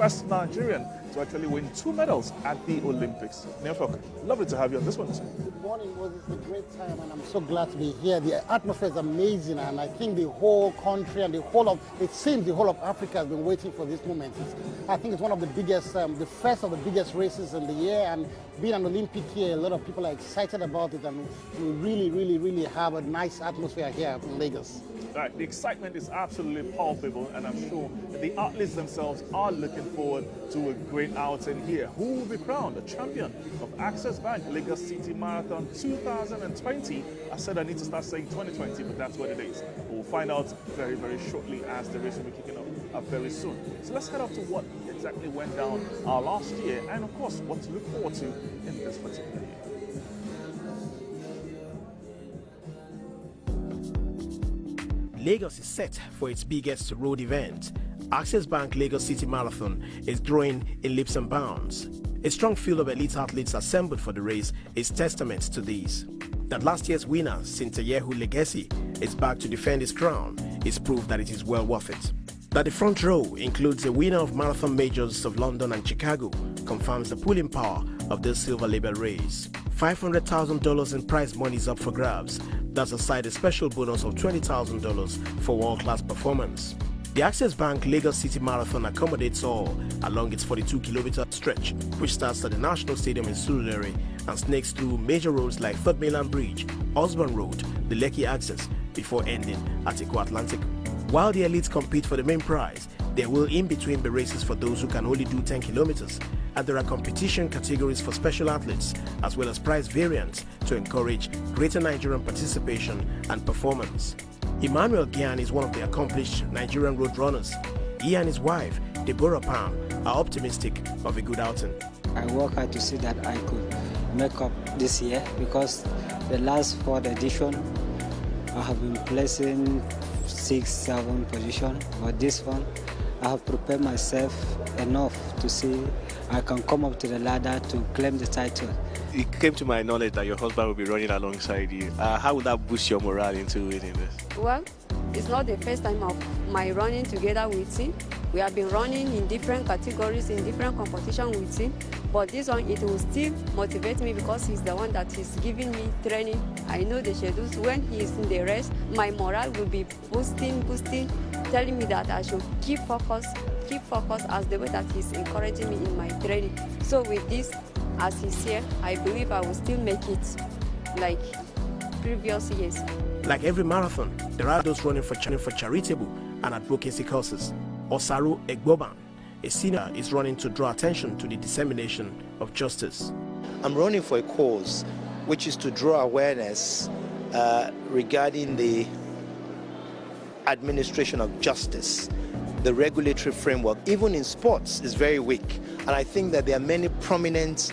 first Nigerian to actually win 2 medals at the Olympics. Neofok, lovely to have you on this one. Good morning, Moses. It's a great time, and I'm so glad to be here. The atmosphere is amazing, and I think the whole country and it seems the whole of Africa has been waiting for this moment. I think it's one of the biggest, the first of the biggest races in the year, and being an Olympic year, a lot of people are excited about it, and we really have a nice atmosphere here in Lagos. Right, the excitement is absolutely palpable, and I'm sure the athletes themselves are looking forward to a great outing here. Who will be crowned the champion of Access Bank Lagos City Marathon 2020? I said I need to start saying 2020, but that's what it is. We'll find out very shortly as the race will be kicking off very soon. So let's head off to what exactly went down last year, and of course what to look forward to in this particular year. Lagos is set for its biggest road event. Access Bank Lagos City Marathon is growing in leaps and bounds. A strong field of elite athletes assembled for the race is testament to this. That last year's winner, Sinteyehu Legacy, is back to defend his crown is proof that it is well worth it. That the front row includes a winner of marathon majors of London and Chicago confirms the pulling power of this silver label race. $500,000 in prize money is up for grabs. That's aside a special bonus of $20,000 for world-class performance. The Access Bank Lagos City Marathon accommodates all along its 42-kilometer stretch, which starts at the National Stadium in Surulere and snakes through major roads like Third Mainland Bridge, Osborne Road, the Lekki Access, before ending at Eco Atlantic. While the elites compete for the main prize, there will in between be races for those who can only do 10 kilometers, and there are competition categories for special athletes, as well as prize variants to encourage greater Nigerian participation and performance. Emmanuel Gian is one of the accomplished Nigerian road runners. He and his wife, Deborah Pam, are optimistic of a good outing. I work hard to see that I could make up this year, because the last 4 editions I have been placing 6, 7 position, but this one I have prepared myself enough to see I can come up to the ladder to claim the title. It came to my knowledge that your husband will be running alongside you. How would that boost your morale into winning this? Well, it's not the first time of my running together with him. We have been running in different categories, in different competitions with him. But this one, it will still motivate me because he's the one that is giving me training. I know the schedules. When he is in the race, my morale will be boosting, telling me that I should keep focus as the way that he's encouraging me in my training. So with this, as he's here, I believe I will still make it like previous years. Like every marathon, there are those running for charitable and advocacy causes. Osaru Egboban, a senior, is running to draw attention to the dissemination of justice. I'm running for a cause which is to draw awareness regarding the administration of justice. The regulatory framework, even in sports, is very weak. And I think that there are many prominent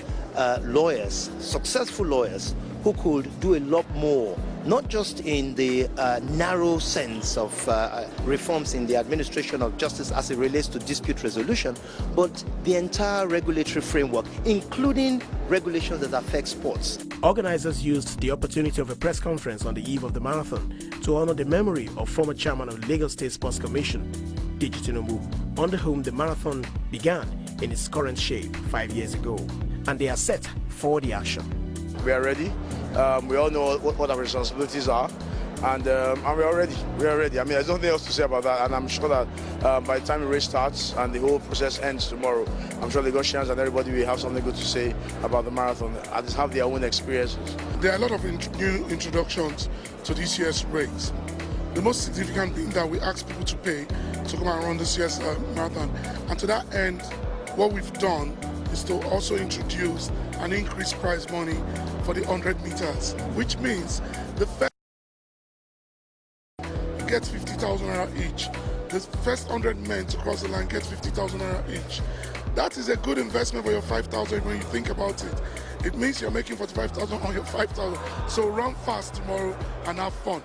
lawyers, successful lawyers, who could do a lot more, not just in the narrow sense of reforms in the administration of justice as it relates to dispute resolution, but the entire regulatory framework, including regulations that affect sports. Organizers used the opportunity of a press conference on the eve of the marathon to honor the memory of former chairman of Lagos State Sports Commission, Deji Tinubu, under whom the marathon began in its current shape 5 years ago. And they are set for the action. We are ready. We all know what our responsibilities are, and we are ready. We are ready. I mean, there's nothing else to say about that, and I'm sure that by the time the race starts and the whole process ends tomorrow, I'm sure the Lagosians and everybody will have something good to say about the marathon and just have their own experiences. There are a lot of new introductions to this year's race. The most significant being that we ask people to pay to come and run this year's marathon, and to that end, what we've done is to also introduce an increased prize money for the 100 meters, which means the first gets 50,000 naira each. The first 100 men to cross the line gets 50,000 naira each. That is a good investment for your 5,000 when you think about it. It means you're making 45,000 on your 5,000. So run fast tomorrow and have fun.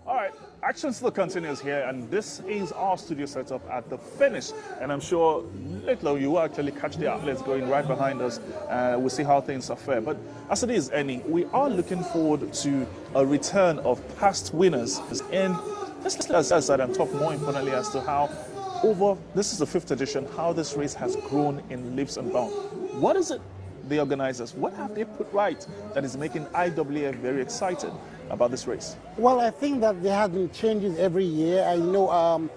All right, action still continues here, and this is our studio setup at the finish. And I'm sure later you will actually catch the athletes going right behind us. We'll see how things are fair. But as it is, Annie, we are looking forward to a return of past winners. And let's and talk more importantly as to how this is the 5th edition, how this race has grown in leaps and bounds. What is it, the organizers, what have they put right that is making IWF very excited about this race? Well, I think that there have been changes every year. I know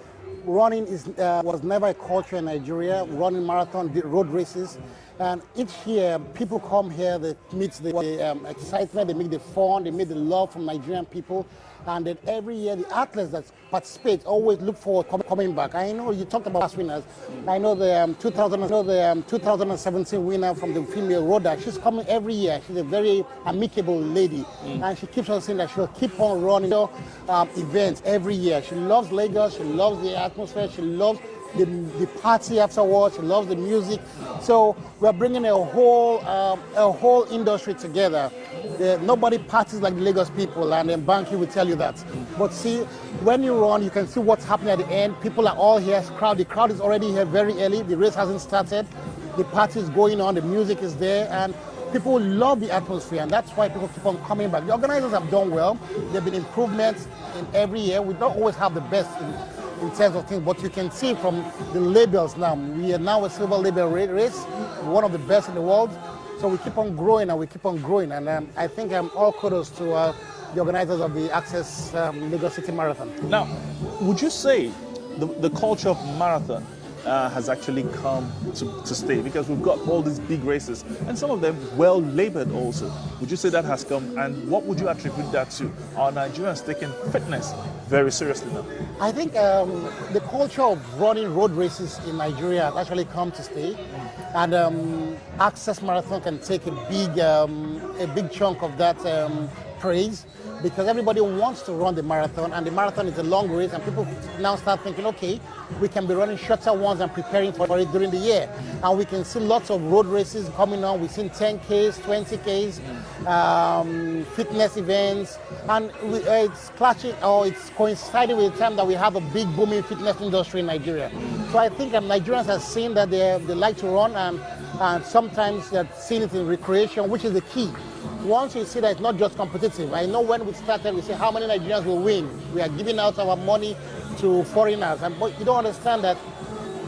running was never a culture in Nigeria, running marathon, road races. And each year, people come here, they meet the excitement, they meet the fun, they meet the love from Nigerian people. And then every year, the athletes that participate always look forward coming back. I know you talked about past winners. I know the 2017 winner from the female roder. She's coming every year. She's a very amicable lady. And she keeps on saying that she'll keep on running events every year. She loves Lagos. She loves the atmosphere. She loves the party afterwards. She loves the music. So we're bringing a whole industry together. Nobody parties like the Lagos people, and then Banky will tell you that. But see, when you run, you can see what's happening at the end. People are all here. The crowd is already here very early. The race hasn't started. The party is going on. The music is there, and people love the atmosphere, and that's why people keep on coming back. The organizers have done well. There have been improvements in every year. We don't always have the best in terms of things, but you can see from the labels now. We are now a silver label race, one of the best in the world. So we keep on growing and we keep on growing. And I think all kudos to the organizers of the Access Lagos City Marathon. Now, would you say the culture of marathon has actually come to stay? Because we've got all these big races and some of them well labeled also. Would you say that has come, and what would you attribute that to? Are Nigerians taking fitness very seriously now? I think the culture of running road races in Nigeria has actually come to stay. And Access Marathon can take a big chunk of that praise, because everybody wants to run the marathon, and the marathon is a long race, and people now start thinking, okay, we can be running shorter ones and preparing for it during the year. And we can see lots of road races coming on. We've seen 10Ks, 20Ks, fitness events, and it's clashing, or it's coinciding with the time that we have a big booming fitness industry in Nigeria. So I think Nigerians have seen that they like to run, and sometimes they're seeing it in recreation, which is the key. Once you see that it's not just competitive. I know when we started, we say how many Nigerians will win. We are giving out our money to foreigners, but you don't understand that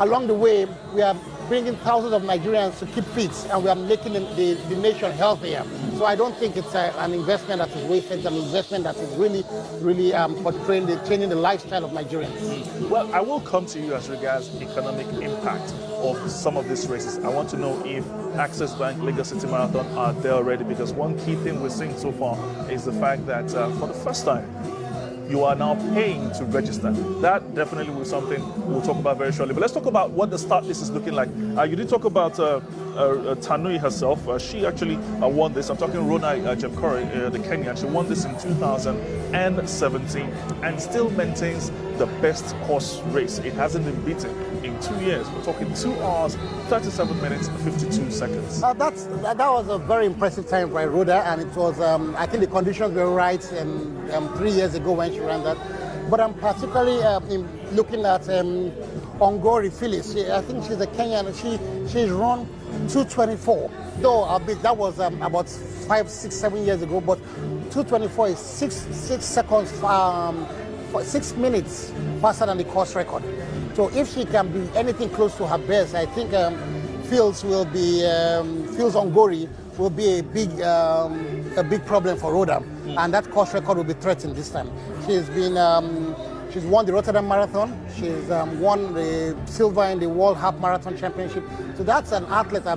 along the way we are bringing thousands of Nigerians to keep fit, and we are making the nation healthier. So I don't think it's an investment that is wasted. It's an investment that is really portraying changing the lifestyle of Nigerians. Well, I will come to you as regards economic impact of some of these races. I want to know if Access Bank Lagos City Marathon are there already, because one key thing we're seeing so far is the fact that for the first time, you are now paying to register. That definitely will be something we'll talk about very shortly. But let's talk about what the start list is looking like. You did talk about Tanui herself. She actually won this. I'm talking Rona Jemkore, the Kenyan. She won this in 2017 and still maintains the best course race. It hasn't been beaten in 2 years. We're talking 2 hours, 37 minutes, 52 seconds. That was a very impressive time by Rhoda, and it was, I think the conditions were right 3 years ago when she ran that. But I'm particularly looking at Ongori Phyllis. I think she's a Kenyan. She's run 2:24. Though that was about 5, 6, 7 years ago. But 2:24 is 6 seconds, 6 minutes faster than the course record. So if she can be anything close to her best, I think Phyllis Ongori will be a big problem for Rhoda, and that course record will be threatened this time. She's won the Rotterdam Marathon. She's won the silver in the World Half Marathon Championship. So that's an athlete a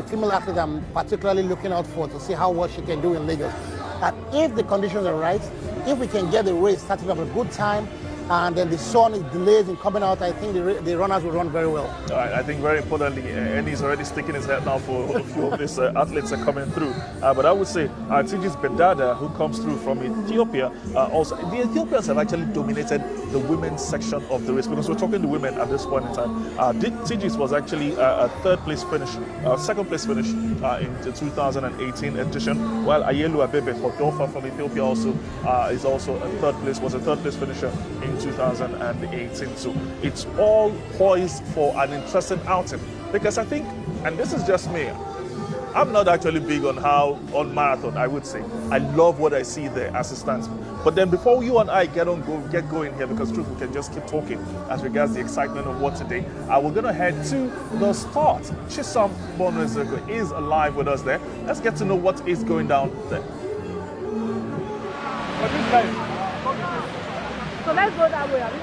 female athlete I'm particularly looking out for to see how well she can do in Lagos. And if the conditions are right, if we can get the race starting up a good time, and then the sun is delayed in coming out, I think the runners will run very well. All right, I think very importantly, Eddie's already sticking his head now for a few of these athletes are coming through. But I would say Tigis Bedada, who comes through from Ethiopia, also, the Ethiopians have actually dominated the women's section of the race, because we're talking to women at this point in time. Tigis was actually a second place finish in the 2018 edition, while Ayelu Abebe Hodofa from Ethiopia also was a third place finisher in 2018. So it's all poised for an interesting outing, because I think, and this is just me, I'm not actually big on marathon, I would say. I love what I see there as it stands. But then before you and I get going here, because truth, we can just keep talking as regards the excitement of what today, we're going to head to the start. Chisom Bonwezego is alive with us there. Let's get to know what is going down there. So let's go that way, Abby.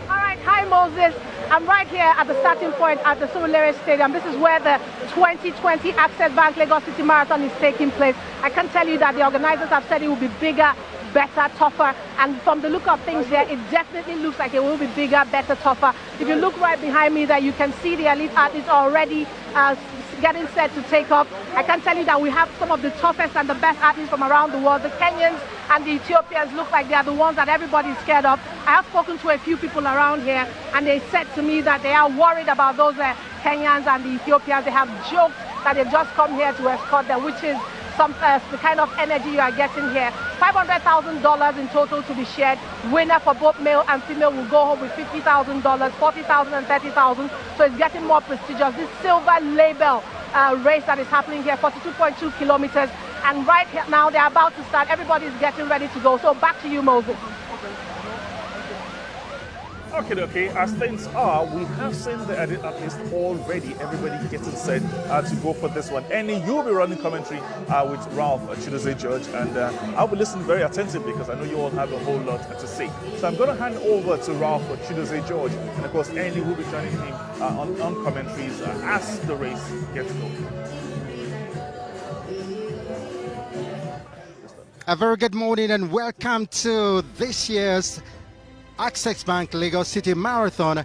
All right, hi Moses. I'm right here at the starting point at the Surulere Stadium. This is where the 2020 Access Bank Lagos City Marathon is taking place. I can tell you that the organizers have said it will be bigger, better, tougher, and from the look of things there, it definitely looks like it will be bigger, better, tougher. If you look right behind me there, you can see the elite athletes already getting set to take off. I can tell you that we have some of the toughest and the best athletes from around the world. The Kenyans and the Ethiopians look like they are the ones that everybody's scared of. I have spoken to a few people around here, and they said to me that they are worried about those Kenyans and the Ethiopians. They have joked that they've just come here to escort them, which is the kind of energy you are getting here. $500,000 in total to be shared. Winner for both male and female will go home with $50,000, $40,000 and $30,000. So it's getting more prestigious. This silver label race that is happening here, 42.2 kilometers. And right now they're about to start. Everybody's getting ready to go. So back to you, Moses. Okay, as things are, we have seen the edit at least already. Everybody getting set to go for this one. And you'll be running commentary with Ralph Chidozie George, and I'll be listening very attentively because I know you all have a whole lot to say. So I'm going to hand over to Ralph Chidozie George, and of course, Andy will be joining him on commentaries as the race gets going. A very good morning and welcome to this year's Access Bank Lagos City Marathon.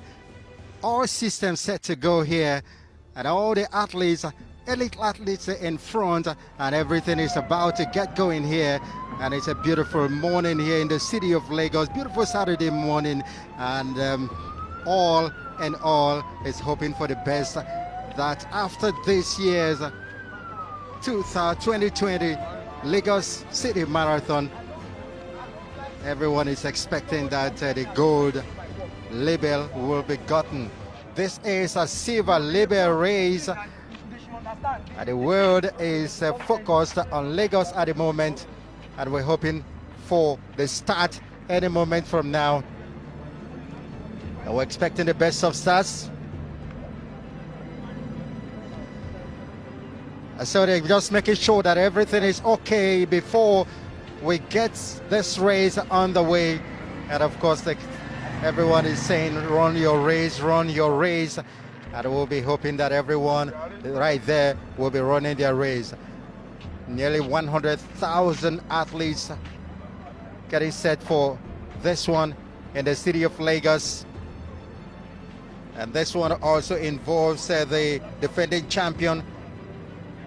All systems set to go here, and all the athletes, elite athletes in front, and everything is about to get going here. And it's a beautiful morning here in the city of Lagos, beautiful Saturday morning, and all in all is hoping for the best, that after this year's 2020 Lagos City Marathon, everyone is expecting that the gold label will be gotten. This is a silver label race, and the world is focused on Lagos at the moment, and we're hoping for the start any moment from now. And we're expecting the best of starts. So they're just making sure that everything is okay before we get this race on the way. And of course, everyone is saying, run your race, and we'll be hoping that everyone right there will be running their race. Nearly 100,000 athletes getting set for this one in the city of Lagos. And this one also involves the defending champion,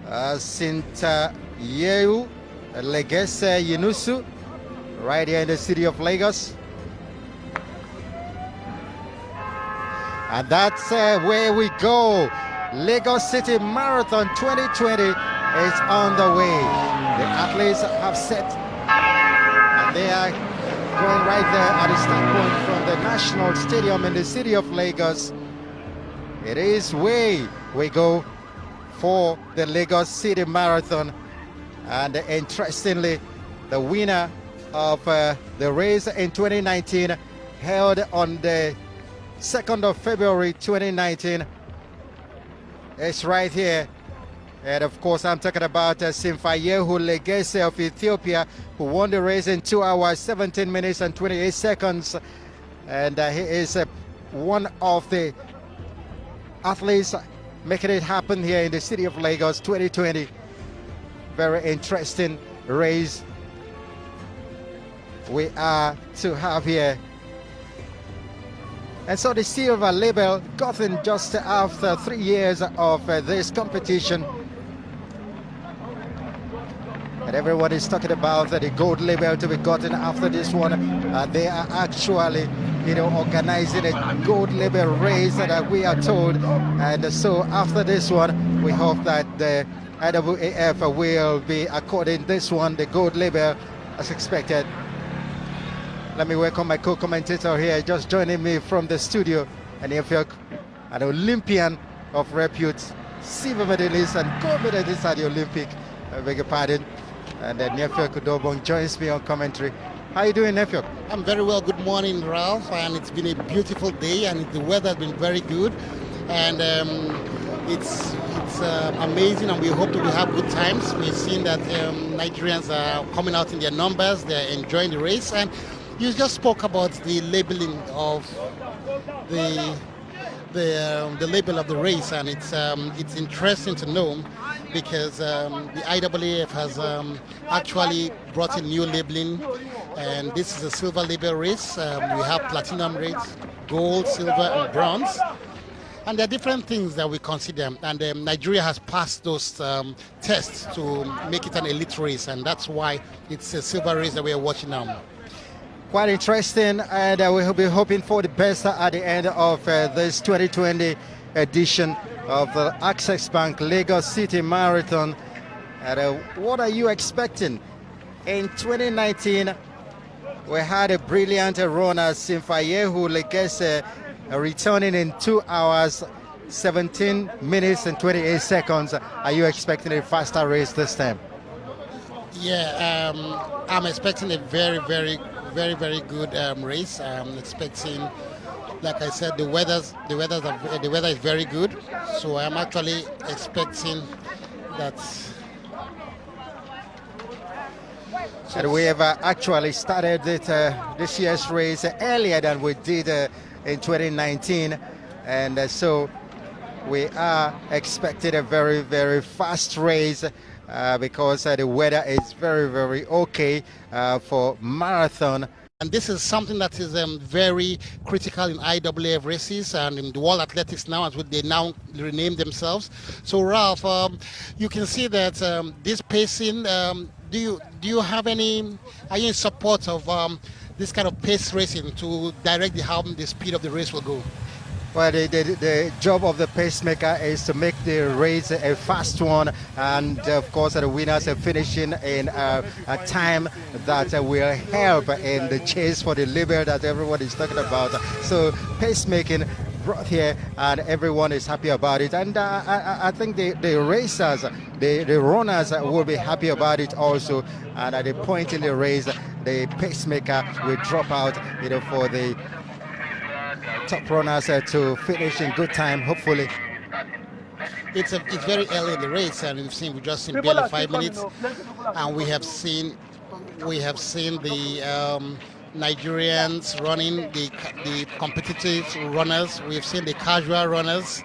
Yeu Legese Yunusu, right here in the city of Lagos. And that's where we go. Lagos City Marathon 2020 is on the way. The athletes have set, and they are going right there at the start point from the National Stadium in the city of Lagos. It is where we go for the Lagos City Marathon. And interestingly, the winner of the race in 2019, held on the 2nd of February 2019, is right here. And of course, I'm talking about Simfayehu Legese of Ethiopia, who won the race in 2 hours, 17 minutes and 28 seconds. And he is one of the athletes making it happen here in the city of Lagos 2020. Very interesting race we are to have here. And so the silver label gotten just after 3 years of this competition. And everyone is talking about the gold label to be gotten after this one. They are actually, organizing a gold label race that we are told. And so after this one, we hope that the IAAF will be according this one, the gold label, as expected. Let me welcome my co-commentator here, just joining me from the studio. And if you're an Olympian of repute, silver medalist and gold medalist at the Olympic. I beg your pardon. And Nefiok Udobong joins me on commentary. How are you doing, Nefiok? I'm very well. Good morning, Ralph. And it's been a beautiful day, and the weather has been very good. And it's amazing, and we hope that we have good times. We've seen that Nigerians are coming out in their numbers. They're enjoying the race. And you just spoke about the labeling of the label of the race, and it's interesting to know because the IAAF has actually brought in new labeling, and this is a silver label race. We have platinum race, gold, silver, and bronze. And there are different things that we consider, and Nigeria has passed those tests to make it an elite race, and that's why it's a silver race that we are watching now. Quite interesting, and we'll be hoping for the best at the end of this 2020 edition of the Access Bank Lagos City Marathon. And what are you expecting? In 2019, we had a brilliant runner, Simfayehu Legese, returning in 2 hours, 17 minutes and 28 seconds. Are you expecting a faster race this time? Yeah, I'm expecting a very good race. I'm expecting, like I said, the weather is very good. So I'm actually expecting that. And we have actually started this year's race earlier than we did in 2019, and so we are expecting a very fast race because the weather is very okay for marathon. And this is something that is very critical in IAAF races and in the World Athletics now, as they now rename themselves. So Ralph, you can see that this pacing, do you have any, are you in support of this kind of pace racing to direct how the speed of the race will go? Well, the job of the pacemaker is to make the race a fast one, and of course the winners are finishing in a time that will help in the chase for the label that everyone is talking about. So pacemaking brought here, and everyone is happy about it, and I think the racers, the runners will be happy about it also. And at the point in the race, the pacemaker will drop out, for the top runners to finish in good time, hopefully. It's very early in the race, and we've just seen barely 5 minutes, and we have seen the Nigerians running, the competitive runners. We've seen the casual runners.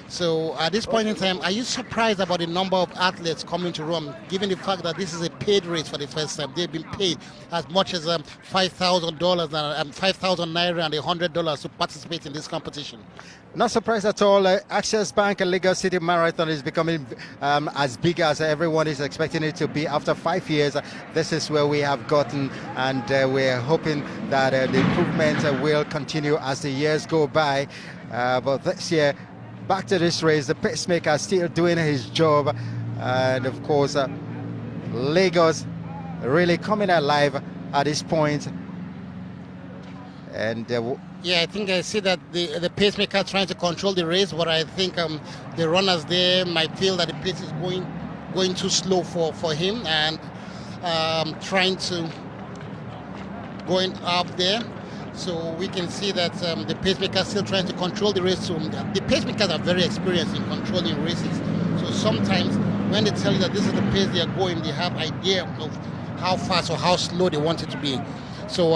So at this point in time, are you surprised about the number of athletes coming to run, given the fact that this is a paid race for the first time? They've been paid as much as $5,000 and 5,000 naira and $100 to participate in this competition. Not surprised at all. Access Bank and Lagos City Marathon is becoming as big as everyone is expecting it to be. After 5 years, this is where we have gotten, and we're hoping that the improvement will continue as the years go by. But this year, back to this race, the pacemaker still doing his job, and of course Lagos really coming alive at this point. And yeah, I think I see that the pacemaker trying to control the race, but I think the runners there might feel that the pace is going too slow for him, and trying to going up there. So we can see that the pacemaker is still trying to control the race. So the pacemakers are very experienced in controlling races. So sometimes when they tell you that this is the pace they are going, they have idea of how fast or how slow they want it to be. So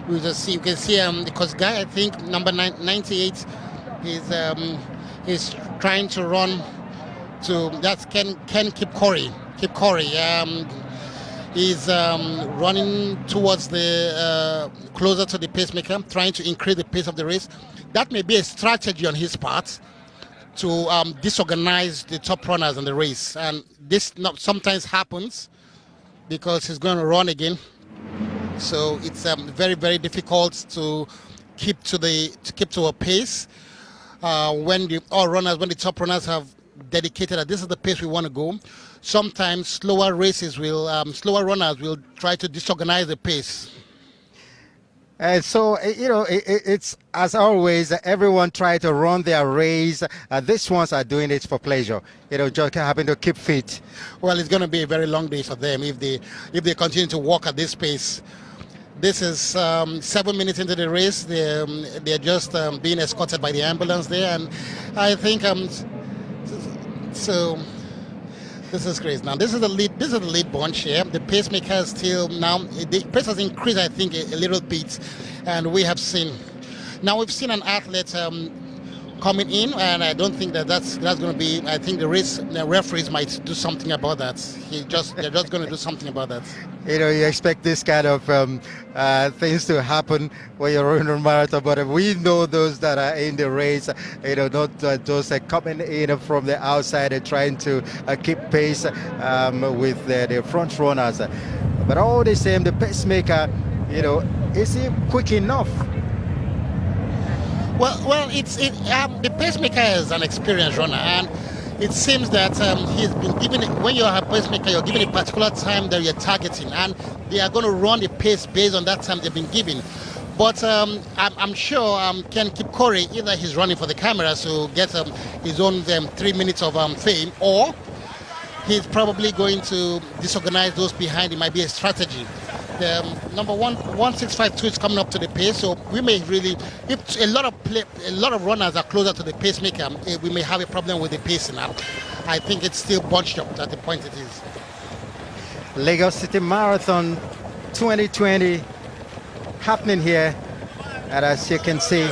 we'll just see. You can see because guy, I think number 98 is trying to run to, that's Ken Kipkori. He's running towards the closer to the pacemaker, trying to increase the pace of the race. That may be a strategy on his part to disorganize the top runners in the race, and this sometimes happens because he's going to run again. So it's very difficult to keep to a pace when the top runners have dedicated that this is the pace we want to go. Sometimes slower runners will try to disorganize the pace. And so, it's as always, everyone try to run their race. These ones are doing it for pleasure, just having to keep fit. Well, it's going to be a very long day for them if they continue to walk at this pace. This is 7 minutes into the race. They're just being escorted by the ambulance there, and I think so. This is crazy. Now this is the lead. This is the lead bunch here. The pacemaker is still now. The pace has increased, I think, a little bit, and we've seen an athlete coming in, and I don't think that's going to be. I think the referees might do something about that. They're just going to do something about that. You expect this kind of things to happen when you're running a marathon, but we know those that are in the race, not those coming in from the outside and trying to keep pace with the front runners. But all the same, the pacemaker, is he quick enough? Well, the pacemaker is an experienced runner, and it seems that he's been given, when you're a pacemaker, you're given a particular time that you're targeting, and they are going to run the pace based on that time they've been given. But I'm sure Ken Kipchoge, either he's running for the cameras to get his own 3 minutes of fame, or he's probably going to disorganize those behind. It might be a strategy. The number 1652 is coming up to the pace, so we may really, if a lot of runners are closer to the pacemaker, we may have a problem with the pacing. Now, I think it's still bunched up at the point it is. Lagos City Marathon 2020 happening here, and as you can see,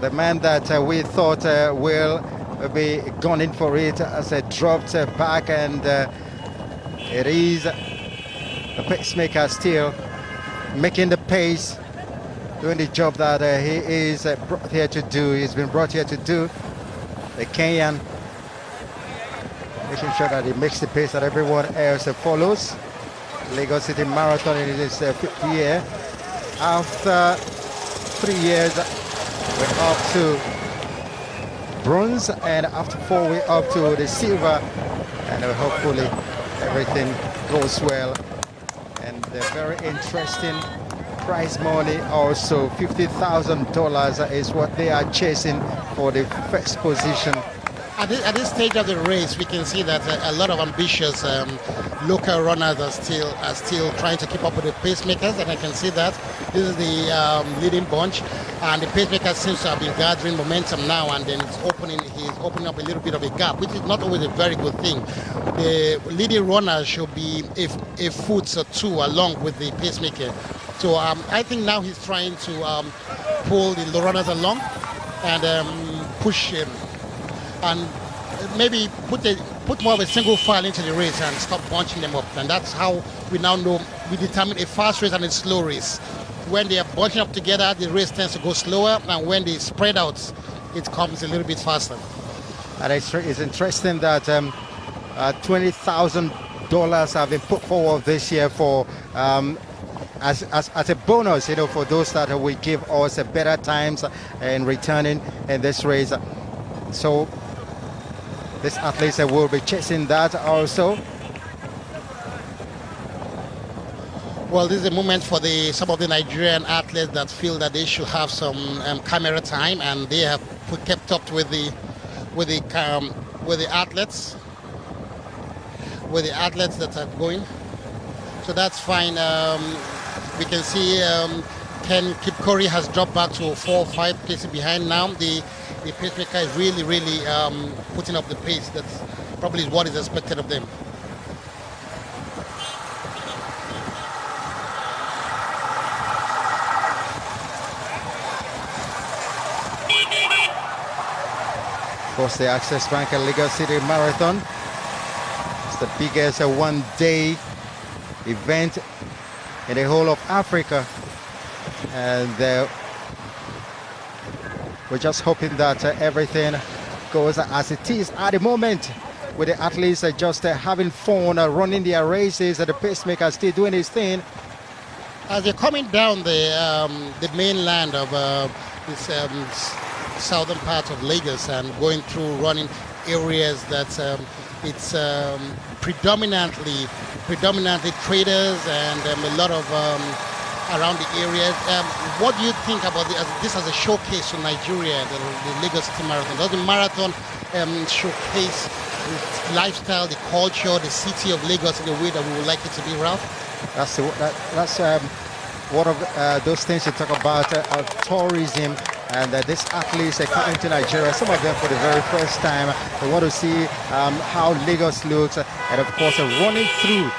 the man that we thought will be gunning for it as a dropped back, and it is the pacemaker still making the pace, doing the job that he is brought here to do. He's been brought here to do. The Kenyan making sure that he makes the pace that everyone else follows. Lagos City Marathon in its 5th year. After 3 years, we're up to bronze, and after 4 we're up to the silver, and hopefully everything goes well. And the very interesting prize money also, $50,000 is what they are chasing for the first position. At this stage of the race, we can see that a lot of ambitious local runners are still trying to keep up with the pacemakers, and I can see that this is the leading bunch, and the pacemaker seems to have been gathering momentum now, and then he's opening up a little bit of a gap, which is not always a very good thing. The leading runner should be a foot or two along with the pacemaker. So I think now he's trying to pull the runners along and push him, and maybe put more of a single file into the race and stop bunching them up. And that's how we now know, we determine a fast race and a slow race. When they are bunching up together, the race tends to go slower, and when they spread out, it comes a little bit faster. And it's interesting that $20,000 have been put forward this year for as a bonus, for those that will give us better times in returning in this race. So this athletes will be chasing that also. Well, this is a moment for some of the Nigerian athletes that feel that they should have some camera time, and they have kept up with the athletes that are going. So that's fine. We can see Ken Kipchoge has dropped back to 4 or 5 places behind now. The pacemaker is really putting up the pace. That's probably what is expected of them. Of course, the Access Bank Lagos City Marathon is the biggest one-day event in the whole of Africa, and we're just hoping that everything goes as it is at the moment, with the athletes just having fun, running their races, and the pacemaker still doing his thing. As they're coming down the mainland of this southern part of Lagos and going through running areas that it's predominantly traders and a lot of around the areas. What do you think about this as a showcase to Nigeria, the Lagos City Marathon? Does the marathon showcase the lifestyle, the culture, the city of Lagos in the way that we would like it to be, Ralph? That's one of those things you talk about, tourism, and these athletes are coming to Nigeria, some of them for the very first time. They want to see how Lagos looks, and of course running through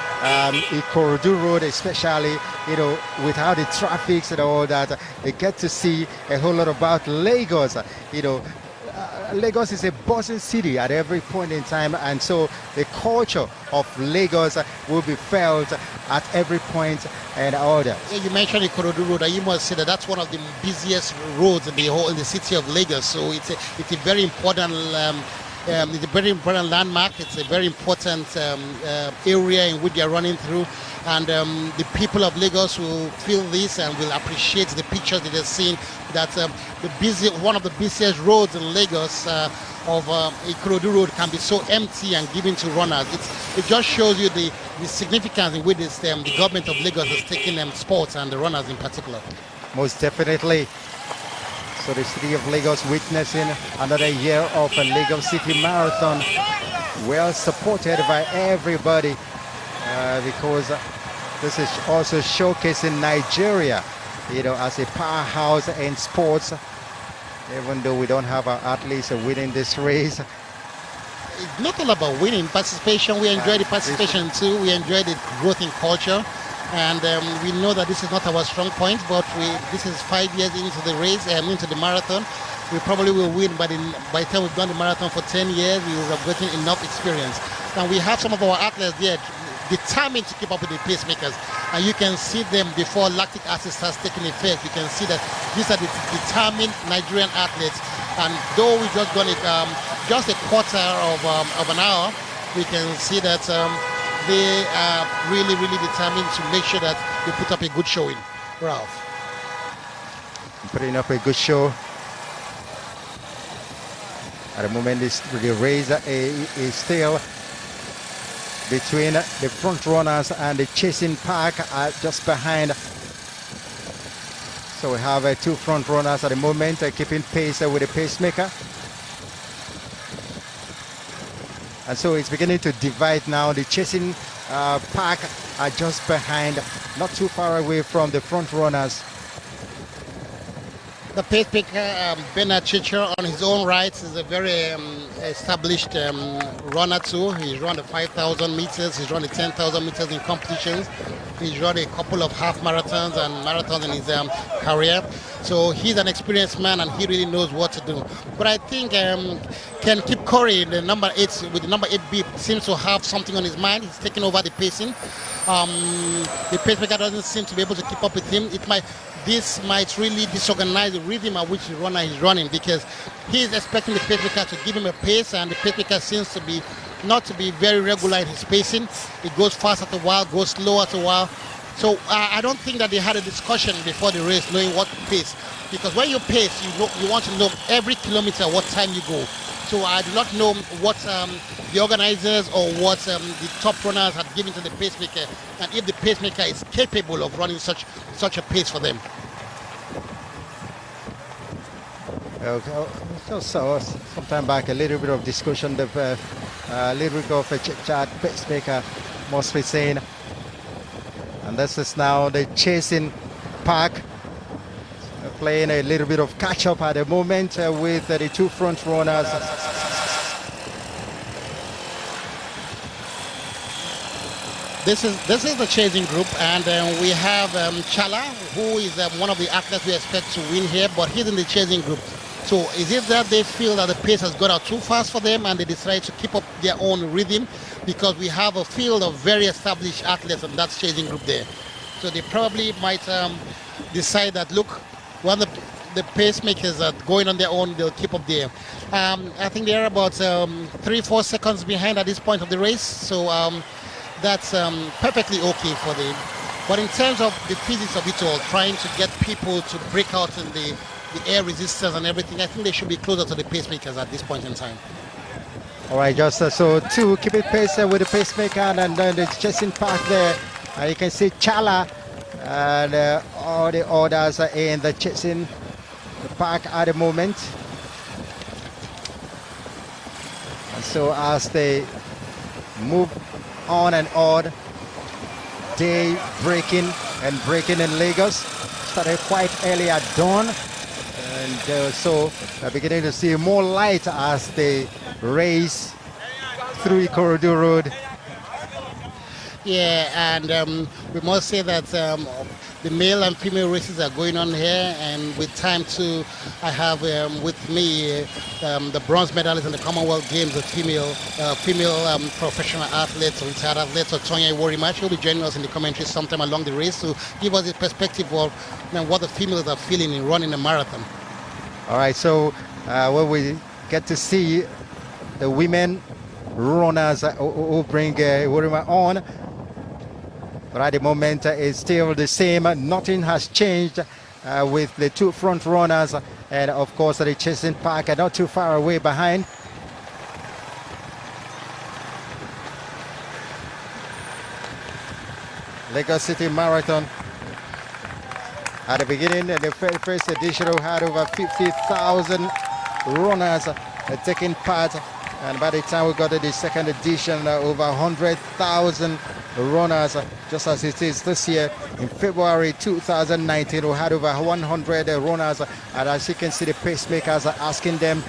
Ikorodu Road, especially, you know, with how the traffic and all that, they get to see a whole lot about Lagos. You know, Lagos is a buzzing city at every point in time, and so the culture of Lagos will be felt at every point and order. Yeah, you mentioned the Ikorodu Road, and you must say that that's one of the busiest roads in the city of Lagos. So it's a very important landmark. It's a very important area in which they are running through, and the people of Lagos will feel this and will appreciate the pictures that they're seeing. That one of the busiest roads in Lagos of Ikorodu Road can be so empty and given to runners. It just shows you the significance in which the government of Lagos is taking sports and the runners in particular. Most definitely. So the city of Lagos witnessing another year of a Lagos City Marathon, well supported by everybody, because this is also showcasing Nigeria, you know, as a powerhouse in sports. Even though we don't have our athletes winning this race, it's not all about winning. Participation, we enjoy the participation too. We enjoy the growth in culture, and we know that this is not our strong point, but this is 5 years into the race, into the marathon. We probably will win by the time we've done the marathon for 10 years. We will have gotten enough experience, and we have some of our athletes there determined to keep up with the pacemakers, and you can see them before lactic acid starts taking effect. You can see that these are the determined Nigerian athletes, and though we just done it just a quarter of an hour, we can see that they are really determined to make sure that they put up a good showing. Ralph, putting up a good show. At the moment, the race is still between the front runners and the chasing pack just behind. So we have two front runners at the moment keeping pace with the pacemaker. And so it's beginning to divide now. The chasing pack are just behind, not too far away from the front runners. The pacemaker, Bernard Chicher, on his own right, is a very established runner too. He's run the 5,000 meters, he's run the 10,000 meters in competitions. He's run a couple of half marathons and marathons in his career. So he's an experienced man and he really knows what to do. But I think Ken Kip Curry, the number 8, with the number 8 beep, seems to have something on his mind. He's taking over the pacing. The pacemaker doesn't seem to be able to keep up with him. This might really disorganize the rhythm at which the runner is running, because he is expecting the pacemaker to give him a pace, and the pacemaker seems to be not to be very regular in his pacing. It goes fast at a while, goes slow at a while. So I don't think that they had a discussion before the race knowing what to pace, because when you pace, you want to know every kilometer what time you go. So I do not know what the organizers or what the top runners had given to the pacemaker, and if the pacemaker is capable of running such a pace for them. So sometime back, a little bit of discussion, a little bit of a chit-chat, pacemaker must be saying, and this is now the chasing pack playing a little bit of catch-up at the moment with the two front runners. This is the chasing group, and we have Chala, who is one of the athletes we expect to win here, but he's in the chasing group. So is it that they feel that the pace has got out too fast for them and they decide to keep up their own rhythm? Because we have a field of very established athletes in that chasing group there. So they probably might decide that, look, when the pacemakers are going on their own, they'll keep up there. I think they're about 3-4 seconds behind at this point of the race. So that's perfectly okay for them. But in terms of the physics of it all, trying to get people to break out in the air resistance and everything, I think they should be closer to the pacemakers at this point in time. All right, just so two keep it pace with the pacemaker, and then the chasing pack there. You can see Chala and all the others are in the chasing park at the moment. And so as they move on and on, day breaking in Lagos started quite early at dawn, and so we're beginning to see more light as they race through Ikorodu Road. Yeah, and we must say that the male and female races are going on here, and with time too, I have with me the bronze medalist in the Commonwealth Games, the female professional athlete, retired athlete, Tonya Iworima. She'll be joining us in the commentary sometime along the race to give us a perspective of what the females are feeling in running a marathon. All right, so when we get to see the women runners who bring Iworima on, but at the moment it's still the same. Nothing has changed with the two front runners, and of course the chasing pack are not too far away behind. Lagos City Marathon. At the beginning, the first edition had over 50,000 runners taking part, and by the time we got to the second edition, over 100,000 runners, just as it is this year. In February 2019, we had over 100 runners, and as you can see, the pacemakers are asking them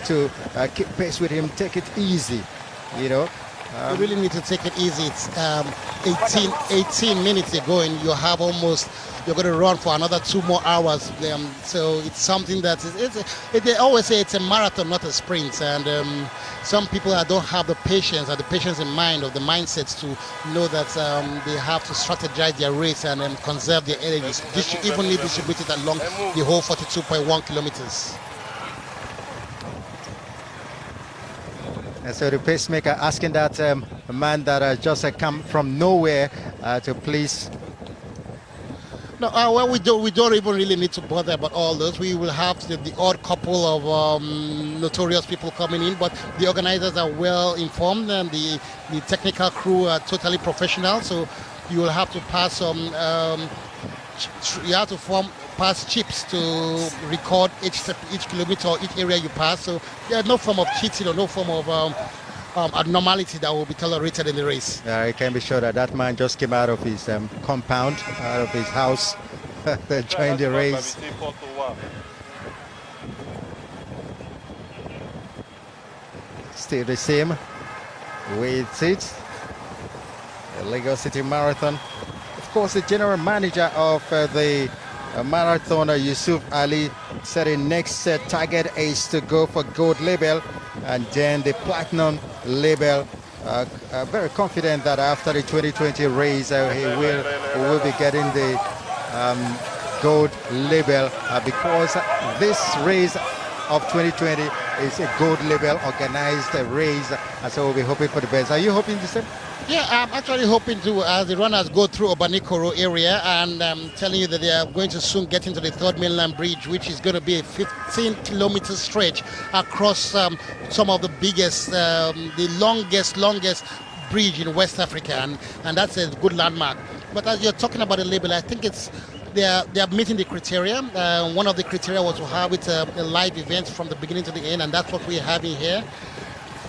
to keep pace with him, take it easy, you know. You really need to take it easy. It's 18 minutes ago, and you have almost, you're going to run for another 2 more hours. So it's something that they always say it's a marathon, not a sprint. And some people don't have the patience in mind, or the mindsets to know that they have to strategize their race and conserve their energies. This should evenly distributed along the whole 42.1 kilometers. And so the pacemaker asking that man that just come from nowhere to please. No, well, we don't even really need to bother about all those. We will have the odd couple of notorious people coming in, but the organizers are well informed, and the technical crew are totally professional. So you will have to pass some. Pass chips to record each kilometer or each area you pass. So there's no form of cheating or no form of abnormality that will be tolerated in the race. You can be sure that that man just came out of his compound, out of his house, to join the race. Still the same with it. The Lagos City Marathon. Of course, the general manager of the marathon, Yusuf Ali, said the next target is to go for gold label and then the platinum label. Very confident that after the 2020 race he will be getting the gold label because this race of 2020 is a gold label organized race, and so we'll be hoping for the best. Are you hoping the same? Yeah, I'm actually hoping to, as the runners go through Obanikoro area, and I'm telling you that they are going to soon get into the third mainland bridge, which is going to be a 15-kilometer stretch across some of the biggest, the longest bridge in West Africa, and that's a good landmark. But as you're talking about the label, I think they are meeting the criteria. One of the criteria was to have it a live event from the beginning to the end, and that's what we're having here.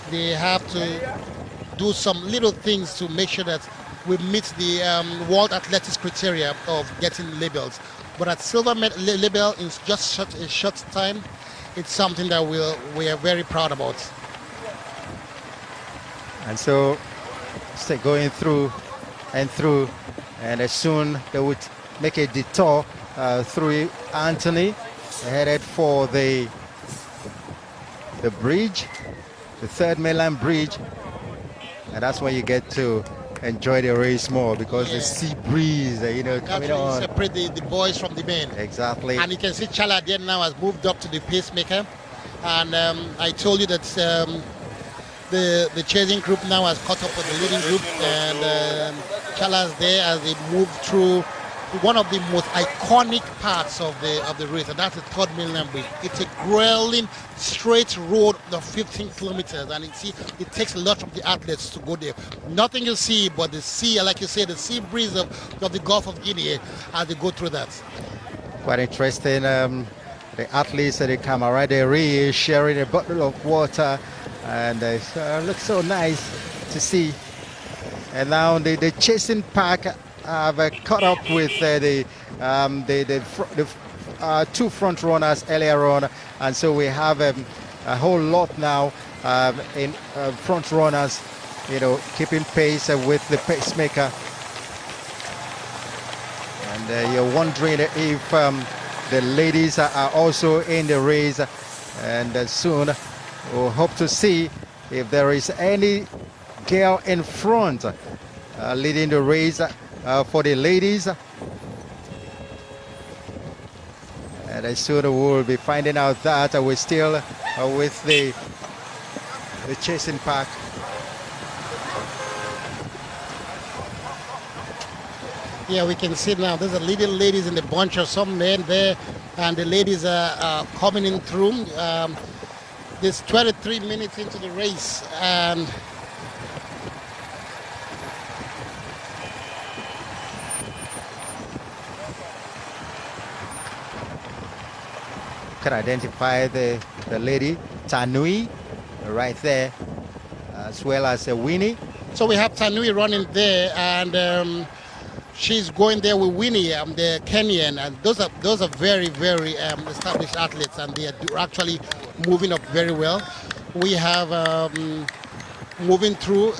They have to do some little things to make sure that we meet the World Athletics criteria of getting labels. But at silver label in just a short time, it's something that we are very proud about. And so stay going through, and as soon they would make a detour through Anthony, headed for the bridge, the third mainland bridge. And that's when you get to enjoy the race more, because the sea breeze, coming on. Separate the boys from the men. Exactly. And you can see Chala there now has moved up to the pacemaker. And I told you that the chasing group now has caught up with the leading group, and Chala's there as they move through one of the most iconic parts of the race, and that's the third mainland bridge. It's a grueling straight road of 15 kilometers, and it takes a lot of the athletes to go there. Nothing you see but the sea, like you say, the sea breeze of the Gulf of Guinea as they go through that. Quite interesting. The athletes and the camaraderie, sharing a bottle of water, and it looks so nice to see. And now the chasing pack have caught up with the two front runners earlier on, and so we have a whole lot now in front runners, keeping pace with the pacemaker. And you're wondering if the ladies are also in the race, and soon we'll hope to see if there is any girl in front leading the race for the ladies. And soon we'll be finding out that. We're still with the chasing pack. Yeah, we can see now there's a little ladies in the bunch of some men there, and the ladies are coming in through. There's 23 minutes into the race, and can identify the lady Tanui right there, as well as Winnie. So we have Tanui running there, and she's going there with Winnie, the Kenyan, and those are very, very established athletes, and they are actually moving up very well. We have moving through.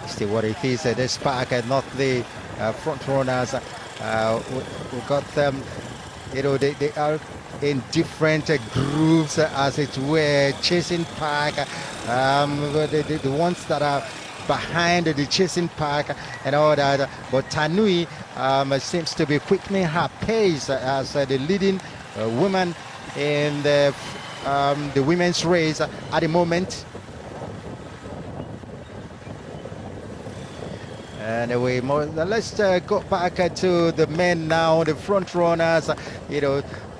See what it is, this pack and not the front runners. We got them. They are in different groups, as it were, chasing pack, the ones that are behind the chasing pack and all that. But Tanui seems to be quickening her pace as the leading woman in the women's race at the moment. Anyway, let's go back to the men now, the front runners.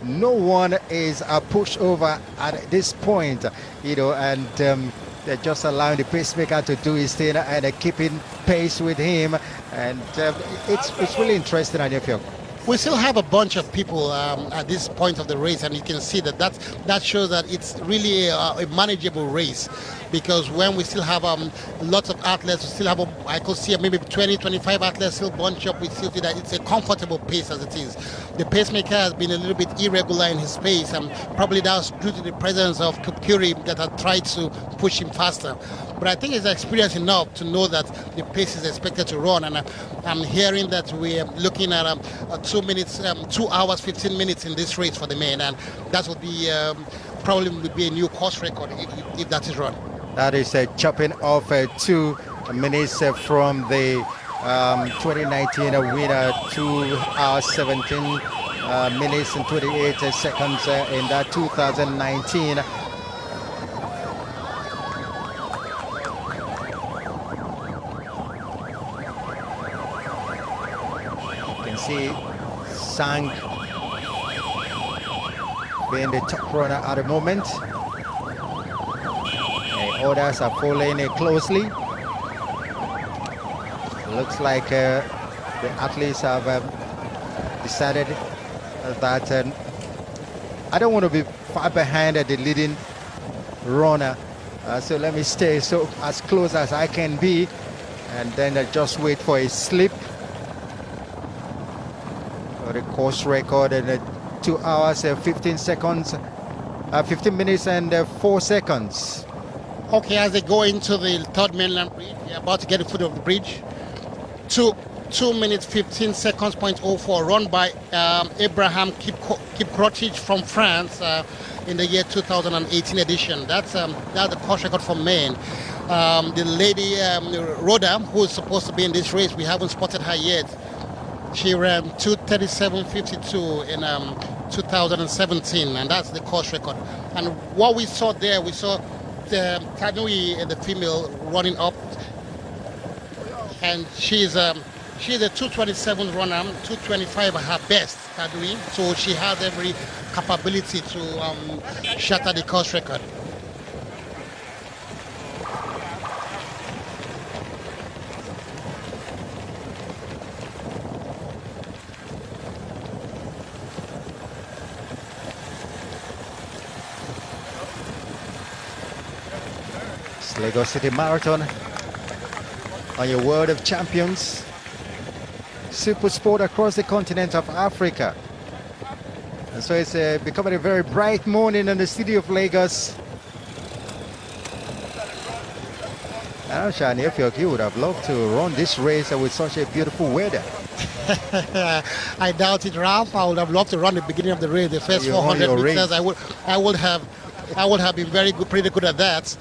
No one is a pushover at this point, and they're just allowing the pacemaker to do his thing and keeping pace with him. And it's really interesting. We still have a bunch of people at this point of the race, and you can see that shows that it's really a manageable race, because when we still have lots of athletes, we still have I could see maybe 20-25 athletes still bunch up. We still see that it's a comfortable pace as it is. The pacemaker has been a little bit irregular in his pace, and probably that's due to the presence of Kupkuri that had tried to push him faster. But I think he's experienced enough to know that the pace is expected to run, and I'm hearing that we're looking at 2 hours 15 minutes in this race for the men, and that would be probably would be a new course record if that is run. That is chopping off 2 minutes from the 2019 winner, 2 hours 17 minutes and 28 seconds in that 2019. You can see Sang being the top runner at the moment. Others are following closely. Looks like the athletes have decided that I don't want to be far behind the leading runner, so let me stay as close as I can be, and then just wait for a slip. The course record in 2 hours 15 seconds, 15 minutes and 4 seconds. Okay, as they go into the third mainland bridge, they're about to get the foot of the bridge. 2 minutes 15 seconds, 0.04, run by Abraham Kiprotich from France in the year 2018 edition. That's the course record for men. The lady Rhoda, who is supposed to be in this race, we haven't spotted her yet. She ran 2:37.52 in 2017, and that's the course record. And what we saw there, we saw the Tanui, the female, running up, and she's a 227 runner, 225 her best, Tanui. So she has every capability to shatter the course record. Lagos City Marathon on your World of Champions. Super sport across the continent of Africa. And so it's becoming a very bright morning in the city of Lagos. And Shani, if you would have loved to run this race with such a beautiful weather. I doubt it, Ralph. I would have loved to run the beginning of the race, the first 400 meters. I would have been very good, pretty good at that.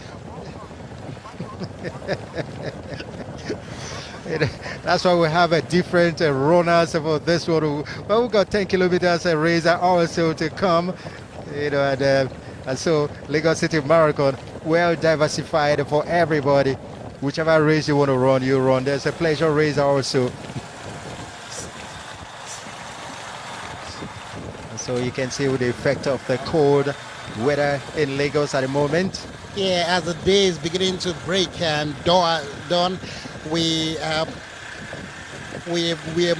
That's why we have a different runners for this one. But we've got 10 kilometers a race also to come, and so Lagos City Marathon, well diversified for everybody. Whichever race you want to run, you run. There's a pleasure race also. And so you can see with the effect of the cold weather in Lagos at the moment. Yeah, as the day is beginning to break and dawn, we are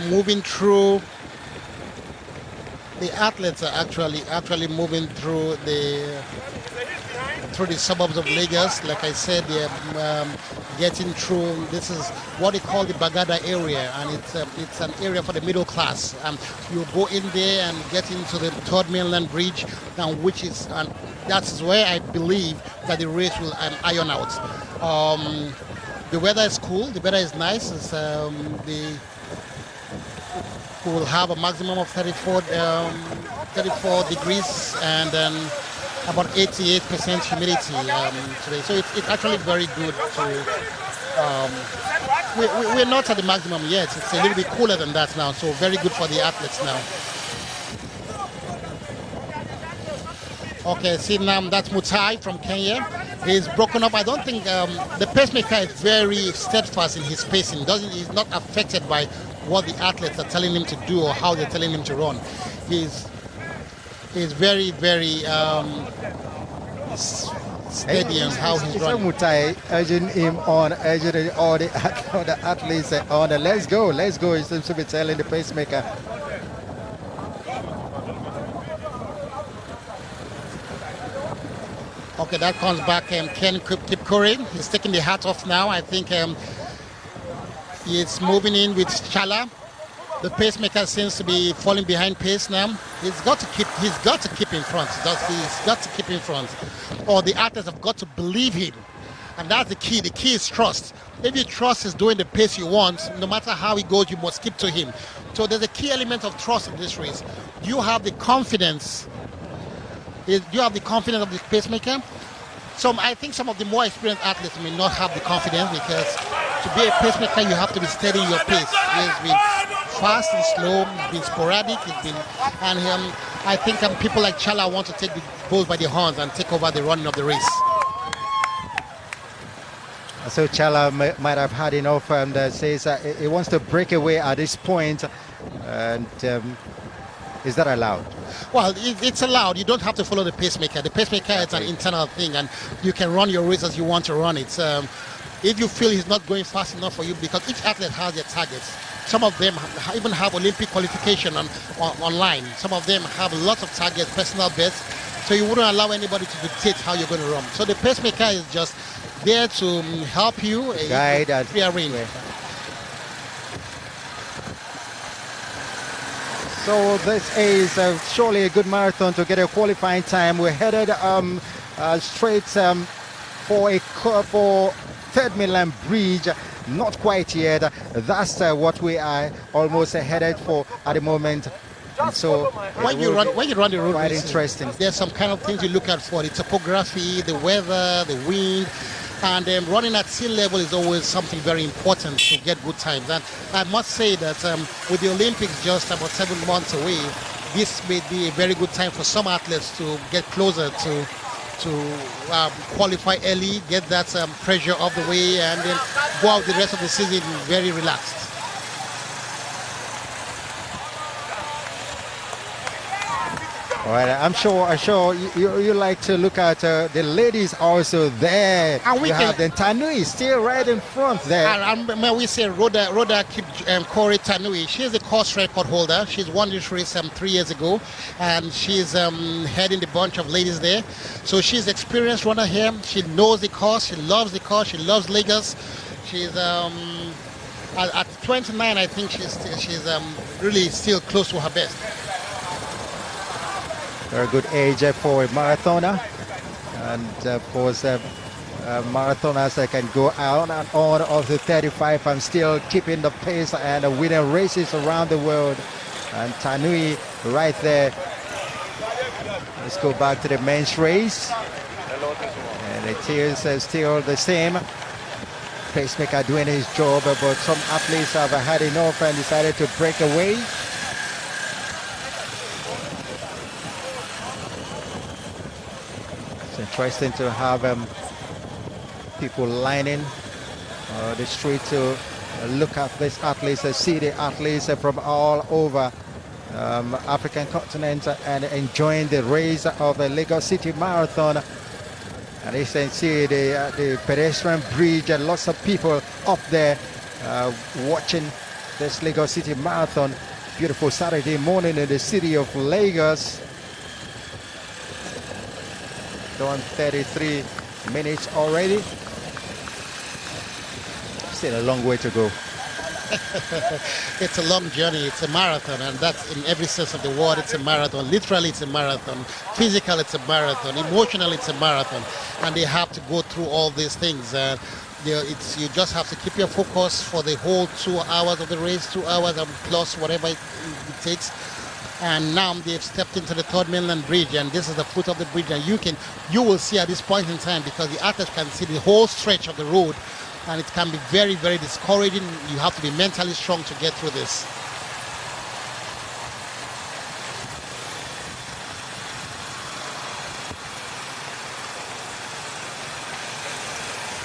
moving through. The athletes are actually moving through the suburbs of Lagos. Like I said, they're getting through. This is what they call the Bagada area, and it's an area for the middle class. You go in there and get into the Third Mainland Bridge, and that's where I believe that the race will iron out. The weather is cool. The weather is nice. We will have a maximum of 34 degrees and then about 88% humidity today. So it's actually very good. We're not at the maximum yet. It's a little bit cooler than that now. So very good for the athletes now. Okay, see now that's Mutai from Kenya. He's broken up. I don't think the pacemaker is very steadfast in his pacing. He's not affected by what the athletes are telling him to do or how they're telling him to run. He's very, very steady in how he's running. Mutai urging him on, urging all the athletes on. Let's go. He seems to be telling the pacemaker. Okay, that comes back. Ken Kipkuri. He's taking the hat off now. I think he's moving in with Chala. The pacemaker seems to be falling behind pace now. He's got to keep in front. He's got to keep in front. Or the athletes have got to believe him. And that's the key. The key is trust. If you trust is doing the pace you want, no matter how it goes, you must keep to him. So there's a key element of trust in this race. You have the confidence. You have the confidence of the pacemaker. I think some of the more experienced athletes may not have the confidence, because to be a pacemaker, you have to be steady in your pace. It's been fast and slow, it's been sporadic, I think people like Chala want to take the bulls by the horns and take over the running of the race. So Chala might have had enough and says he wants to break away at this point. And is that allowed? Well, it's allowed. You don't have to follow the pacemaker. The pacemaker is an internal thing, and you can run your race as you want to run it. If you feel he's not going fast enough for you, because each athlete has their targets. Some of them even have Olympic qualification online. Some of them have lots of targets, personal bests. So you wouldn't allow anybody to dictate how you're going to run. So the pacemaker is just there to help you, guide and rearrange. So this is surely a good marathon to get a qualifying time. We're headed straight for Third Mainland Bridge. Not quite yet. That's what we are almost headed for at the moment. And so when you run the road, quite interesting. There's some kind of things you look out for: the topography, the weather, the wind. And running at sea level is always something very important to get good times. And I must say that with the Olympics just about 7 months away, this may be a very good time for some athletes to get closer to qualify early, get that pressure off the way, and then go out the rest of the season very relaxed. All right, I'm sure you like to look at the ladies also there. And we you have the Tanui still right in front there. And we say Rhoda Corey Tanui. She's the course record holder. She's won this race 3 years ago, and she's heading the bunch of ladies there. So she's experienced runner here. She knows the course. She loves the course. She loves Lagos. She's at 29. I think she's really still close to her best. Very good age for a marathoner, and of course marathoners can go on and on of the 35 and still keeping the pace and winning races around the world. And Tanui right there. Let's go back to the men's race, and it is still the same. Pacemaker doing his job, but some athletes have had enough and decided to break away. Interesting to have people lining the street to look at these athletes, see the athletes from all over African continent and enjoying the race of the Lagos City Marathon. And you can see the pedestrian bridge and lots of people up there watching this Lagos City Marathon. Beautiful Saturday morning in the city of Lagos. Done 33 minutes already. Still a long way to go. It's a long journey. It's a marathon, and that's in every sense of the word. It's a marathon. Literally, it's a marathon. Physical, it's a marathon. Emotional, it's a marathon. And they have to go through all these things. You just have to keep your focus for the whole 2 hours of the race, 2 hours and plus whatever it takes. And now they've stepped into the Third Mainland Bridge, and this is the foot of the bridge, and you will see at this point in time, because the athletes can see the whole stretch of the road, and it can be very, very discouraging. You have to be mentally strong to get through this.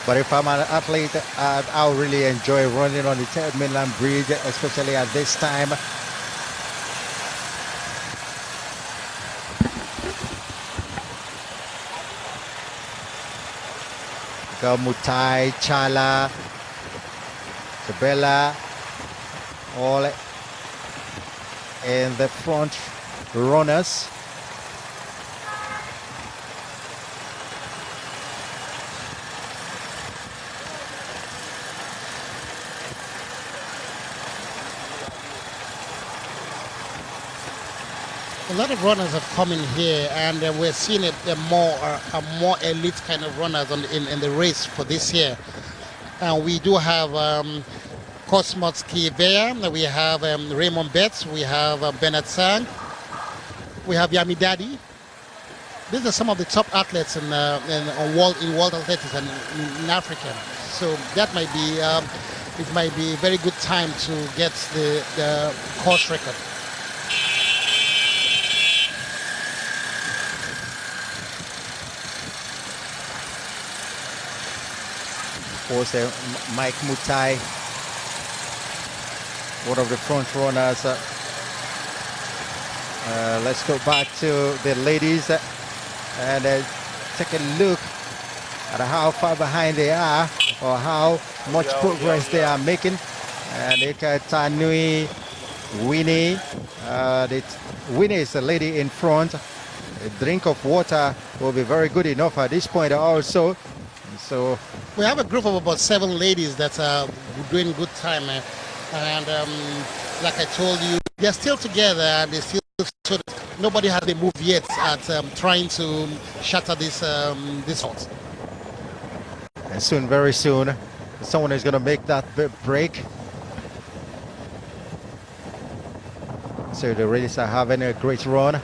But if I'm an athlete, I'll really enjoy running on the Third Mainland Bridge, especially at this time. Mutai, Chala, Sabella, all in the front runners. A lot of runners have come in here, and we're seeing a more elite kind of runners in the race for this year. And we do have Cosmos Kivea, we have Raymond Betts, we have Bernard Sang, we have Yami Daddy. These are some of the top athletes in world athletics and in Africa. So that might be it might be a very good time to get the course record. Of course, Mike Mutai, one of the front runners. Let's go back to the ladies and take a look at how far behind they are or how much progress they are making. And look at Tanui, Winnie. Winnie is the lady in front. A drink of water will be very good enough at this point also. So we have a group of about 7 ladies that are doing good time, and like I told you, they're still together, and they still, so nobody has the move yet at trying to shatter this out. And soon, very soon, someone is going to make that break. So the ladies are having a great run,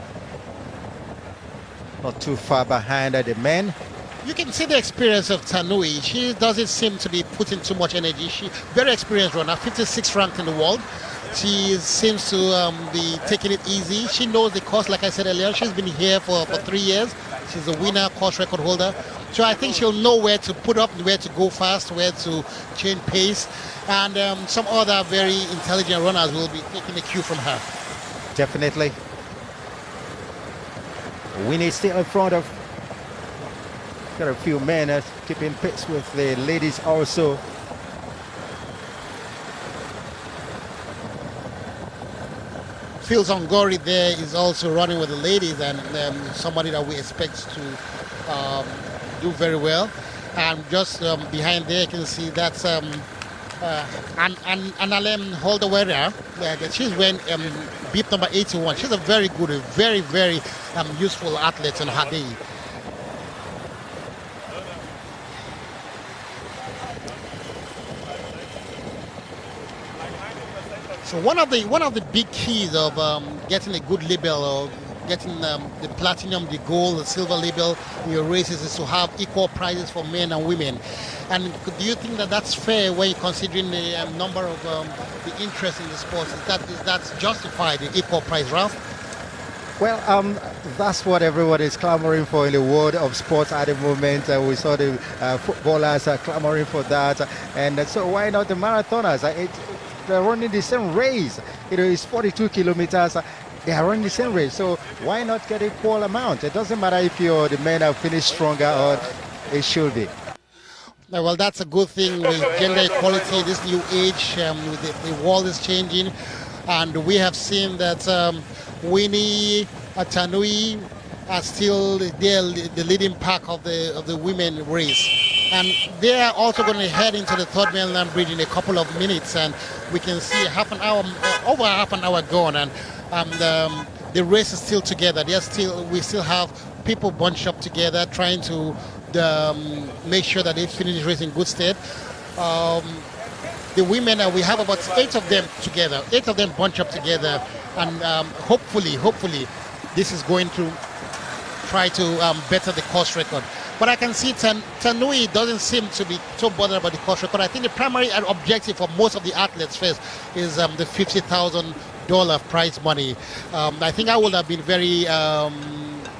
not too far behind the men. You can see the experience of Tanui. She doesn't seem to be putting too much energy. She very experienced runner, 56th ranked in the world. She seems to be taking it easy. She knows the course, like I said earlier. She's been here for 3 years. She's a winner, course record holder. So I think she'll know where to put up, where to go fast, where to change pace. And some other very intelligent runners will be taking the cue from her. Definitely. Winnie still in front of. Got a few men keeping pace with the ladies also. Phil Zongori there is also running with the ladies, and somebody that we expect to do very well. And just behind there, you can see that's Analem Holdawera. She's wearing beep number 81. She's a very good, very useful athlete in her day. So one of the big keys of getting a good label, or getting the platinum, the gold, the silver label in your races, is to have equal prizes for men and women. And do you think that that's fair when you're considering the number of the interest in the sport? Is that justified, the equal prize, Ralph? Well, that's what everyone is clamoring for in the world of sports at the moment. We saw the footballers clamoring for that, and so why not the marathoners? They're running the same race. It's 42 kilometers. They are running the same race. So why not get equal amount? It doesn't matter if the men have finished stronger, or it should be. Well, that's a good thing with gender equality, this new age. The world is changing, and we have seen that Winnie, Tanui are still the leading pack of the women race. And they are also going to head into the third mainland bridge in a couple of minutes, and we can see over half an hour gone, and the race is still together. We still have people bunched up together, trying to make sure that they finish the race in good state. The women, we have about 8 of them together, 8 of them bunched up together, and hopefully this is going to try to better the course record. But I can see Tanui doesn't seem to be so bothered about the course record. I think the primary objective for most of the athletes first is the $50,000 prize money. I think I would have been very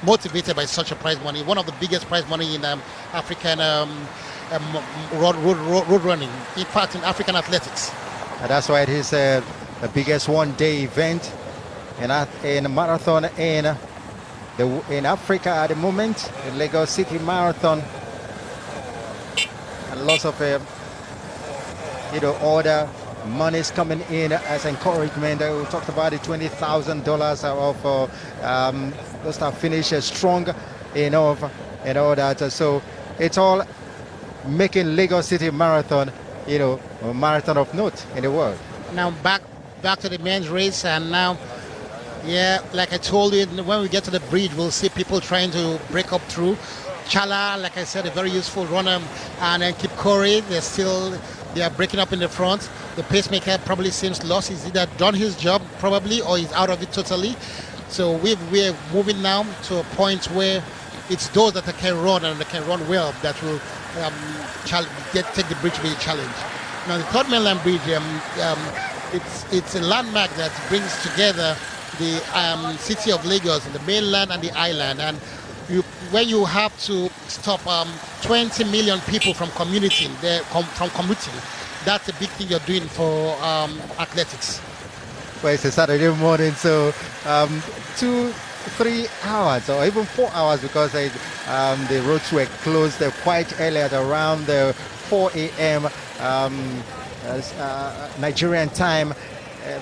motivated by such a prize money, one of the biggest prize money in African road running, in fact in African athletics. And that's why it is the biggest one-day event in a marathon in Africa at the moment, the Lagos City Marathon, and lots of other monies coming in as encouragement. We talked about the $20,000 of those that finish strong enough and all that. So it's all making Lagos City Marathon, a marathon of note in the world. Now back to the men's race, and now. Yeah, like I told you, when we get to the bridge, we'll see people trying to break up through. Chala, like I said, a very useful runner, and then Kipkori, they are breaking up in the front. The pacemaker probably seems lost. He's either done his job, probably, or he's out of it totally. So we're moving now to a point where it's those that can run, and they can run well, that will take the bridge to be a challenge. Now, the third mainland bridge, it's a landmark that brings together the city of Lagos, the mainland and the island, and when you have to stop 20 million people from commuting, that's a big thing you're doing for athletics. Well, it's a Saturday morning, so 2-3 hours or even 4 hours, because the roads were closed quite early at around 4 a.m. Nigerian time,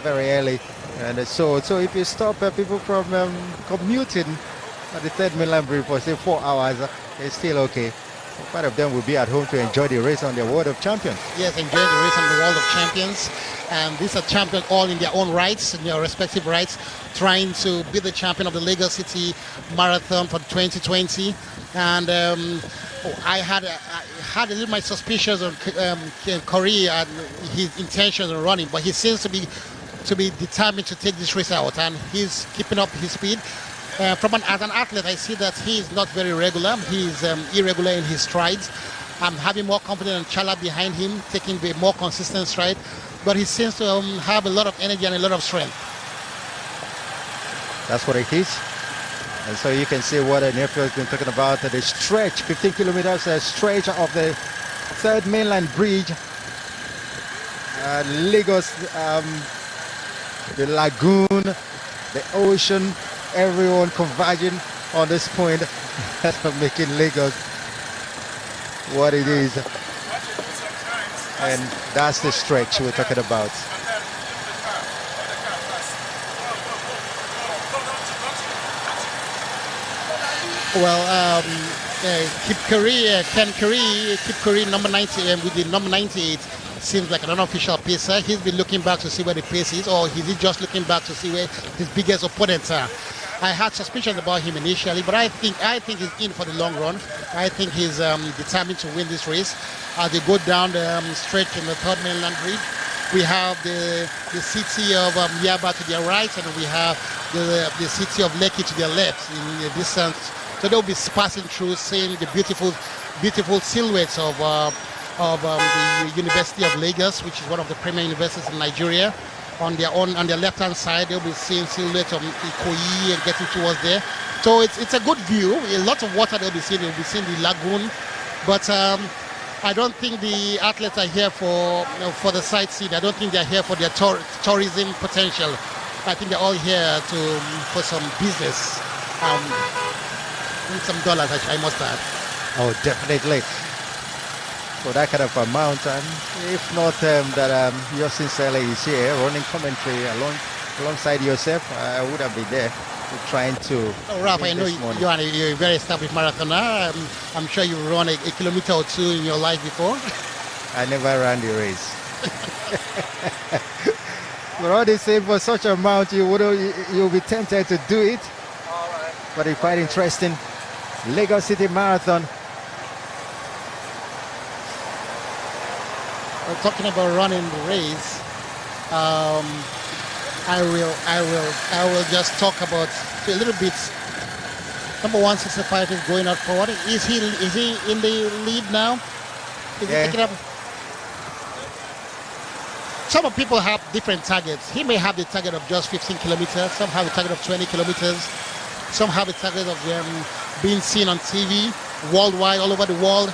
very early. And so if you stop people from commuting at the third mainland bridge for say 4 hours, it's still okay. Part of them will be at home to enjoy the race on the World of Champions. Yes, enjoy the race on the World of Champions. And these are champions all in their own rights, in their respective rights, trying to be the champion of the Lagos City Marathon for 2020. And I had a little my suspicions on Korea and his intentions of running, but he seems to be determined to take this race out, and he's keeping up his speed. As an athlete, I see that he is not very regular. He is irregular in his strides. I'm having more confidence in Chala behind him, taking the more consistent stride. But he seems to have a lot of energy and a lot of strength. That's what it is. And so you can see what Nephew has been talking about, the stretch, 15 kilometers stretch of the third mainland bridge. Lagos, the lagoon, the ocean, everyone converging on this point, making Lagos what it is. And that's the stretch we're talking about. Well, Kip Curry, number 90, with the number 98, seems like an unofficial pacer. He's been looking back to see where the pace is, or is he just looking back to see where his biggest opponents are? I had suspicions about him initially, but I think he's in for the long run. I think he's determined to win this race. As they go down the stretch in the third mainland bridge, we have the city of Yaba to their right, and we have the city of Lekki to their left in the distance. So they'll be passing through, seeing the beautiful silhouettes of the University of Lagos, which is one of the premier universities in Nigeria. On their left-hand side, they'll be seeing silhouettes of Ikoyi and getting towards there. So it's a good view. A lot of water they'll be seeing. They'll be seeing the lagoon. But I don't think the athletes are here for the sightseeing. I don't think they're here for their tourism potential. I think they're all here for some business. Some dollars, I must add. Oh, definitely. For that kind of amount, and if not that yours sincerely is here running commentary alongside yourself, I would have been there trying to. Oh, Ralph, I know you're a very established marathoner. I'm sure you've run a kilometer or two in your life before. I never ran the race. But all the same, for such an amount, you'll be tempted to do it. But it's quite interesting. Lagos City Marathon. We're talking about running the race. I will just talk about a little bit. Number 165 is going out forward. Is he in the lead now? Is he picking up? Some people have different targets. He may have the target of just 15 kilometers. Some have a target of 20 kilometers. Some have a target of being seen on TV worldwide, all over the world,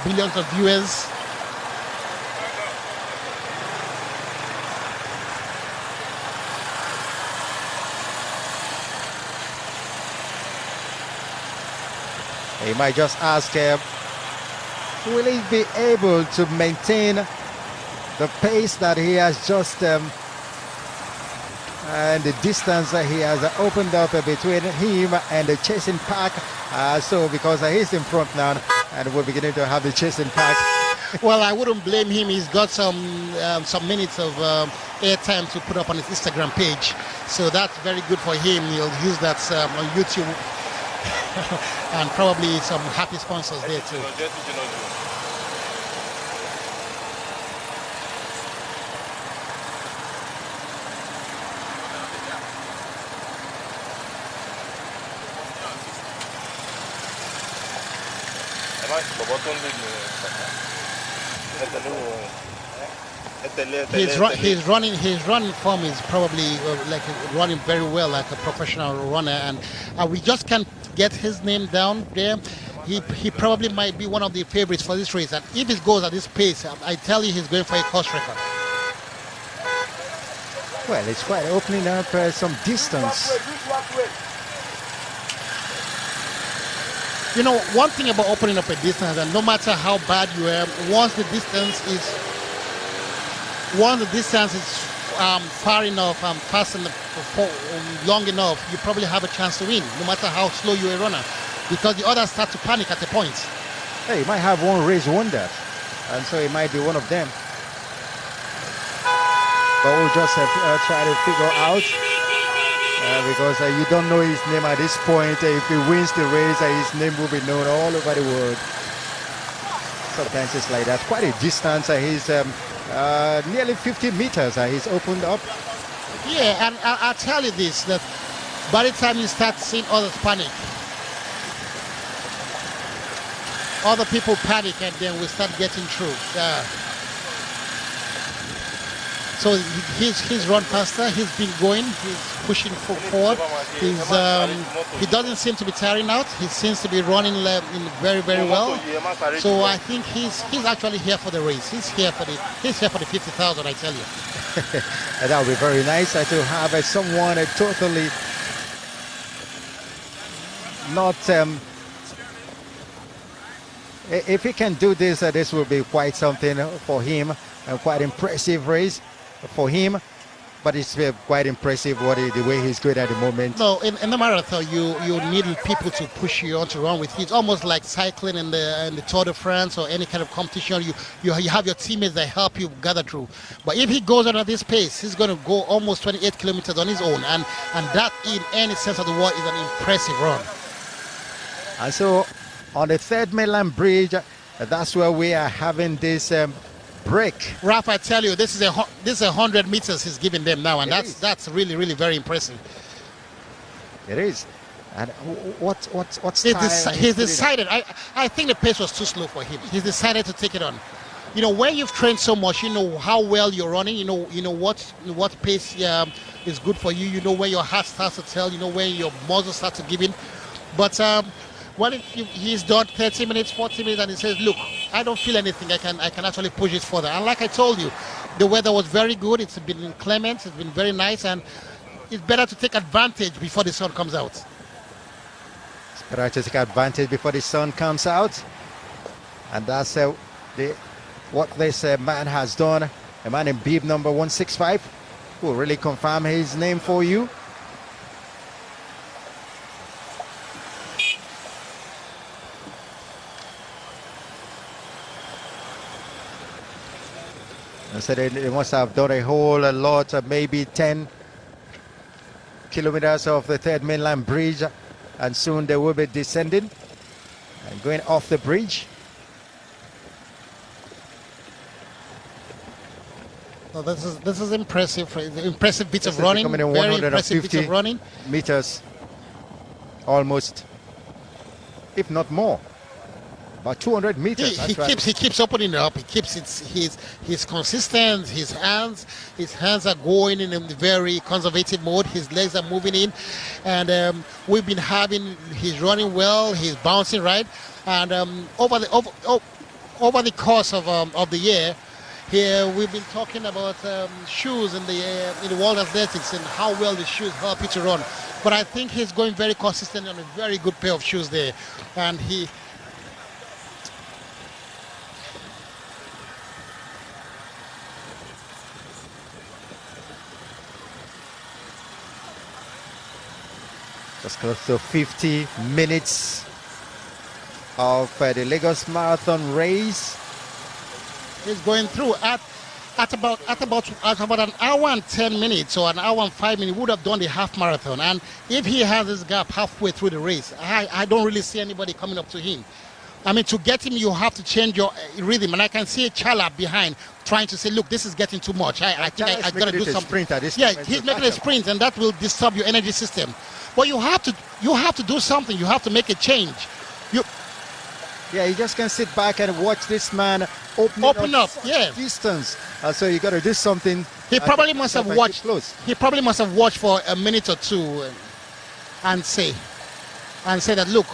billions of viewers. You might just ask, will he be able to maintain the pace that he has just and the distance that he has opened up between him and the chasing pack? So because he's in front now and we're beginning to have the chasing pack. Well, I wouldn't blame him. He's got some minutes of airtime to put up on his Instagram page. So that's very good for him. He'll use that on YouTube. And probably some happy sponsors there too. His running form is probably like running very well like a professional runner, and we just can't get his name down there. He probably might be one of the favorites for this race, and if it goes at this pace, I tell you he's going for a course record. Well, it's quite opening up some distance. You know, one thing about opening up a distance, and no matter how bad you are, once the distance is far enough, fast enough, long enough, you probably have a chance to win, no matter how slow you're a runner, because the others start to panic at the point. Hey, you might have one race wonder, and so it might be one of them. But we'll just try to figure out, because you don't know his name at this point. If he wins the race, his name will be known all over the world. Sometimes it's like that. Quite a distance. He's nearly 50 meters he's opened up. Yeah, and I'll tell you this, that By the time you start seeing others panic, other people panic, and then we start getting through. So he's run faster. He's been going. He's pushing forward. He doesn't seem to be tiring out. He seems to be running very, very well. So I think he's actually here for the race. He's here for the 50,000. I tell you. And that would be very nice to have someone totally not. If he can do this, this will be quite something for him, and quite impressive race for him. But it's quite impressive the way he's good at the moment. No, in the marathon, you need people to push you on to run with you. It's almost like cycling in the Tour de France or any kind of competition. You have your teammates that help you gather through. But if he goes on at this pace, he's going to go almost 28 kilometers on his own, and that, in any sense of the word, is an impressive run. And so, on the third mainland bridge, that's where we are having this break. Ralph, I tell you, this is 100 meters he's giving them now, and that's really, really very impressive. It is. And what's he's decided. I think the pace was too slow for him. He's decided to take it on. You know, when you've trained so much, you know how well you're running. You know what pace is good for you. You know where your heart starts to tell. You know where your muscles start to give in. But when he's done 30 minutes, 40 minutes, and he says, look, I don't feel anything. I can actually push it further. And like I told you, the weather was very good. It's been inclement. It's been very nice. And it's better to take advantage before the sun comes out. It's better to take advantage before the sun comes out. And that's what this man has done. A man in bib number 165 who will really confirm his name for you. So they must have done a whole lot, maybe 10 kilometers of the third mainland bridge, and soon they will be descending and going off the bridge. So this is impressive. Impressive bits of running. Very impressive bits of running. Meters, almost, if not more. About 200 meters. He keeps opening it up. He keeps he's consistent. His hands are going in a very conservative mode. His legs are moving in, and we've been having. He's running well. He's bouncing right, and over the course of the year, here we've been talking about shoes in the world athletics and how well the shoes help you to run. But I think he's going very consistent on a very good pair of shoes there, and he. Just close to 50 minutes of the Lagos Marathon race. He's going through at about an hour and 10 minutes or an hour and 5 minutes. Would have done the half marathon. And if he has this gap halfway through the race, I don't really see anybody coming up to him. I mean, to get him, you have to change your rhythm. And I can see Chala behind trying to say, look, this is getting too much. I think I got to do something. Yeah, he's making a sprint, and that will disturb your energy system. But you have to do something. You have to make a change. Yeah, you just can't sit back and watch this man open up distance. So you got to do something. He probably must have watched. He probably must have watched for a minute or two, and say that, look.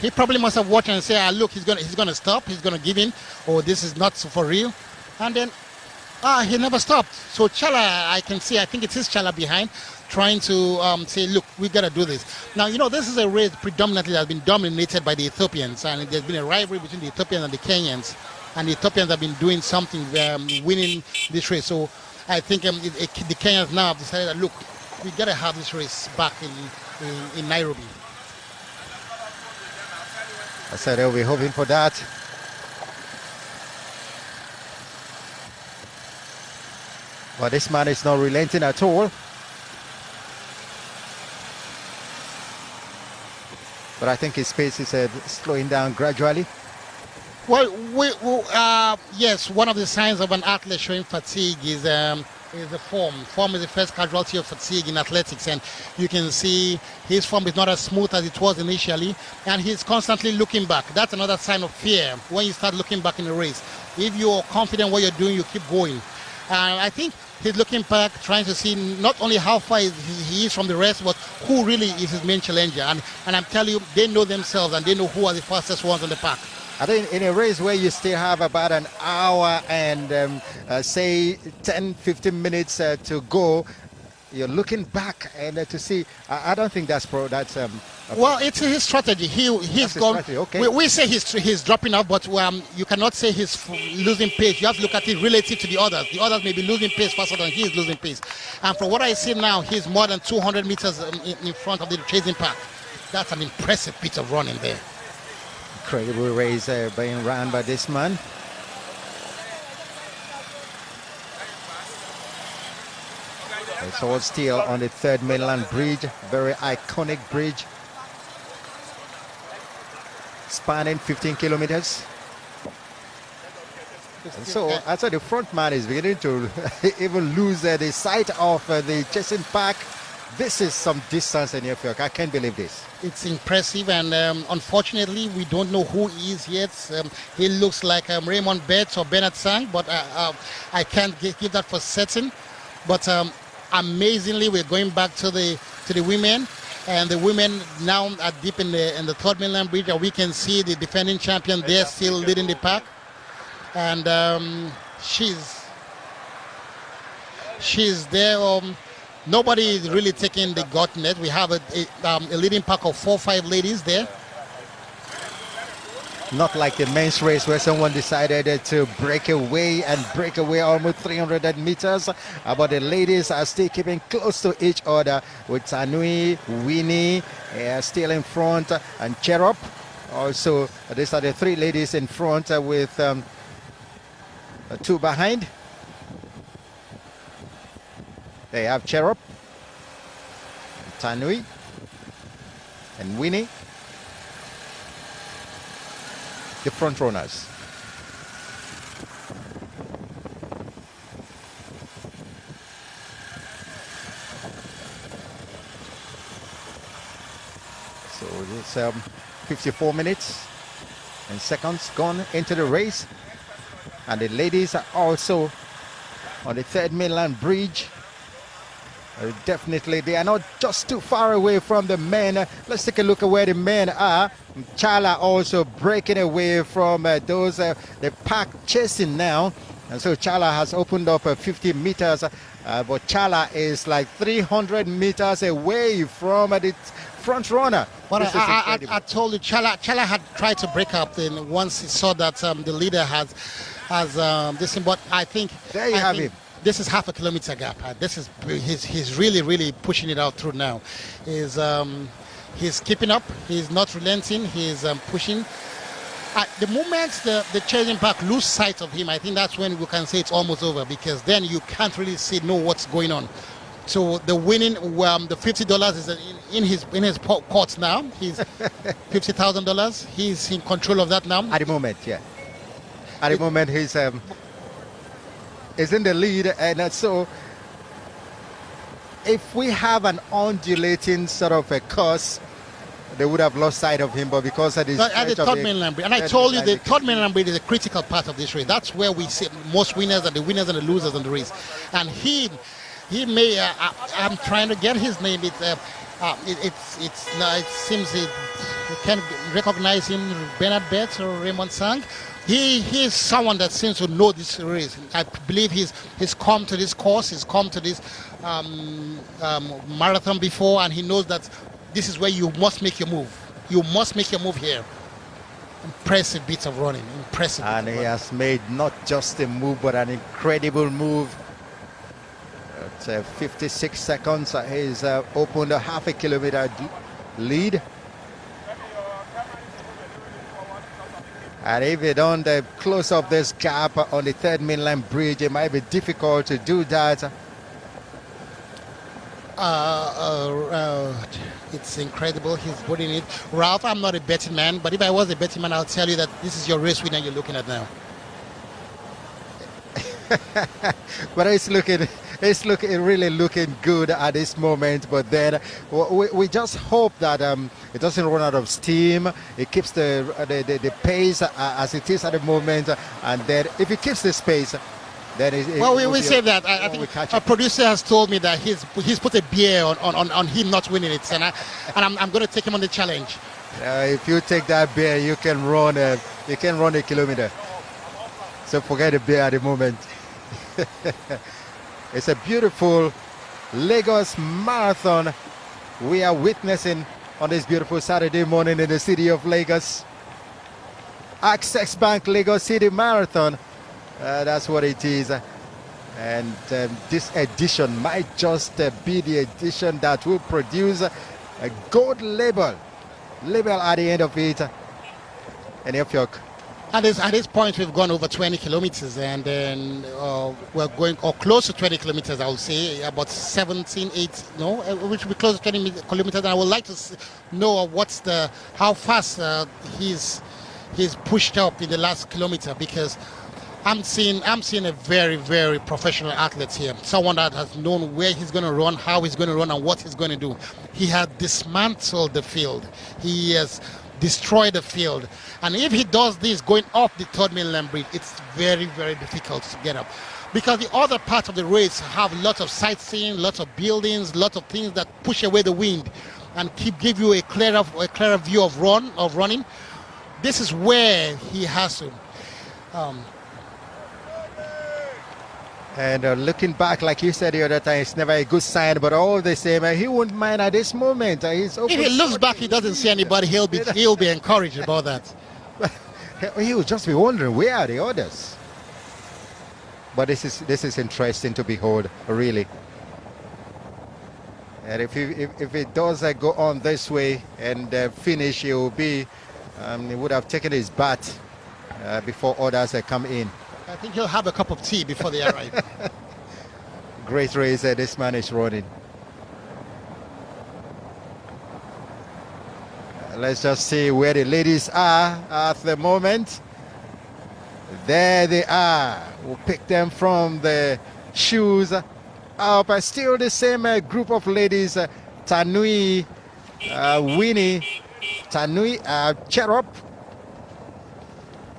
He probably must have watched and say, look, he's gonna stop. He's gonna give in, or this is not for real. And then, he never stopped. So Chala, I can see. I think it's his Chala behind, trying to say, look, we gotta do this. Now, you know, this is a race predominantly that's been dominated by the Ethiopians, and there's been a rivalry between the Ethiopians and the Kenyans, and the Ethiopians have been doing something, winning this race. So I think the Kenyans now have decided that, look, we gotta have this race back in Nairobi. I said they'll be hoping for that. But this man is not relenting at all. But I think his pace is slowing down gradually. Well, yes, one of the signs of an athlete showing fatigue is is the form. Form is the first casualty of fatigue in athletics, and you can see his form is not as smooth as it was initially, and he's constantly looking back. That's another sign of fear when you start looking back in the race. If you're confident what you're doing, you keep going. I think he's looking back, trying to see not only how far he is from the rest, but who really is his main challenger. And I'm telling you, they know themselves and they know who are the fastest ones on the pack. I think in a race where you still have about an hour and say 10-15 minutes to go, you're looking back and to see. I don't think that's well, it's his strategy. He's gone. Strategy. Okay. We say he's dropping off, but you cannot say he's losing pace. You have to look at it relative to the others. The others may be losing pace faster than he is losing pace. And from what I see now, he's more than 200 meters in front of the chasing pack. That's an impressive bit of running there. Incredible race being run by this man. It's all still on the third mainland bridge, very iconic bridge, spanning 15 kilometers. And so, I saw the front man is beginning to even lose the sight of the chasing pack. This is some distance in your field. I can't believe this. It's impressive, and unfortunately, we don't know who he is yet. He looks like Raymond Betts or Bernard Sang, but I can't give that for certain. But amazingly, we're going back to the women, and the women now are deep in the third mainland bridge, and we can see the defending champion there still leading the pack, and she's there. Nobody is really taking the gauntlet. We have a leading pack of 4 or 5 ladies there. Not like the men's race where someone decided to break away almost 300 meters. But the ladies are still keeping close to each other with Tanui, Winnie still in front, and Cherop. Also, these are the 3 ladies in front with 2 behind. They have Cherop, Tanui, and Winnie, the front runners. So it's 54 minutes and seconds gone into the race, and the ladies are also on the third mainland bridge. Definitely, they are not just too far away from the men. Let's take a look at where the men are. Chala also breaking away from those the pack chasing now, and so Chala has opened up 50 meters, but Chala is like 300 meters away from the front runner. But I told you, Chala had tried to break up. Then once he saw that the leader has this, but I think there you have him. This is half a kilometer gap. He's really pushing it out through now. He's keeping up. He's not relenting. He's pushing. The moment the chasing pack lose sight of him, I think that's when we can say it's almost over, because then you can't really know what's going on. So the winning, the $50 is in his court now. He's $50,000. He's in control of that now. At the moment, yeah. At the moment, he's is in the lead, and so if we have an undulating sort of a course, they would have lost sight of him, but because of this at the third mainland bridge, and I told you the third mainland bridge is a critical part of this race. That's where we see most winners and the losers in the race. And he may I'm trying to get his name. It seems you can't recognize him, Bernard Betts or Raymond Sang. He is someone that seems to know this race. I believe he's come to this course, he's come to this marathon before, and he knows that this is where you must make your move. You must make your move here. Impressive bit of running, impressive. And he has made not just a move, but an incredible move. At 56 seconds, he's opened a half a kilometer lead. And if you don't close up this gap on the third mainland bridge, it might be difficult to do that. It's incredible. He's putting it. Ralph, I'm not a betting man, but if I was a betting man, I'll tell you that this is your race winner you're looking at now. But it's really looking good at this moment. But then we just hope that it doesn't run out of steam. It keeps the pace as it is at the moment, and then if it keeps this pace, then we say that. I think our producer has told me that he's put a beer on him not winning it, and I'm going to take him on the challenge. If you take that beer, you can run a kilometer. So forget the beer at the moment. It's a beautiful Lagos Marathon we are witnessing on this beautiful Saturday morning in the city of Lagos. Access Bank Lagos City Marathon. That's what it is. And this edition might just be the edition that will produce a gold label at the end of it. And if you're at this point, we've gone over 20 kilometers, and then we're going, or close to 20 kilometers, I would say, about 17, 8, no, we should be close to 20 kilometers. And I would like to know how fast he's pushed up in the last kilometer, because I'm seeing a very, very professional athlete here. Someone that has known where he's going to run, how he's going to run, and what he's going to do. He has dismantled the field. He has destroyed the field. And if he does this going off the third mainland bridge, it's very, very difficult to get up. Because the other part of the race have lots of sightseeing, lots of buildings, lots of things that push away the wind and give you a clearer view of running. This is where he has to. And looking back, like you said the other time, it's never a good sign, but all the same, he wouldn't mind at this moment. If he looks back, he doesn't see anybody, he'll be encouraged about that. He will just be wondering, where are the others? But this is interesting to behold, really. And if it does go on this way and finish, he will be, he would have taken his bath before others come in. I think he'll have a cup of tea before they arrive. Great race this man is running. Let's just see where the ladies are at the moment. There they are. We'll pick them from the shoes up. Still the same group of ladies. Tanui, Winnie, Tanui, Cherub.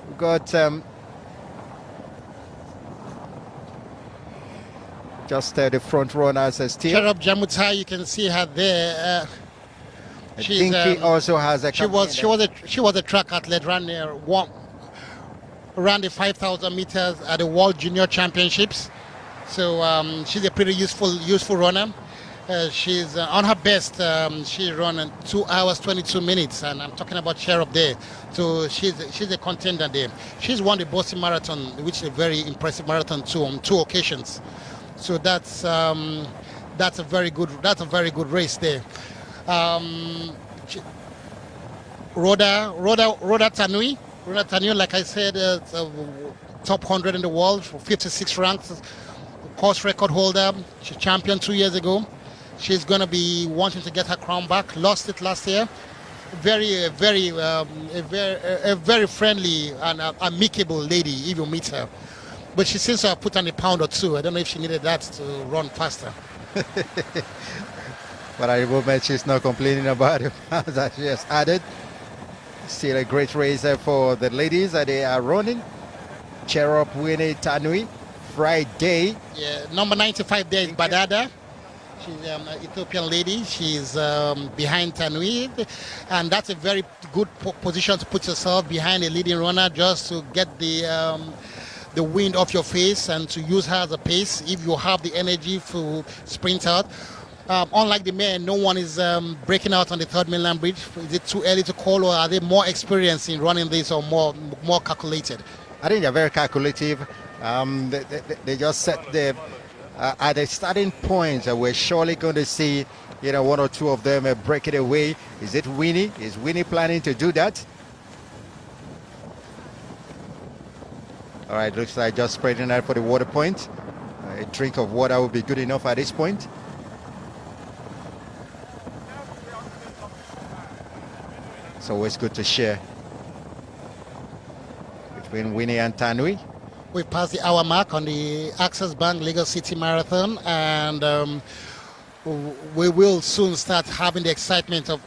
We've got just the front runners still. Cherub Jamutai, you can see her there. Dinky also has a. She was a track athlete, ran the 5,000 meters at the World Junior Championships. So she's a pretty useful runner. She's on her best. She ran 2 hours 22 minutes, and I'm talking about Cherub there. So she's a contender there. She's won the Boston Marathon, which is a very impressive marathon too, on 2 occasions. So that's a very good race there. Rhoda Tanui, like I said, top 100 in the world for 56 ranks, course record holder. She championed 2 years ago. She's going to be wanting to get her crown back. Lost it last year. A very friendly and amicable lady if you meet her. But she seems to have put on a pound or 2. I don't know if she needed that to run faster. But at the moment, she's not complaining about the pounds that she has added. Still a great race for the ladies that they are running. Cherub Winnie Tanui, Friday. Yeah, number 95 there is Badada. She's an Ethiopian lady. She's behind Tanui. And that's a very good position to put yourself behind a leading runner, just to get the wind off your face and to use her as a pace if you have the energy to sprint out. Unlike the men, no one is breaking out on the third mainland bridge. Is it too early to call, or are they more experienced in running this, or more calculated? I think they're very calculative. They just set at the starting point. We're surely going to see, 1 or 2 of them break it away. Is it Winnie? Is Winnie planning to do that? All right, looks like just spreading out for the water point. A drink of water will be good enough at this point. It's always good to share between Winnie and Tanui. We've passed the hour mark on the Access Bank Lagos City Marathon, and we will soon start having the excitement of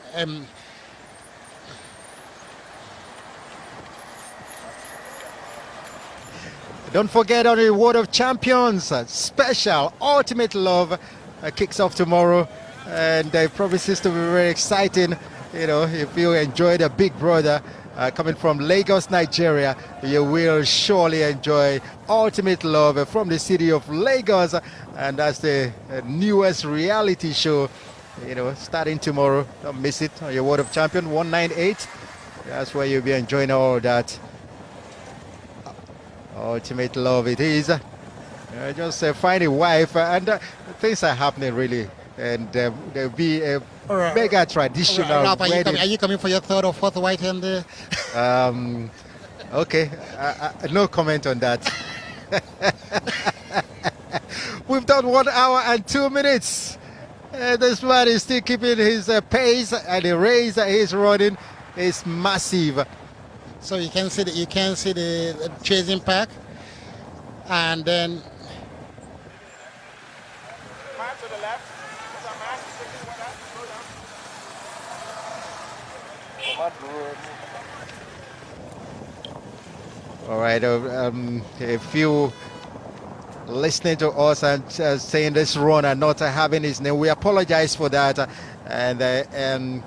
Don't forget on the World of Champions, special Ultimate Love kicks off tomorrow, and it promises to be very exciting. You know, if you enjoy the Big Brother coming from Lagos, Nigeria, you will surely enjoy Ultimate Love from the city of Lagos, and that's the newest reality show, you know, starting tomorrow. Don't miss it on your World of Champion 198. That's where you'll be enjoying all that. Ultimate Love it is. Just find a wife, and things are happening really, and there'll be a mega traditional wedding. Are you coming for your third or fourth wife? And okay, no comment on that. We've done 1 hour and 2 minutes. This man is still keeping his pace, and the race he's running is massive. So you can see the chasing pack, and then Man to the left. All right, if you listening to us and saying this run and not having his name, we apologize for that, and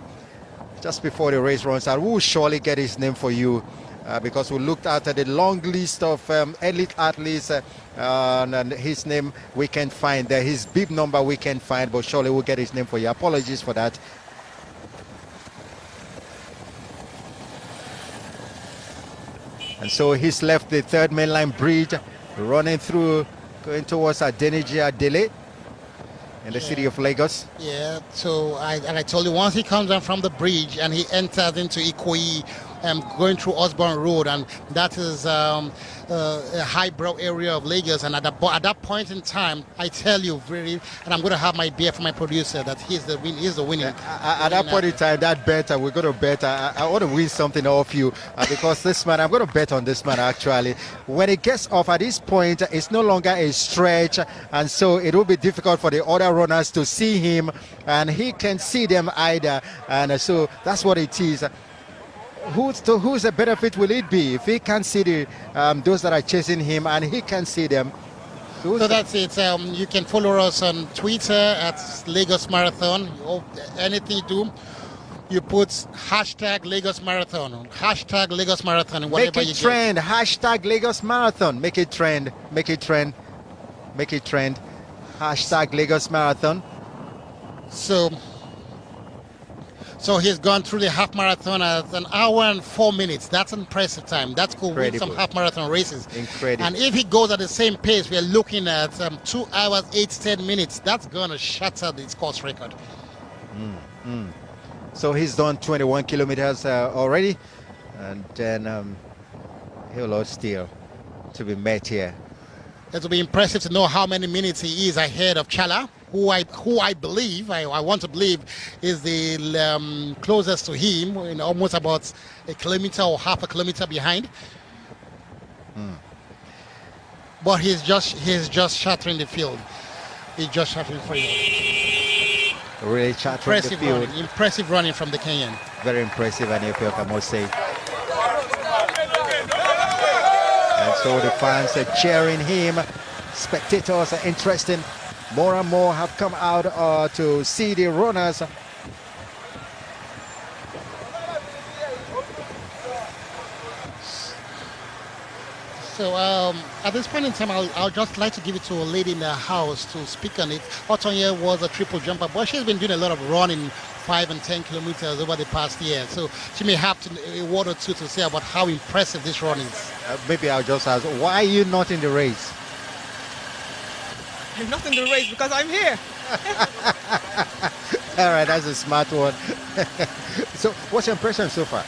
just before the race runs out, we'll surely get his name for you, because we looked at the long list of elite athletes, and his name we can find there, his bib number we can find, but surely we'll get his name for you. Apologies for that. And so he's left the third mainline bridge, running through, going towards Adeniji Adele in the city of Lagos. Yeah, so I told you, once he comes down from the bridge and he enters into Ikoyi, going through Osborne Road, and that is a highbrow area of Lagos, and at that point in time, I tell you, and I'm going to have my beer for my producer, that he's the winning. At that point in time, that bet, we're going to bet. I want to win something off you, because this man, I'm going to bet on this man actually. When it gets off at this point, it's no longer a stretch, and so it will be difficult for the other runners to see him, and he can see them either, and so that's what it is. Who's the benefit will it be if he can see those that are chasing him and he can see them? So that's it. You can follow us on Twitter at Lagos Marathon. Anything you do, you put hashtag Lagos Marathon, hashtag Lagos Marathon, whatever you make it trend. Hashtag Lagos Marathon. Make it trend. Make it trend. Make it trend. Hashtag Lagos Marathon. So he's gone through the half marathon at 1 hour and 4 minutes. That's an impressive time. That's cool. With some half marathon races. Incredible. And if he goes at the same pace, we're looking at 2 hours, 8-10 minutes. That's going to shatter the course record. So he's done 21 kilometers already, and then he'll still to be met here. It will be impressive to know how many minutes he is ahead of Chala, who I believe, I want to believe, is the closest to him, almost about a kilometer or half a kilometer behind. But he's just shattering the field. He's just shattering for you. Really shattering the field. Impressive running from the Kenyan. Very impressive, and I must say. And so the fans are cheering him. Spectators are interested. More and more have come out to see the runners. So at this point in time, I'll just like to give it to a lady in the house to speak on it. Otonye was a triple jumper, but she's been doing a lot of running 5 and 10 kilometers over the past year. So she may have a word or two to say about how impressive this run is. Maybe I'll just ask, why are you not in the race? I'm not in the race because I'm here. All right, that's a smart one. So what's your impression so far?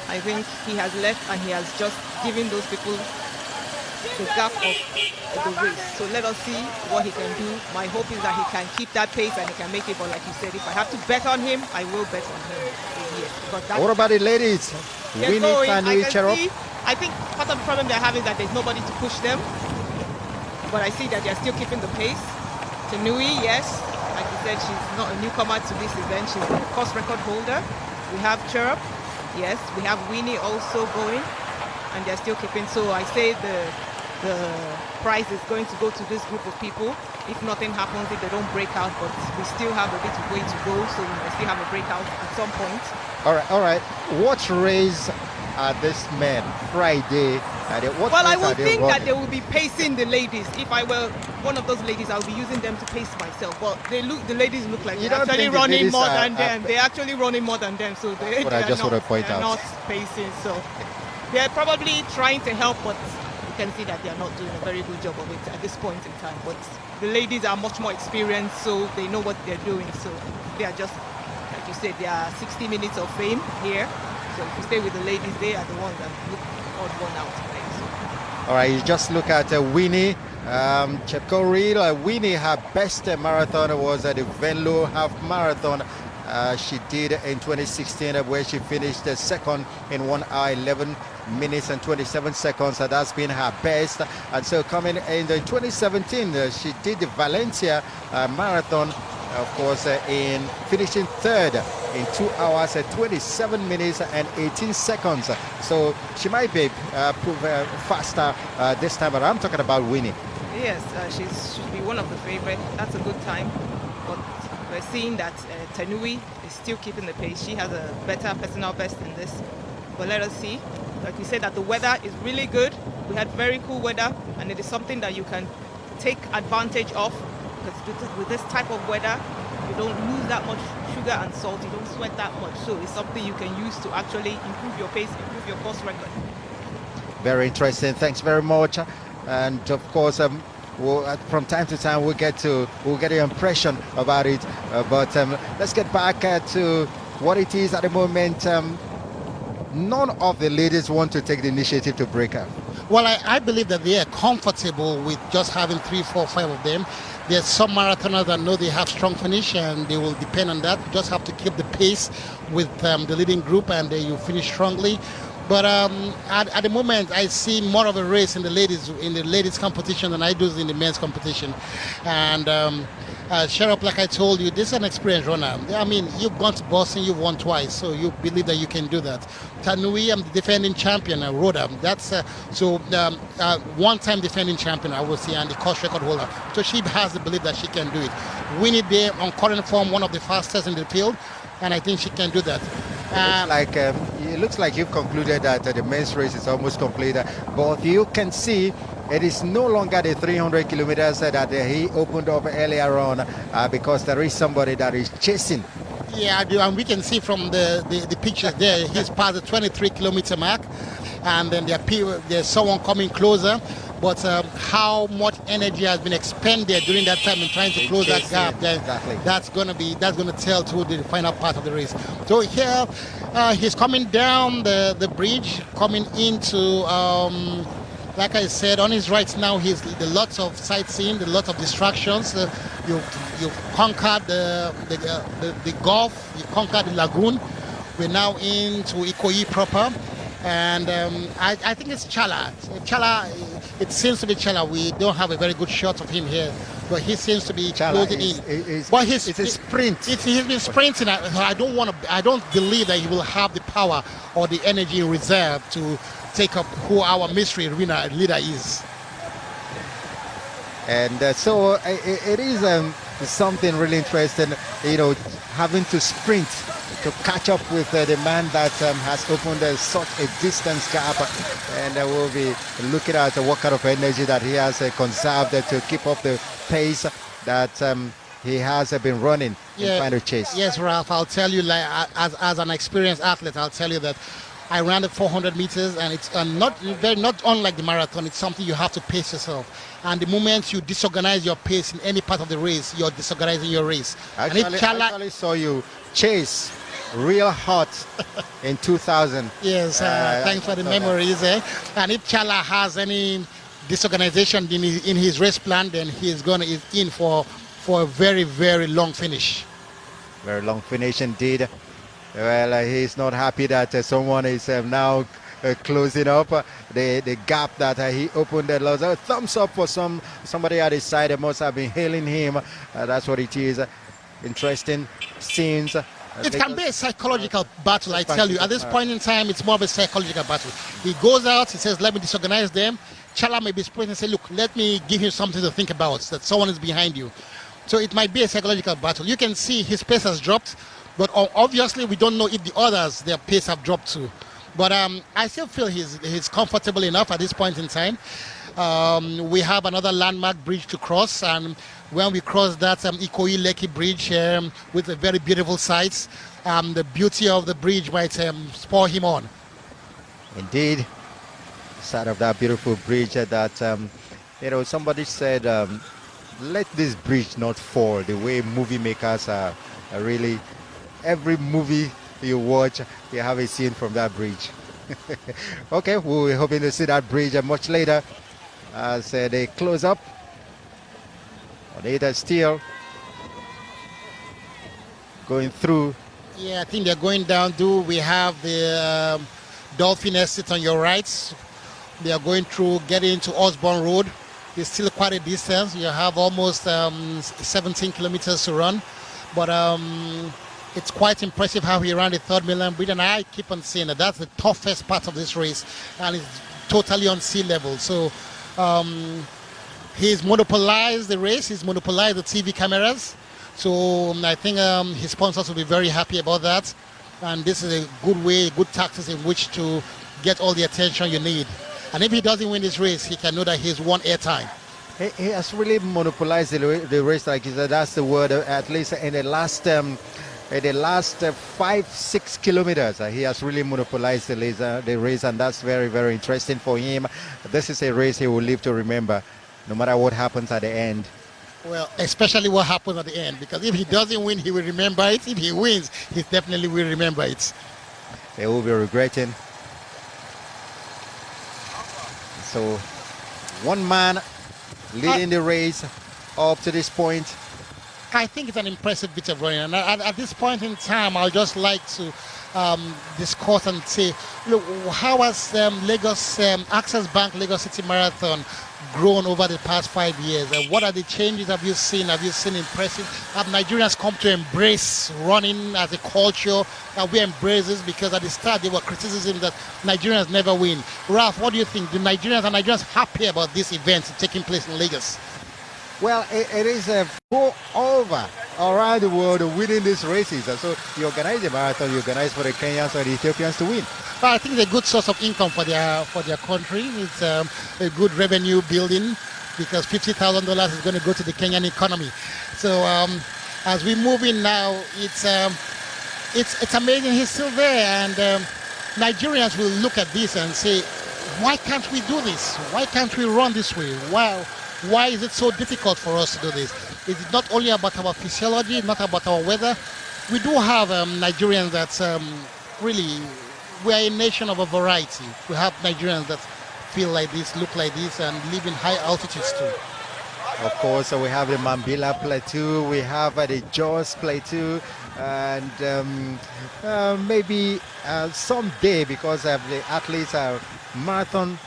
I think he has left and he has just given those people the gap of the race. So let us see what he can do. My hope is that he can keep that pace and he can make it. But like you said, if I have to bet on him, I will bet on him. Yes, what about the ladies? Winnie, can you cheer up? I think part of the problem they're having is that there's nobody to push them. But I see that they're still keeping the pace. Tanui, yes, like you said, she's not a newcomer to this event. She's a course record holder. We have Chirrup, yes. We have Winnie also going, and they're still keeping. So I say the prize is going to go to this group of people. If nothing happens, if they don't break out, but we still have a bit of way to go, so we may still have a breakout at some point. All right. What race are this men Friday? Well, I would think that they will be pacing the ladies. If I were one of those ladies, I would be using them to pace myself. But the ladies look like they're actually running more than them. They're actually running more than them, so they're not pacing. So they're probably trying to help, but you can see that they're not doing a very good job of it at this point in time. But the ladies are much more experienced, so they know what they're doing. So they are just, like you said, they are 60 minutes of fame here. So if you stay with the ladies, they are the ones that look odd one out today. So. All right, you just look at Winnie Chepko-Real. Winnie, her best marathon was at the Venlo Half Marathon. She did in 2016, where she finished second in 1 hour 11 minutes and 27 seconds. That's been her best. And so coming in 2017, she did the Valencia Marathon, of course, in finishing third in 2 hours 27 minutes and 18 seconds. So she might be prove faster this time. But I'm talking about Winnie. Yes, she should be one of the favorite. That's a good time. But we're seeing that Tanui is still keeping the pace. She has a better personal best in this. But let us see. Like we said, that the weather is really good. We had very cool weather, and it is something that you can take advantage of, because with this type of weather, you don't lose that much sugar and salt. You don't sweat that much. So it's something you can use to actually improve your pace, improve your course record. Very interesting. Thanks very much. And of course, from time to time we'll get your impression about it. But let's get back to what it is at the moment. None of the ladies want to take the initiative to break up. Well, I believe that they are comfortable with just having 3, 4, 5 of them. There's some marathoners that know they have strong finish, and they will depend on that. You just have to keep the pace with the leading group, and you finish strongly. But at the moment, I see more of a race in the ladies competition than I do in the men's competition. And Sherop, like I told you, this is an experienced runner. I mean, you've gone to Boston, you've won twice, so you believe that you can do that. Tanui, I'm the defending champion, Rhoda. That's one-time defending champion, I would say, and the course record holder. So she has the belief that she can do it. Winnie Day, on current form, one of the fastest in the field, and I think she can do that. It looks like you've concluded that the men's race is almost complete, but you can see it is no longer the 300 kilometers that he opened up earlier on, because there is somebody that is chasing. Yeah, I do, and we can see from the pictures there, he's past the 23-kilometer mark, and then there's someone coming closer. But how much energy has been expended during that time in trying to close that gap, exactly. that's going to tell through the final part of the race. So here he's coming down the bridge, coming into like I said, on his right now, he's the lots of sightseeing, the lot of distractions. You've conquered the Gulf, you conquered the lagoon. We're now into Ikoyi proper. And I think it's Chala. It seems to be Chala. We don't have a very good shot of him here, but he seems to be closing in. But it's a sprint. He's been sprinting. I don't believe that he will have the power or the energy in reserve to take up who our mystery arena leader is. And so it is something really interesting, having to sprint to catch up with the man that has opened such a distance gap, and we'll be looking at what kind of energy that he has conserved to keep up the pace that he has been running in final chase. Yes, Ralph, I'll tell you, like, as an experienced athlete, I'll tell you that I ran the 400 meters, and it's not unlike the marathon. It's something you have to pace yourself. And the moment you disorganize your pace in any part of the race, you're disorganizing your race. I actually saw you chase real hot in 2000. Yes, thanks for the memories. And if Chala has any disorganization in his race plan, then he's in for a very, very long finish. Very long finish indeed. Well, he's not happy that someone is now closing up the gap that he opened. A thumbs up for somebody at his side. They must have been hailing him. That's what it is. Interesting scenes. It can be a psychological battle, I tell you. At this point in time, it's more of a psychological battle. He goes out, he says, let me disorganize them. Chala may be sprinting and say, look, let me give you something to think about, that someone is behind you. So it might be a psychological battle. You can see his pace has dropped, but obviously we don't know if the others, their pace have dropped too. But I still feel he's comfortable enough at this point in time. We have another landmark bridge to cross, and when we cross that Ikoyi Lekki bridge with a very beautiful sights, the beauty of the bridge might spur him on. Indeed, side of that beautiful bridge that somebody said, let this bridge not fall. The way movie makers are really, every movie you watch, you have a scene from that bridge. Okay, we're hoping to see that bridge much later as they close up. Later still going through. Yeah, I think they're going down. We have the Dolphin Estate on your right. They are going through, getting into Osborne Road. It's still quite a distance. You have almost 17 kilometers to run. But it's quite impressive how he ran the third mainland bridge. And I keep on saying that that's the toughest part of this race. And it's totally on sea level. So he's monopolized the race. He's monopolized the TV cameras. So I think his sponsors will be very happy about that. And this is a good way, good tactics in which to get all the attention you need. And if he doesn't win this race, he can know that he's won airtime. He has really monopolized the race, like you said. That's the word. At least in the last 5-6 kilometers, he has really monopolized the race, and that's very, very interesting for him. This is a race he will live to remember, no matter what happens at the end. Well, especially what happens at the end, because if he doesn't win, he will remember it. If he wins, he definitely will remember it. They will be regretting. So, one man leading the race up to this point. I think it's an impressive bit of running. And at this point in time, I'd just like to discuss and say, look, how has Lagos, Access Bank Lagos City Marathon grown over the past 5 years? What are the changes have you seen? Have you seen impressive? Have Nigerians come to embrace running as a culture? That we embrace this, because at the start there were criticism that Nigerians never win. Ralph, what do you think? Are Nigerians happy about this event taking place in Lagos? Well, it is go over around the world winning these races. And so you organize a marathon, you organize for the Kenyans or the Ethiopians to win. Well, I think it's a good source of income for their country. It's a good revenue building, because $50,000 is going to go to the Kenyan economy. So as we move in now, it's amazing he's still there, and Nigerians will look at this and say, why can't we do this? Why can't we run this way? Why is it so difficult for us to do this? It's not only about our physiology, not about our weather. We do have Nigerians that really, we are a nation of a variety. We have Nigerians that feel like this, look like this, and live in high altitudes too. Of course, so we have the Mambila Plateau, we have the Jos Plateau, and maybe someday, because the athletes are marathon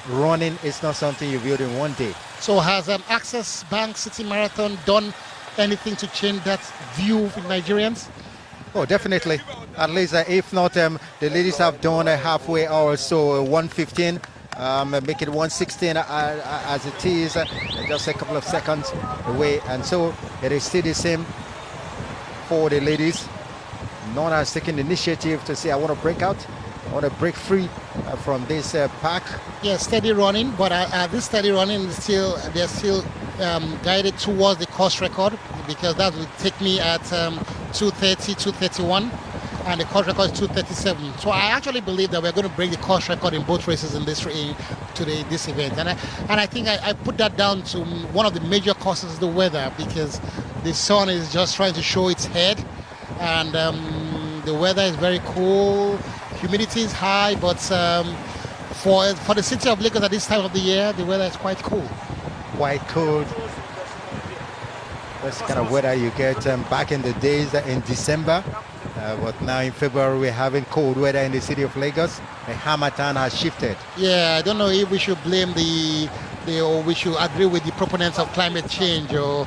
running, is not something you build in one day. So has Access Bank City Marathon done anything to change that view with Nigerians? Oh, definitely. At least if not, the ladies have done a halfway or so, 1:15. Make it 1:16 as it is, just a couple of seconds away. And so it is still the same for the ladies. None has taken the initiative to say, I want to break out, I want to break free from this pack. Yeah, steady running, but this steady running is they're still guided towards the course record, because that will take me at 2:30, 2:31. And the course record is 2:37. So I actually believe that we're going to break the course record in both races in this event. And I think I put that down to one of the major causes is the weather, because the sun is just trying to show its head, and the weather is very cool. Humidity is high, but for the city of Lagos at this time of the year, the weather is quite cool. Quite cold. That's kind of weather you get back in the days in December. But now in February we're having cold weather in the city of Lagos. The Harmattan has shifted. Yeah, I don't know if we should blame or we should agree with the proponents of climate change or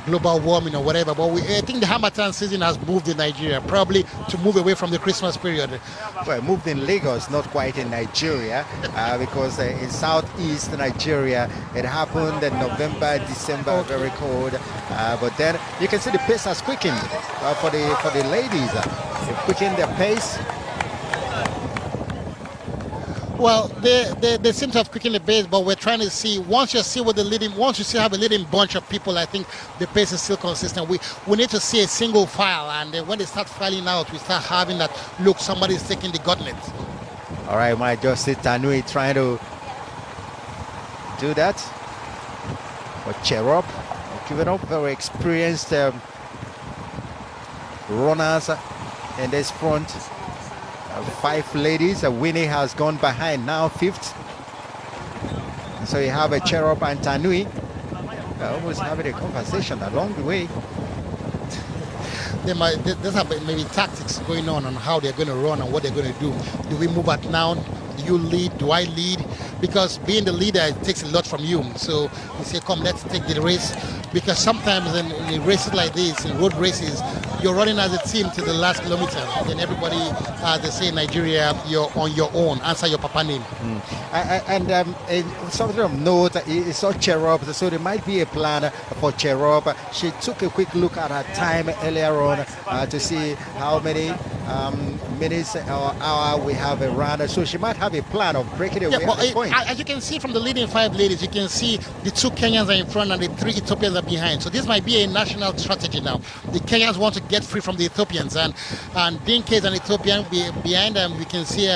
global warming or whatever. But I think the Harmattan season has moved in Nigeria, probably to move away from the Christmas period. Well, moved in Lagos, not quite in Nigeria, because in southeast Nigeria it happened in November, December, very cold. But then you can see the pace has quickened for the ladies. They've quickened their pace. Well, they seem to have quickened the pace, but we're trying to see once you see have a leading bunch of people, I think the pace is still consistent. We need to see a single file, and when they start filing out, we start having that look, somebody's taking the gauntlet. All right, might just see Tanui trying to do that. But Cherub giving up, very experienced runners in this front. 5 ladies. Winnie has gone behind, now 5th. So you have a Cherub and Tanui almost having a conversation along the way. There's maybe tactics going on how they're going to run and what they're going to do. Do we move at now? Do you lead? Do I lead? Because being the leader, it takes a lot from you. So you say, come, let's take the race. Because sometimes in races like this, in road races, you're running as a team to the last kilometer. Then everybody, they say in Nigeria, you're on your own. Answer your papa name. And something of note, it's not Cherub, so there might be a plan for Cherub. She took a quick look at her time earlier on to see how many minutes or hour we have around. So she might have a plan of breaking away at the point. As you can see from the leading 5 ladies, you can see the 2 Kenyans are in front and the 3 Ethiopians are behind. So this might be a national strategy now. The Kenyans want to get free from the Ethiopians, and Dinke is an Ethiopian behind them. We can see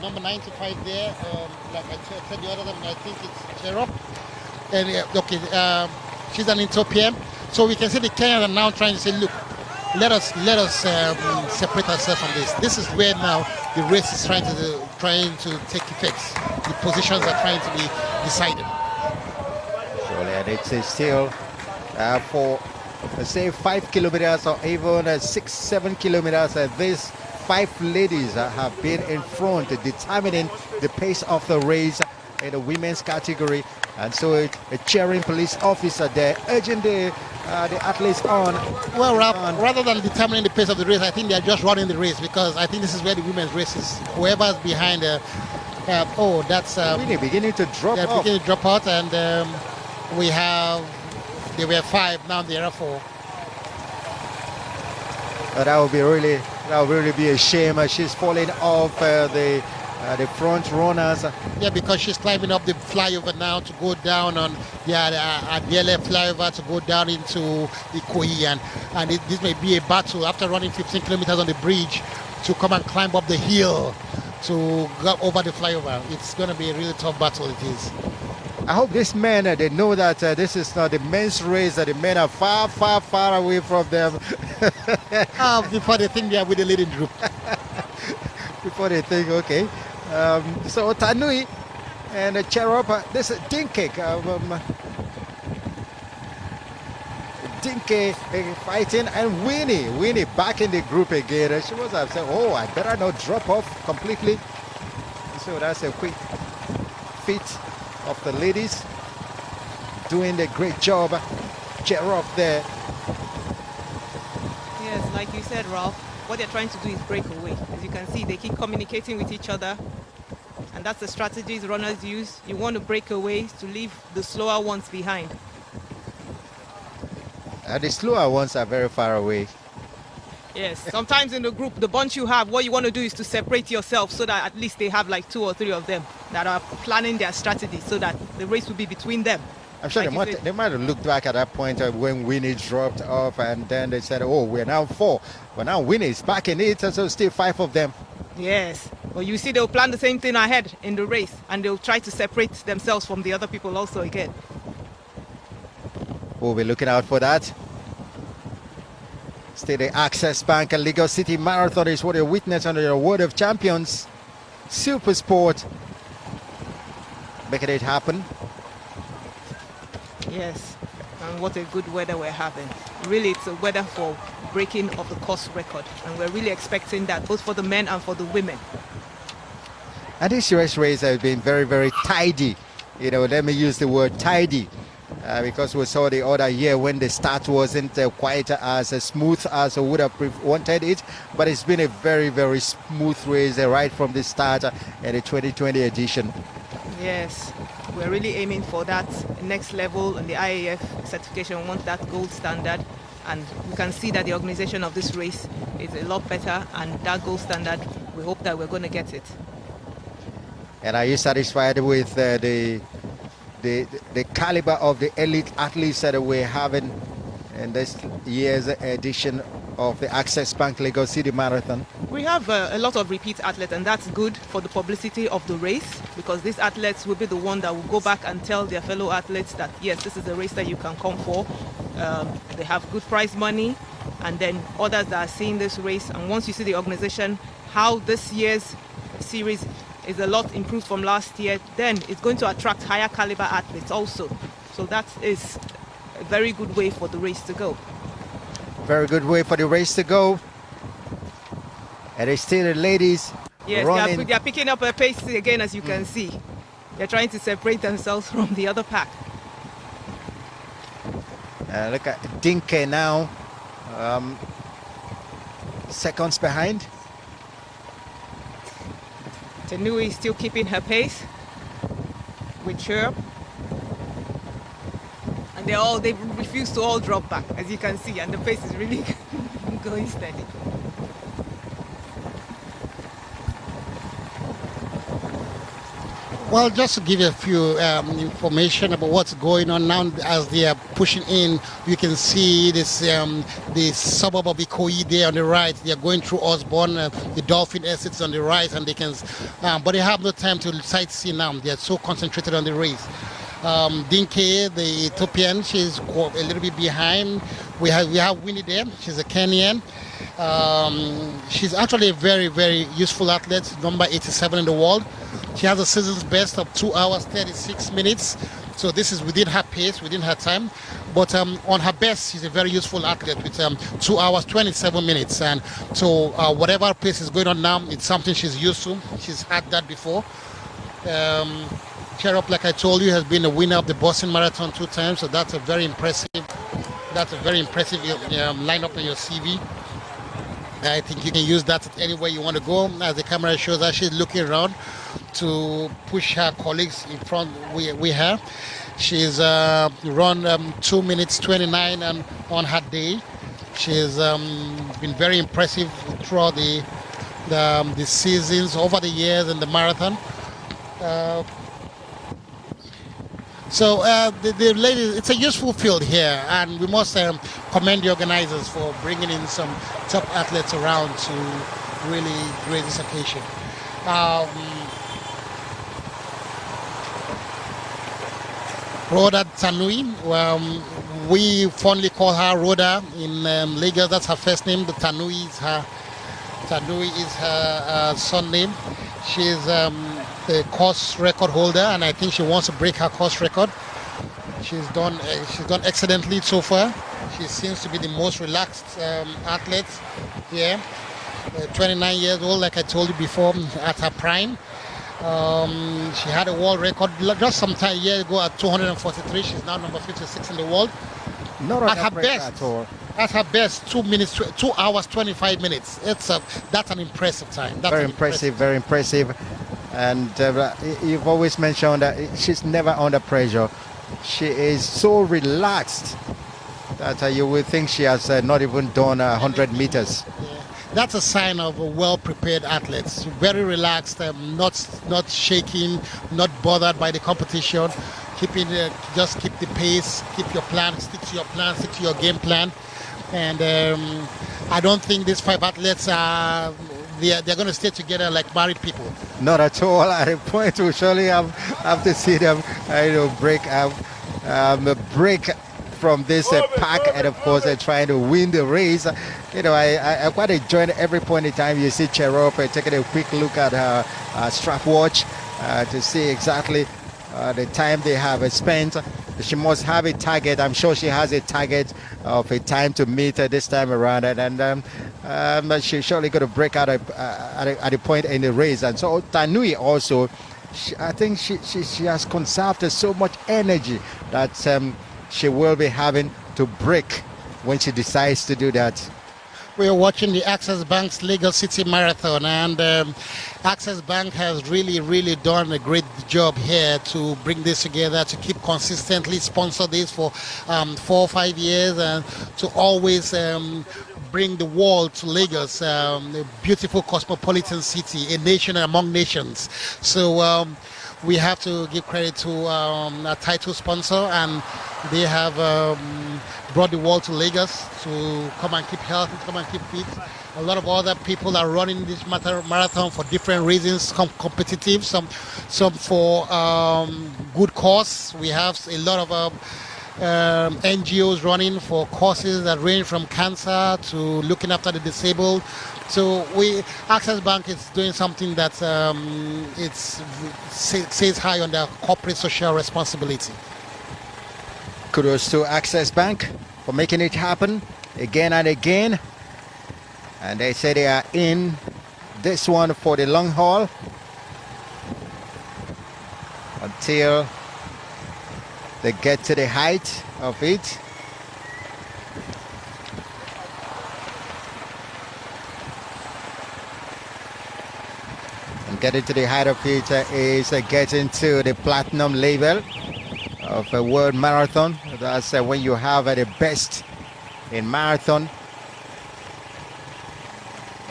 number 95 there. Like I said the other time, I think it's Cherub. And she's an Ethiopian. So we can see the Kenyans are now trying to say, look, let us separate ourselves from this. This is where now the race is trying to take effect. The positions are trying to be decided. Surely, and it's still for say 5 kilometers or even 6-7 kilometers. These 5 ladies have been in front, determining the pace of the race in the women's category. And so a cheering police officer there urging the athletes on. Well, rather than determining the pace of the race, I think they're just running the race, because I think this is where the women's race is. Whoever's behind, that's really beginning to drop off. Beginning to drop out, and there were 5, now there are 4. That would really be a shame. She's falling off the front runners. Yeah, because she's climbing up the flyover now to go down on the Adiele flyover to go down into Ikoyi, and this may be a battle after running 15 kilometers on the bridge to come and climb up the hill to go over the flyover. It's going to be a really tough battle, it is. I hope these men, they know that this is not the men's race, that the men are far, far, far away from them. Before they think they are with the leading group. Before they think, okay. So Tanui and Cherub, this is Dinke. Dinke fighting, and Winnie back in the group again. She was upset, oh, I better not drop off completely. So that's a quick feat of the ladies doing the great job. Cherub there. Yes, like you said, Ralph, what they're trying to do is break away. As you can see, they keep communicating with each other, and that's the strategies runners use. You want to break away to leave the slower ones behind. The slower ones are very far away. Yes, sometimes in the group, the bunch you have, what you want to do is to separate yourself so that at least they have like 2 or 3 of them that are planning their strategy so that the race will be between them. I'm sure like they might have looked back at that point when Winnie dropped off, and then they said, oh, we're now 4. But now Winnie's back in it, and so still 5 of them. Yes. Well, you see, they'll plan the same thing ahead in the race, and they'll try to separate themselves from the other people also again. We'll be looking out for that. Still, the Access Bank and Lagos City Marathon is what you witness under the World of Champions. Super sport. Making it happen. Yes, and what a good weather we're having. really it's a weather for breaking of the course record, and we're really expecting that both for the men and for the women. And this US race has been very, very tidy. You know, let me use the word tidy, because we saw the other year when the start wasn't quite as smooth as we would have wanted it. But it's been a very, very smooth race right from the start in the 2020 edition. Yes, we're really aiming for that next level, and the IAF certification wants that gold standard. And we can see that the organization of this race is a lot better, and that gold standard, we hope that we're going to get it. And are you satisfied with the caliber of the elite athletes that we're having in this year's edition of the Access Bank Lagos City Marathon? We have a lot of repeat athletes, and that's good for the publicity of the race, because these athletes will be the one that will go back and tell their fellow athletes that yes, this is the race that you can come for. They have good prize money, and then others that are seeing this race, and once you see the organization, how this year's series is a lot improved from last year, then it's going to attract higher caliber athletes also. So that is a very good way for the race to go. Very good way for the race to go. And it's still the ladies running. They are picking up a pace again, as you can see. They're trying to separate themselves from the other pack. Look at Dinke now, seconds behind. Tenui is still keeping her pace with Sherp. And they refuse to all drop back, as you can see, and the pace is really going steady. Well, just to give you a few information about what's going on now as they are pushing in, you can see this the suburb of Ikoyi there on the right. They are going through Osborne, the Dolphin Estates on the right, and they can, but they have no time to sightsee now. They are so concentrated on the race. Dinke, the Ethiopian, she's a little bit behind. We have Winnie there. She's a Kenyan. She's actually a very, very useful athlete, number 87 in the world. She has a season's best of 2 hours 36 minutes. So this is within her pace, within her time. But on her best, she's a very useful athlete with 2 hours 27 minutes. And so whatever pace is going on now, it's something she's used to. She's had that before. Cherub, like I told you, has been a winner of the Boston Marathon 2 times. So that's a very impressive. That's a very impressive lineup in your CV. I think you can use that anywhere you want to go. As the camera shows her, she's looking around to push her colleagues in front with her. She's run 2 minutes 29 on her day. She's been very impressive throughout the seasons, over the years in the marathon. So the ladies, it's a useful field here, and we must commend the organizers for bringing in some top athletes around to really grace this occasion. Rhoda Tanui, we fondly call her Rhoda in Lagos. That's her first name, but Tanui is her son name. She's the course record holder, and I think she wants to break her course record. She's done excellently so far. She seems to be the most relaxed athlete here. 29 years old, like I told you before, at her prime. She had a world record just some time a year ago at 243. She's now number 56 in the world. Not at her best. At all. At her best, 2 hours 25 minutes. That's an impressive time. That's very impressive, very impressive. And you've always mentioned that she's never under pressure. She is so relaxed that you would think she has not even done 100 meters. Yeah. That's a sign of a well-prepared athletes. Very relaxed, not shaking, not bothered by the competition. Just keep the pace, keep your plan, stick to your plan, stick to your game plan. And I don't think these 5 athletes are. They're going to stay together like married people. Not at all. At a point, we surely have to see them, break from this pack, and of course, they're trying to win the race. I quite enjoyed every point in time you see Cherub taking a quick look at her strap watch to see exactly the time they have spent. She must have a target. I'm sure she has a target of a time to meet this time around, and she's surely going to break out at a point in the race. And so Tanui also, I think she has conserved so much energy that she will be having to break when she decides to do that. We are watching the Access Bank's Lagos City Marathon, and Access Bank has really done a great job here to bring this together, to keep consistently sponsor this for 4 or 5 years, and to always bring the world to Lagos, a beautiful cosmopolitan city, a nation among nations. So we have to give credit to our title sponsor, and they have brought the world to Lagos to come and keep healthy, come and keep fit. A lot of other people are running this marathon for different reasons, some competitive, some for good cause. We have a lot of NGOs running for causes that range from cancer to looking after the disabled. So Access Bank is doing something that says high on their corporate social responsibility. Kudos to Access Bank for making it happen again and again. And they say they are in this one for the long haul until they get to the height of it. And getting to the height of it is getting to the platinum level of a world marathon. That's when you have the best in marathon.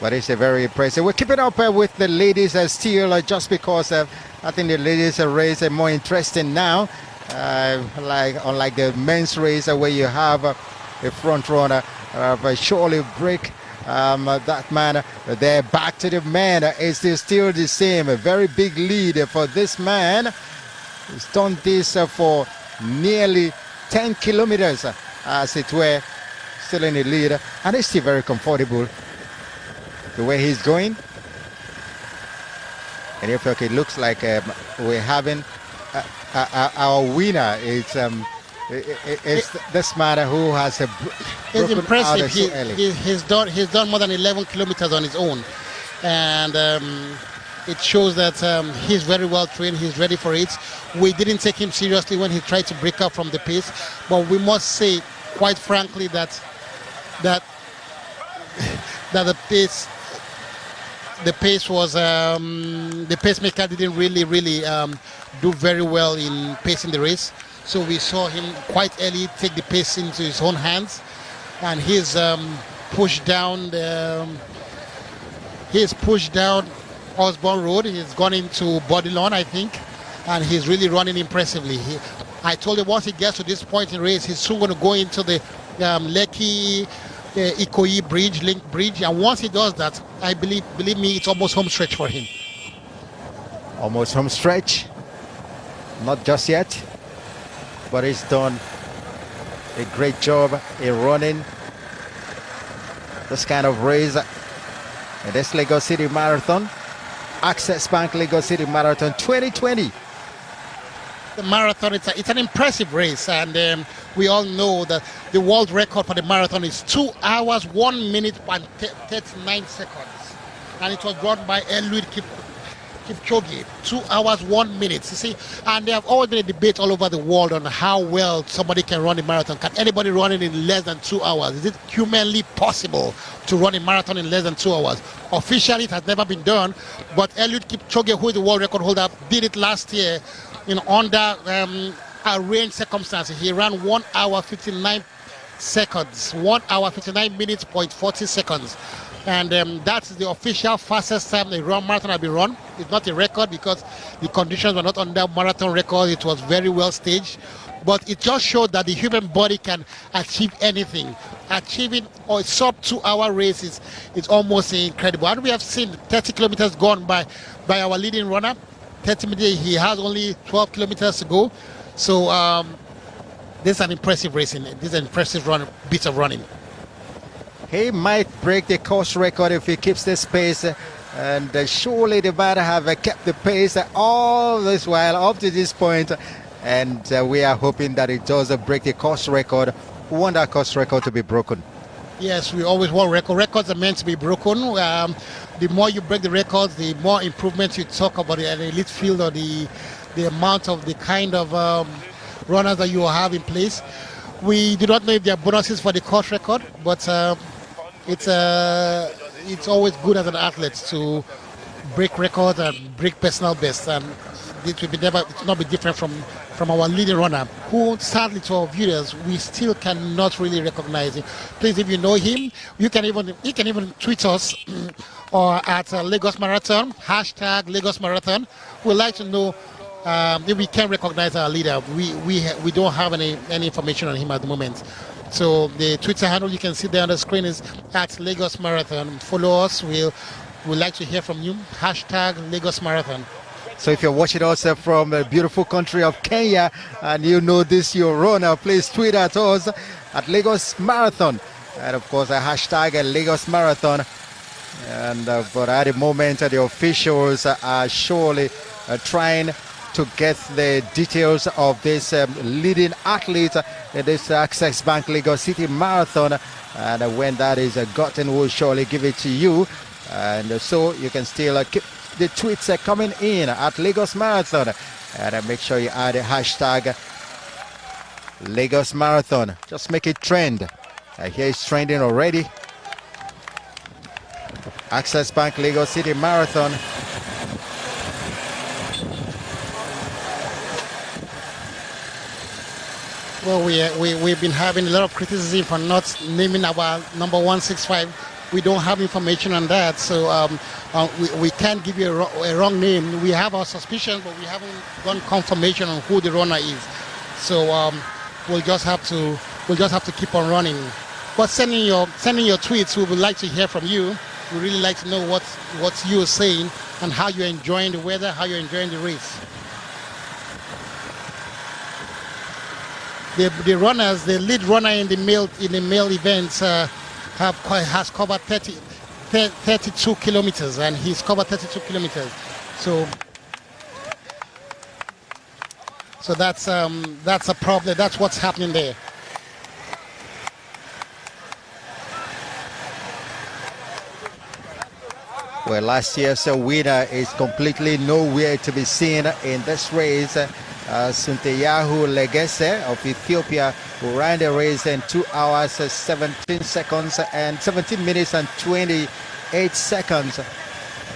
But it's very impressive. We're keeping up with the ladies still, just because I think the ladies race are more interesting now. Unlike the men's race, where you have a front runner, surely break that man. They're back to the man. It's still the same. A very big lead for this man. He's done this for nearly 10 kilometers, as it were, still in the lead, and it's still very comfortable the way he's going. And if it looks like we're having our winner, it's this man who has it's impressive. He's done more than 11 kilometers on his own, and it shows that he's very well trained. He's ready for it. We didn't take him seriously when he tried to break up from the pace, but we must say, quite frankly, that the pace was the pacemaker didn't really do very well in pacing the race. So we saw him quite early take the pace into his own hands, and he's pushed down Osborne Road. He's gone into Bodilon, I think, and he's really running impressively. I told him once he gets to this point in the race, he's soon going to go into the Lekki Ikoyi bridge, link bridge, and once he does that, I believe me, it's almost home stretch for him. Almost home stretch, not just yet, but he's done a great job in running this kind of race in this Lagos City Marathon, Access Bank Lagos City Marathon 2020. The marathon, it's an impressive race, and we all know that the world record for the marathon is 2 hours, 1 minute and 39 seconds, and it was run by Eliud Kipchoge, 2 hours, 1 minute. You see, and there have always been a debate all over the world on how well somebody can run a marathon. Can anybody run it in less than 2 hours? Is it humanly possible to run a marathon in less than 2 hours? Officially, it has never been done, but Eliud Kipchoge, who is the world record holder, did it last year under arranged circumstances. He ran 1 hour 59 seconds, 1 hour 59 minutes, 40 seconds. And that's the official fastest time the marathon has been run. It's not a record because the conditions were not under marathon record. It was very well staged. But it just showed that the human body can achieve anything. Achieving a sub 2 hour race is almost incredible. And we have seen 30 kilometers gone by our leading runner. 30 minutes, he has only 12 kilometers to go. So this is an impressive racing. This is an impressive bit of running. He might break the course record if he keeps this pace And surely the man have kept the pace all this while up to this point. And we are hoping that it does break the course record. We want that course record to be broken. Yes, we always want records. Records are meant to be broken. The more you break the records, the more improvements you talk about the elite field, or the amount of the kind of runners that you have in place. We do not know if there are bonuses for the course record, but it's always good as an athlete to break records and break personal bests, and it will not be different from our leading runner, who sadly to our viewers we still cannot really recognize him. Please, if you know him, he can even tweet us or at Lagos Marathon #Lagos Marathon. We'd like to know if we can recognize our leader. We don't have any information on him at the moment. So the Twitter handle you can see there on the screen is at Lagos Marathon. Follow us. We'd like to hear from you. #Lagos Marathon. So if you're watching us from the beautiful country of Kenya and you know this your runner, please tweet at us at Lagos Marathon, and of course a #Lagos Marathon. And but at the moment the officials are surely trying to get the details of this leading athlete in this Access Bank Lagos City Marathon, and when that is gotten, we'll surely give it to you. And so you can still keep the tweets coming in at Lagos Marathon, and make sure you add the #Lagos Marathon. Just make it trend. Here it's trending already. Access Bank Lagos City Marathon. Well, we've been having a lot of criticism for not naming our number 165. We don't have information on that, so we can't give you a wrong name. We have our suspicions, but we haven't gotten confirmation on who the runner is. So we'll just have to keep on running. But sending your tweets, we would like to hear from you. We really like to know what you're saying and how you're enjoying the weather, how you're enjoying the race. The runners, the lead runner in the male events has covered 32 kilometers, and he's covered 32 kilometers. So that's a problem. That's what's happening there. Well, last year's winner is completely nowhere to be seen in this race. Sunteyahu Legese of Ethiopia, who ran the race in 2 hours 17 seconds and 17 minutes and 28 seconds.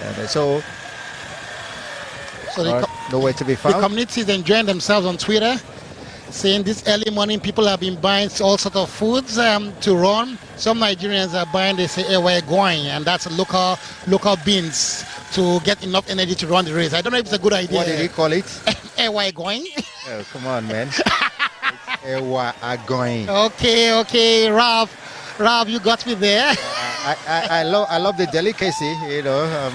And so nowhere to be found. The community is enjoying themselves on Twitter, saying this early morning people have been buying all sorts of foods to run. Some Nigerians are buying, they say, we're going, and that's local beans to get enough energy to run the race. I don't know if it's a good idea. What did he call it? We're going. Oh, come on, man. It's going. Okay, Rob, you got me there. I love the delicacy, you know.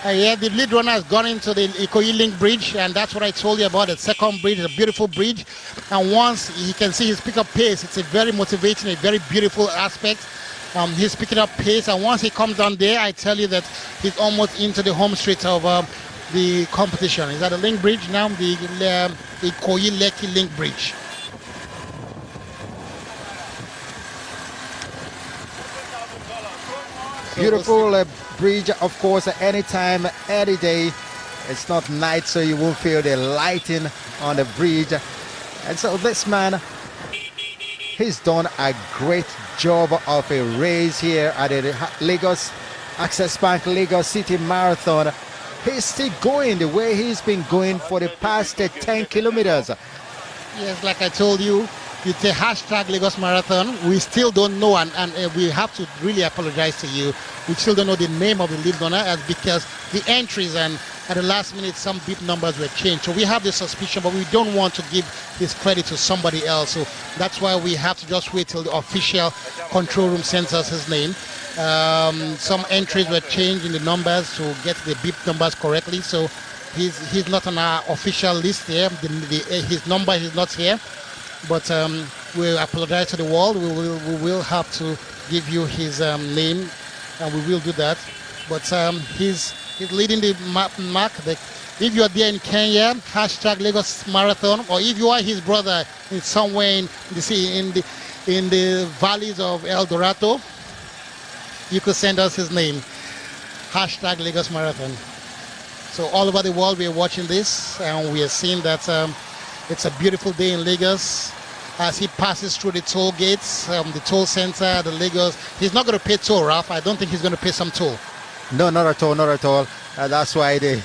Yeah, the lead runner has gone into the Ikoyi Link Bridge, and that's what I told you about. The second bridge, a beautiful bridge, and once he can see his pickup pace, it's a very motivating, a very beautiful aspect. He's picking up pace, and once he comes down there, I tell you that he's almost into the home straight of the competition. He's at the Link Bridge now, the Ikoyi Lekki Link Bridge. Beautiful bridge, of course, anytime, any day. It's not night, so you won't feel the lighting on the bridge. And so this man, he's done a great job of a race here at the Lagos Access Bank Lagos City Marathon. He's still going the way he's been going for the past 10 kilometers. Yes, like I told you, it's a # Lagos Marathon. We still don't know, and we have to really apologize to you. We still don't know the name of the lead runner, because the entries and at the last minute some bit numbers were changed. So we have the suspicion, but we don't want to give this credit to somebody else. So that's why we have to just wait till the official control room sends us his name. Some entries were changed in the numbers to get the bip numbers correctly. So he's not on our official list here. His number is not here. But we apologize to the world. We will have to give you his name, and we will do that. But he's He's leading the mark. If you're there in Kenya, hashtag Lagos Marathon, or if you are his brother in somewhere in the valleys of El Dorado, you could send us his name. Hashtag Lagos Marathon. So all over the world we are watching this, and we are seeing that it's a beautiful day in Lagos. As he passes through the toll gates, the toll center, the Lagos. He's not going to pay toll, Ralph. I don't think he's going to pay some toll. No, not at all, not at all. That's why the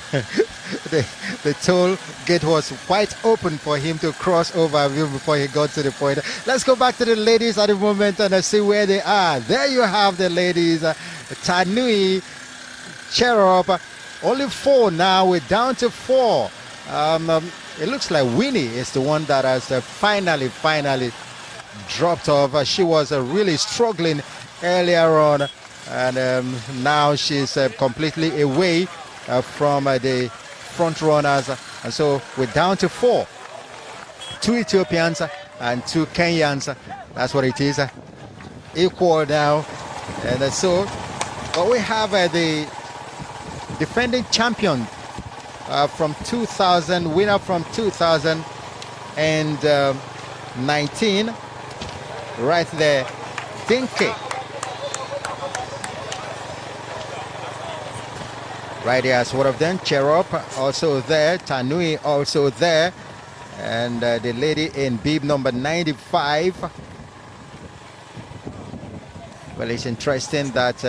toll gate was quite open for him to cross over before he got to the point. Let's go back to the ladies at the moment and see where they are. There you have the ladies. Tanui, Cherub, only 4 now. We're down to 4. It looks like Winnie is the one that has finally dropped off. She was really struggling earlier on, and now she's completely away from the front runners, and so we're down to 4. 2 Ethiopians and 2 Kenyans. That's what it is. Equal now, and so but we have the defending champion from 2000, winner from 2019, right there, Dinky. Right here as one of them, Cherub also there, Tanui also there, and the lady in bib number 95. Well, it's interesting that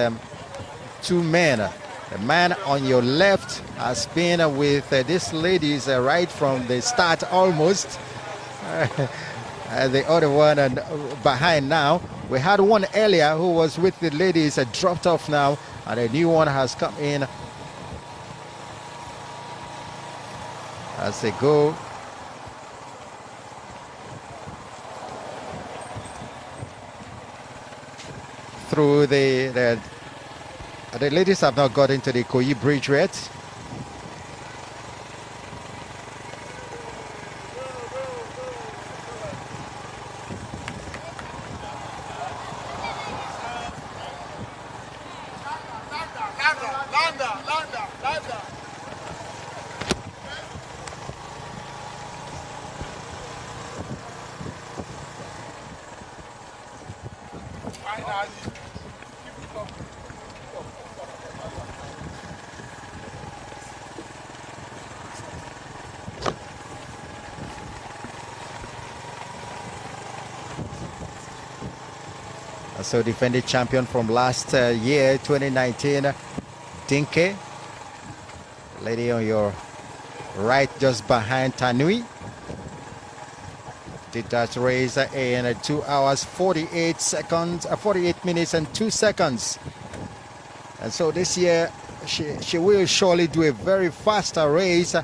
2 men, the man on your left has been with these ladies right from the start almost. The other one behind now. We had one earlier who was with the ladies, dropped off now, and a new one has come in as they go. Through the ladies have not got into the Koyi Bridge yet. So defending champion from last year, 2019, Dinke. Lady on your right, just behind Tanui. Did that race in 2 hours, 48 seconds, 48 minutes and 2 seconds. And so this year, she will surely do a very faster race,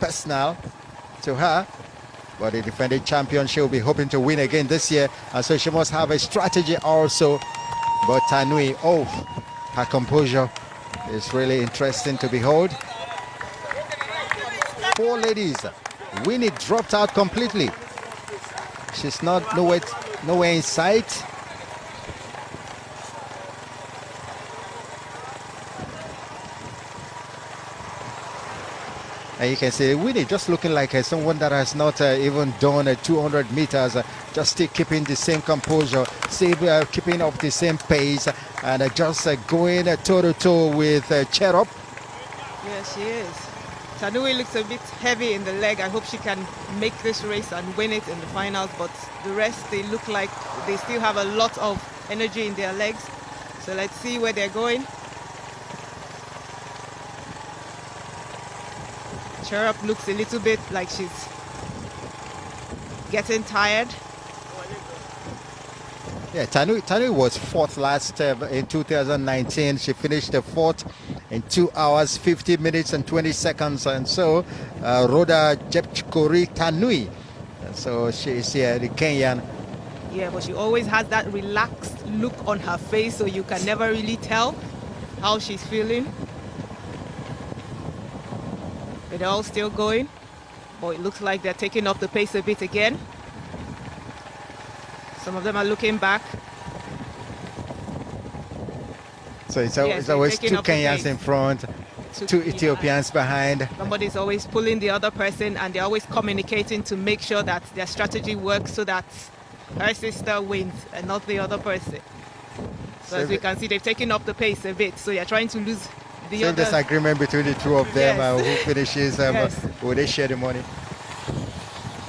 personal to her. But the defending champion, she'll be hoping to win again this year, and so she must have a strategy also. But Tanui, oh, her composure is really interesting to behold. 4 ladies. Winnie dropped out completely. She's not nowhere in sight. And you can see Winnie just looking like someone that has not even done 200 meters, just still keeping the same composure, still keeping up the same pace, and just going toe-to-toe with Cherub. Yeah, she is. Tanui looks a bit heavy in the leg. I hope she can make this race and win it in the finals, but the rest, they look like they still have a lot of energy in their legs. So let's see where they're going. Cherub looks a little bit like she's getting tired. Yeah, Tanui was 4th last in 2019. She finished 4th in 2 hours, 50 minutes and 20 seconds. And so Rhoda Jepchikori Tanui. And so she's here, the Kenyan. Yeah, but she always has that relaxed look on her face, so you can never really tell how she's feeling. They're all still going, but it looks like they're taking up the pace a bit again. Some of them are looking back. So it's always two Kenyans in front, two Ethiopians behind. Somebody's always pulling the other person, and they're always communicating to make sure that their strategy works so that her sister wins and not the other person. So as you can see, they've taken up the pace a bit. So you're trying to lose the other. Disagreement between the two of them. Who finishes? Will they share the money?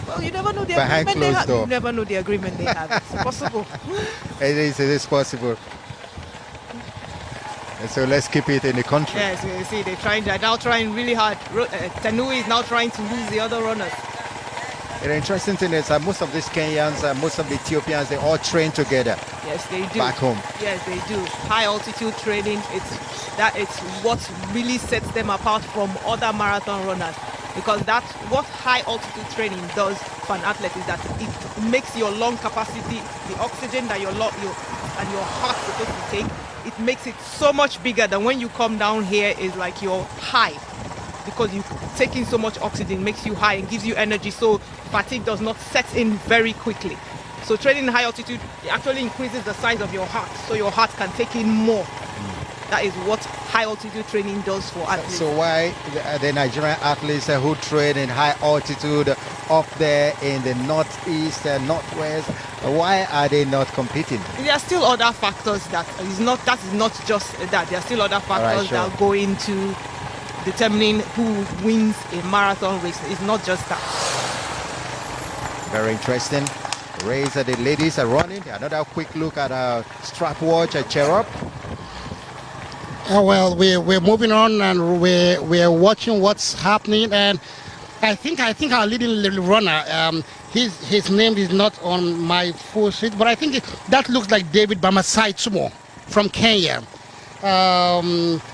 Well, you never know the Behind agreement they have. door. You never know the agreement they have. It's possible. It is possible. And so let's keep it in the country. Yes, you see, they're now trying really hard. Tanui is now trying to lose the other runners. The interesting thing is most of these Kenyans, most of the Ethiopians, they all train together. Yes, they do. Back home. Yes, they do. High altitude training, it's what really sets them apart from other marathon runners. Because that's what high altitude training does for an athlete, is that it makes your lung capacity, the oxygen that your heart's supposed to take, it makes it so much bigger than when you come down here is like you're high. Because you taking so much oxygen makes you high and gives you energy, so fatigue does not set in very quickly. So training in high altitude actually increases the size of your heart, so your heart can take in more. That is what high altitude training does for athletes. So why the Nigerian athletes who train in high altitude up there in the northeast and northwest, why are they not competing? There are still other factors that is not just that. There are still other factors that go into determining who wins a marathon race. It's not just that. Very interesting. Race that the ladies are running. Another quick look at our strap watch at Cherub. Well, we're moving on, and we're watching what's happening, and I think our leading runner, his name is not on my full sheet, but I think that looks like David Bamasai Tumo from Kenya.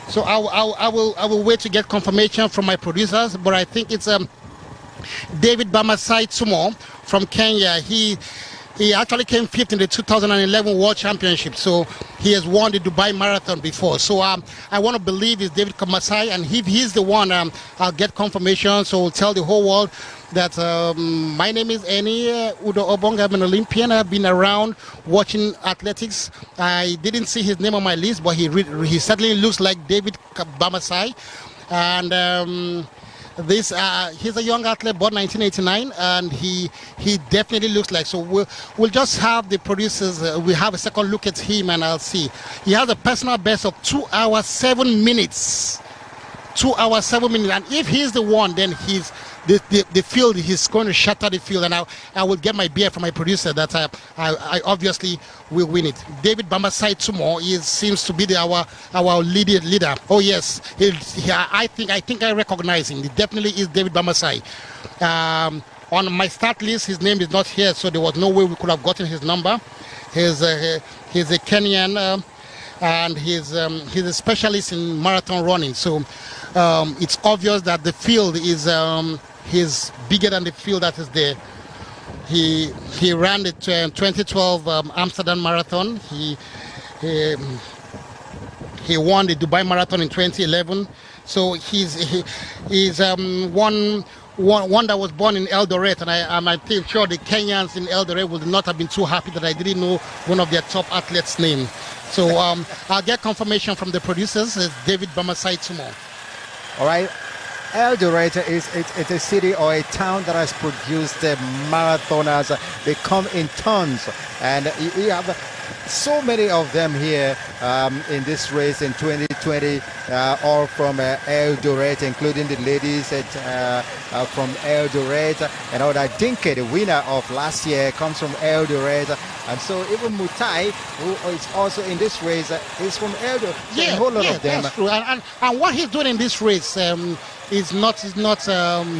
So I will wait to get confirmation from my producers, but I think it's David Bamasai Tumo from Kenya. He actually came fifth in the 2011 World Championship, so he has won the Dubai Marathon before. So I want to believe it's David Bamasai, and if he's the one, I'll get confirmation, so we'll tell the whole world that my name is Eni Udo Obong. I'm an Olympian. I've been around watching athletics. I didn't see his name on my list, but he certainly looks like David Bamasai. And he's a young athlete, born 1989, and he definitely looks like. So we'll just have the producers. We have a second look at him, and I'll see. He has a personal best of 2 hours 7 minutes. 2 hours 7 minutes, and if he's the one, then the field, he's going to shatter the field, and I will get my beer from my producer that I obviously will win it. David Bamasai Tumo seems to be our leader. Oh yes, I think I recognize him. He definitely is David Bamasai. On my start list, his name is not here, so there was no way we could have gotten his number. He's a Kenyan, and he's a specialist in marathon running. So it's obvious that the field is he's bigger than the field that is there. He ran the 2012 Amsterdam Marathon. He won the Dubai Marathon in 2011. So he's one that was born in Eldoret, and I'm sure the Kenyans in Eldoret would not have been too happy that I didn't know one of their top athletes' name. So I'll get confirmation from the producers. It's David Bamasai Tumo. All right. Eldoret it's a city or a town that has produced marathoners. They come in tons, and you have so many of them here in this race in 2020, all from Eldoret, including the ladies from Eldoret, and all that. Dinke, the winner of last year, comes from Eldoret, and so even Mutai, who is also in this race, is from Eldoret. So a whole lot of them. That's true. And what he's doing in this race is not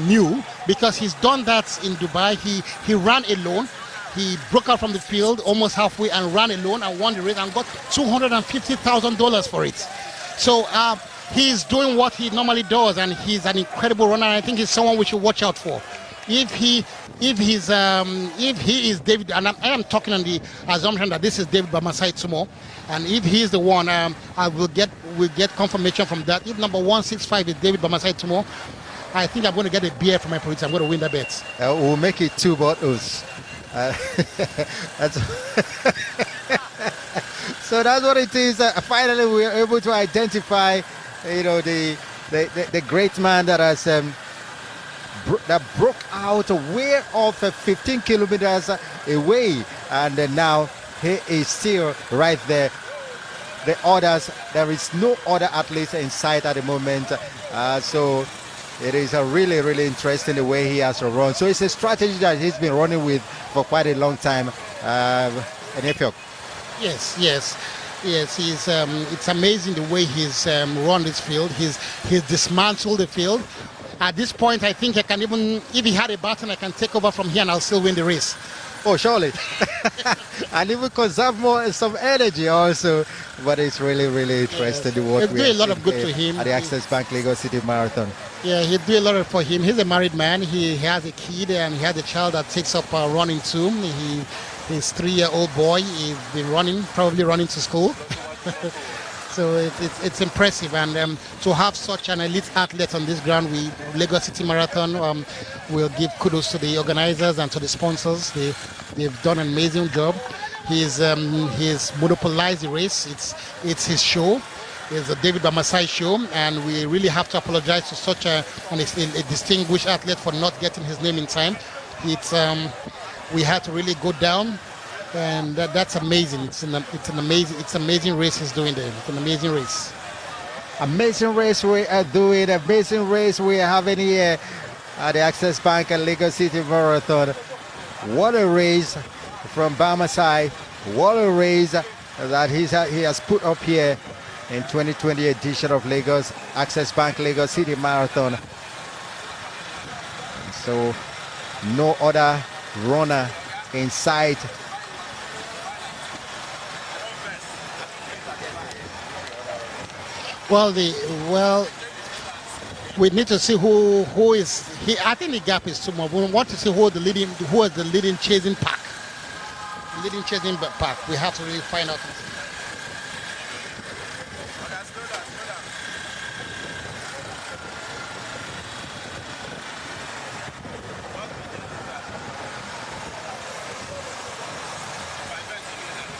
new, because he's done that in Dubai. He ran alone. He broke out from the field almost halfway and ran alone and won the race and got $250,000 for it. So he's doing what he normally does, and he's an incredible runner. I think he's someone we should watch out for. If he is David, and I am talking on the assumption that this is David Bamasai Tumo, and if he is the one, we'll get confirmation from that. If number 165 is David Bamasai Tumo, I think I'm going to get a beer from my producer. I'm going to win the bet. We'll make it 2 bottles. So that's what it is. Finally, we are able to identify, the great man that has that broke out way off 15 kilometers away, and now he is still right there. The others, there is no other athletes in sight at the moment. So it is a really, really interesting the way he has to run. So it's a strategy that he's been running with for quite a long time. Yes. He's. It's amazing the way he's run this field. He's dismantled the field. At this point, I think I can even, if he had a baton, I can take over from here and I'll still win the race. Oh, surely. And even conserve some energy also. But it's really, really interesting to watch. It's doing a lot of good to him. At the Access Bank Lagos City Marathon. Yeah, he do a lot for him. He's a married man. He has a kid and he has a child that takes up running too. He's 3-year-old boy. He's been probably running to school. So it's impressive, and to have such an elite athlete on this ground, Lagos City Marathon will give kudos to the organizers and to the sponsors. They've done an amazing job. He's monopolized the race. It's his show. It's a David Bamasai show, and we really have to apologize to such a distinguished athlete for not getting his name in time. We had to really go down. And that's amazing. It's an amazing race he's doing there. It's an amazing race. Amazing race we are doing. Amazing race we are having here at the Access Bank and Lagos City Marathon. What a race from Bamasai. What a race that he has put up here in 2020 edition of Lagos Access Bank Lagos City Marathon. So no other runner in sight. Well, we need to see who is. I think the gap is too much. We want to see who is the leading chasing pack. Leading chasing pack. We have to really find out.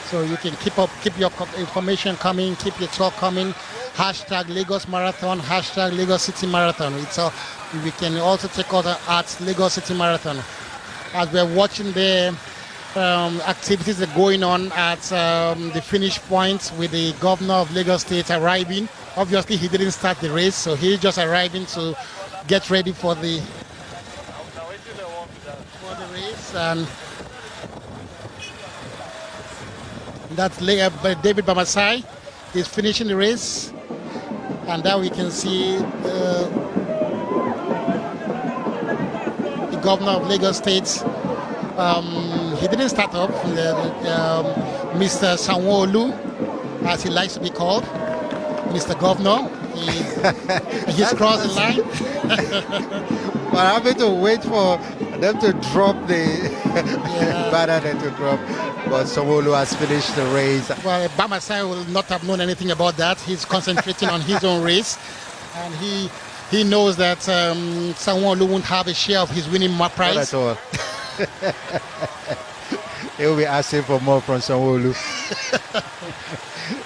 So you can keep your information coming, keep your talk coming. Hashtag Lagos Marathon, hashtag Lagos City Marathon. We can also take out at Lagos City Marathon. As we're watching the activities that are going on at the finish point with the governor of Lagos State arriving. Obviously, he didn't start the race, so he's just arriving to get ready for the race. And that's David Bamasai. He's finishing the race. And now we can see the governor of Lagos State. He didn't start up. Mr. Sanwo-Olu, as he likes to be called, Mr. Governor. He's crossed the line. We're having to wait for them to drop the banner to drop. But Sanwo-Olu has finished the race. Well, Bamasai will not have known anything about that. He's concentrating on his own race. And he knows that Sanwo-Olu won't have a share of his winning prize. Not at all. He will be asking for more from Sanwo-Olu.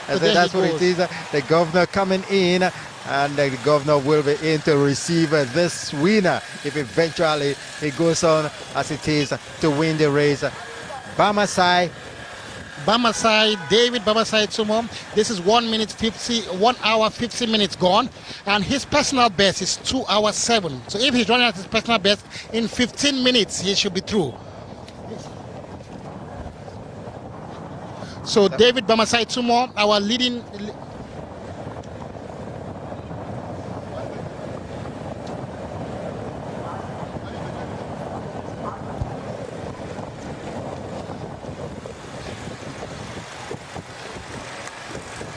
So that's what it is. The governor coming in, and the governor will be in to receive this winner if eventually he goes on as it is to win the race. Bamasai, David Bamasai Tumo. This is 1 hour 50 minutes gone, and his personal best is 2 hours 7. So if he's running at his personal best in 15 minutes, he should be through. So David Bamasai Tumo, our leading.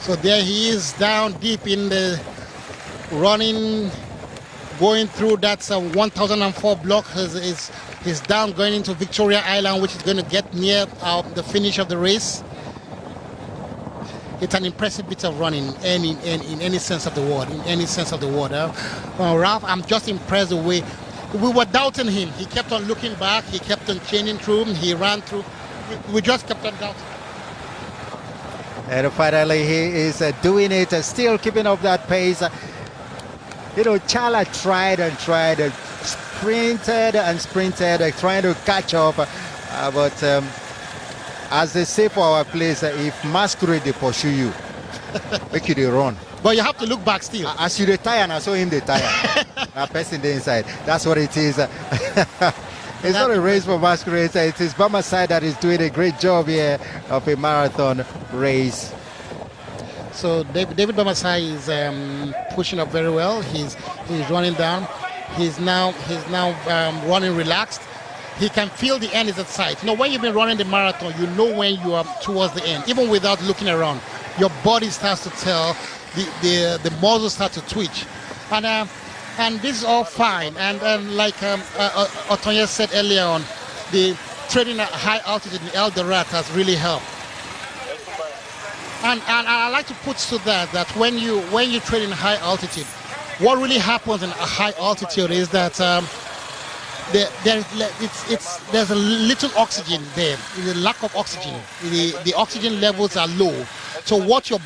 So there he is down deep in the running, going through that 1004 block. He's down going into Victoria Island, which is going to get near the finish of the race. It's an impressive bit of running in any sense of the word. In any sense of the word. Ralph, I'm just impressed the way we were doubting him. He kept on looking back. He kept on chaining through. He ran through. We just kept on doubting. And finally, he is doing it, still keeping up that pace. You know, Chala tried and tried, sprinted and sprinted, trying to catch up. But as they say for our place, if masquerade they pursue you, make you they run. But you have to look back still. As you retire, and I saw him retire. That person the inside. That's what it is. It's not a race for masquerades. It is Bamasai that is doing a great job here of a marathon race. So David Bamasai is pushing up very well. He's running down. He's now running relaxed. He can feel the end is at sight. You know, when you've been running the marathon, you know when you are towards the end, even without looking around. Your body starts to tell, the muscles start to twitch, and this is all fine. And like Otonya said earlier on, the training at high altitude in Eldoret has really helped. And I like to put to that when you train in high altitude, what really happens in a high altitude is that there's a little oxygen there. There's a lack of oxygen. The oxygen levels are low. So what your